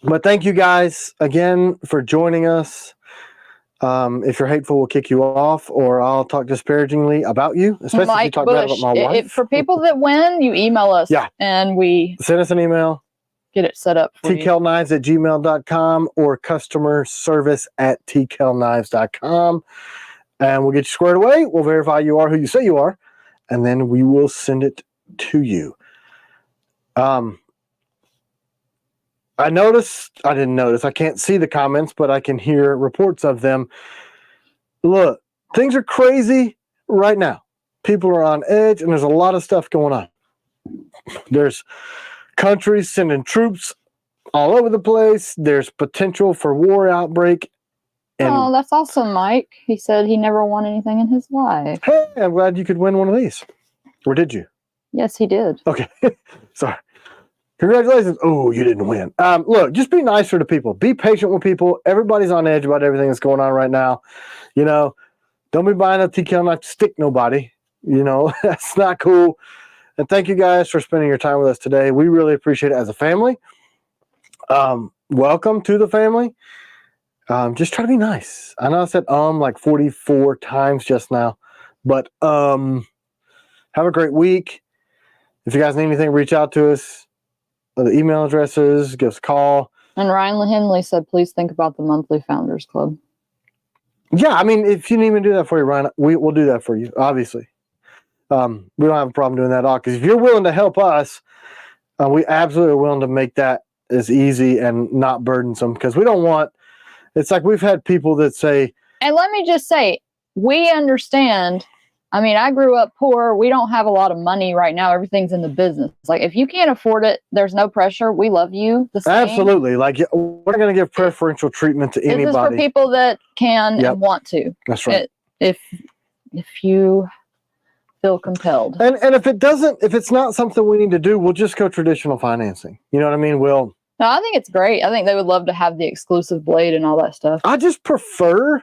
But thank you guys again for joining us. If you're hateful, we'll kick you off, or I'll talk disparagingly about you, especially if you talk bad about my wife. For people that win, you email us. Yeah. And we send us an email. Get it set up for tkelknives@gmail.com or customer service@tkelknives.com. And we'll get you squared away. We'll verify you are who you say you are, and then we will send it to you. I didn't notice. I can't see the comments, but I can hear reports of them. Look, things are crazy right now. People are on edge, and there's a lot of stuff going on. There's countries sending troops all over the place. There's potential for war outbreak. And that's awesome, Mike. He said he never won anything in his life. Hey, I'm glad you could win one of these. Or did you? Yes, he did. Okay. Sorry. Congratulations. Oh, you didn't win. Look, just be nicer to people. Be patient with people. Everybody's on edge about everything that's going on right now. You know, don't be buying a TKL knife to stick nobody. You know, that's not cool. And thank you guys for spending your time with us today. We really appreciate it as a family. Welcome to the family. Just try to be nice. I know I said like 44 times just now, but have a great week. If you guys need anything, reach out to us. The email addresses, give us a call. And Ryan Henley said, please think about the monthly Founders Club. Yeah, I mean, if you need me to do that for you, Ryan, we'll do that for you, obviously. We don't have a problem doing that at all. Because if you're willing to help us, we absolutely are willing to make that as easy and not burdensome. Because we don't want, it's like we've had people that say. And let me just say, we understand. I mean, I grew up poor. We don't have a lot of money right now. Everything's in the business. Like, if you can't afford it, there's no pressure. We love you the same. Absolutely. Like, we're going to give preferential treatment to anybody. This is for people that can and want to. That's right. If you feel compelled. And if it's not something we need to do, we'll just go traditional financing. You know what I mean? No, I think it's great. I think they would love to have the exclusive blade and all that stuff. I just prefer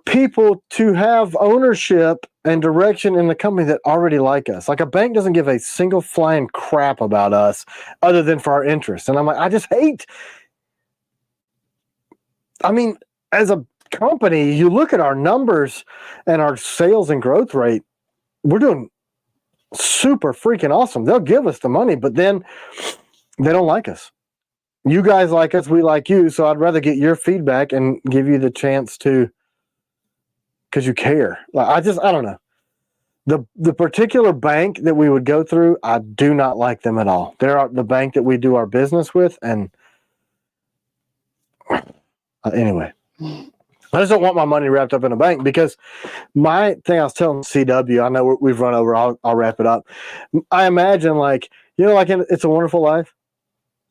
people to have ownership and direction in the company that already like us. Like, a bank doesn't give a single flying crap about us other than for our interest. And I'm like, I just hate. I mean, as a company, you look at our numbers and our sales and growth rate, we're doing super freaking awesome. They'll give us the money, but then they don't like us. You guys like us, we like you. So I'd rather get your feedback and give you the chance to, because you care. Like, I don't know. The particular bank that we would go through, I do not like them at all. They're the bank that we do our business with, and anyway, I just don't want my money wrapped up in a bank, because my thing I was telling CW, I know we've run over, I'll wrap it up. I imagine, like, like in It's a Wonderful Life,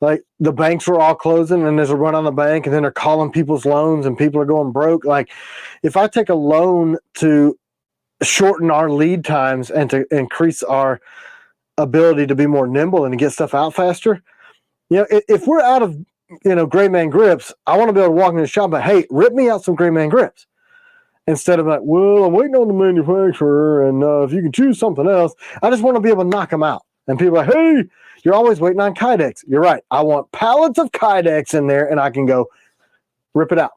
like the banks were all closing and there's a run on the bank, and then they're calling people's loans and people are going broke. Like, if I take a loan to shorten our lead times and to increase our ability to be more nimble and to get stuff out faster, if we're out of Gray Man grips, I want to be able to walk into the shop, but hey, rip me out some Gray Man grips, instead of like, well, I'm waiting on the manufacturer, and if you can choose something else. I just want to be able to knock them out. And people are like, hey, you're always waiting on Kydex. You're right. I want pallets of Kydex in there, and I can go rip it out.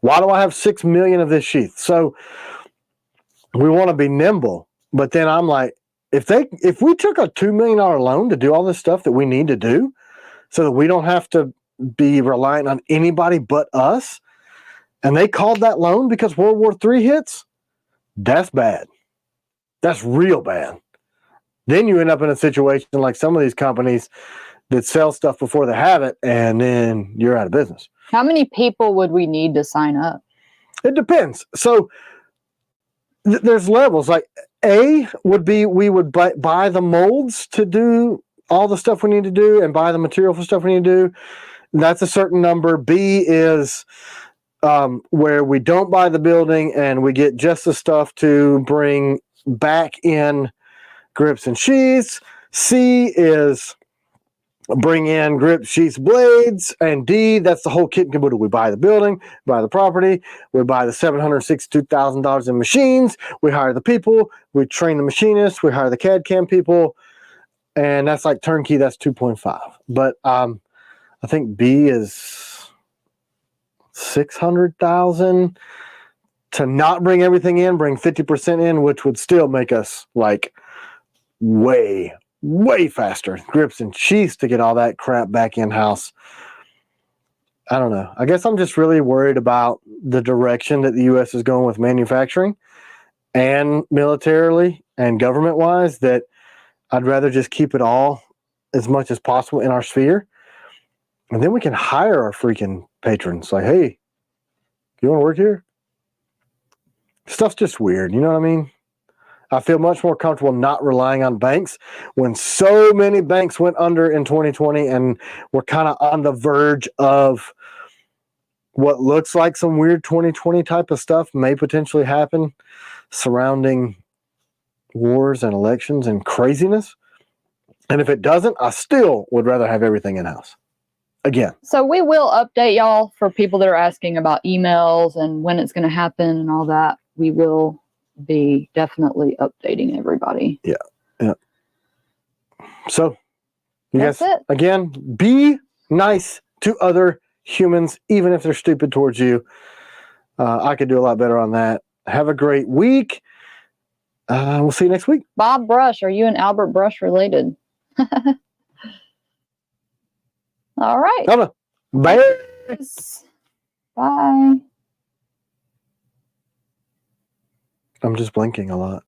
Why do I have 6 million of this sheath? So we want to be nimble, but then I'm like, if we took a $2 million loan to do all this stuff that we need to do, so that we don't have to be reliant on anybody but us, and they called that loan because World War III hits, that's bad. That's real bad. Then you end up in a situation like some of these companies that sell stuff before they have it, and then you're out of business. How many people would we need to sign up? It depends. So there's levels. Like, A would be, we would buy the molds to do all the stuff we need to do and buy the material for stuff we need to do. That's a certain number. B is where we don't buy the building and we get just the stuff to bring back in grips and sheaths. C is bring in grips, sheaths, blades. And D, that's the whole kit and caboodle. We buy the building, buy the property, we buy the $762,000 in machines, we hire the people, we train the machinists, we hire the CAD CAM people, and that's like turnkey. That's 2.5. But I think B is 600,000 to not bring everything in, bring 50% in, which would still make us like way faster grips and sheaths to get all that crap back in house. I don't know. I guess I'm just really worried about the direction that the U.S. is going with manufacturing and militarily and government wise, that I'd rather just keep it all as much as possible in our sphere. And then we can hire our freaking patrons. Like, hey, you want to work here? Stuff's just weird. You know what I mean? I feel much more comfortable not relying on banks when so many banks went under in 2020, and we're kind of on the verge of what looks like some weird 2020 type of stuff may potentially happen surrounding wars and elections and craziness. And if it doesn't, I still would rather have everything in-house. Again. So we will update y'all for people that are asking about emails and when it's going to happen and all that. We will be definitely updating everybody. Yeah. So, That's it. Again, be nice to other humans, even if they're stupid towards you. I could do a lot better on that. Have a great week. We'll see you next week. Bob Brush, are you and Albert Brush related? All right. Bye. Bye. I'm just blinking a lot.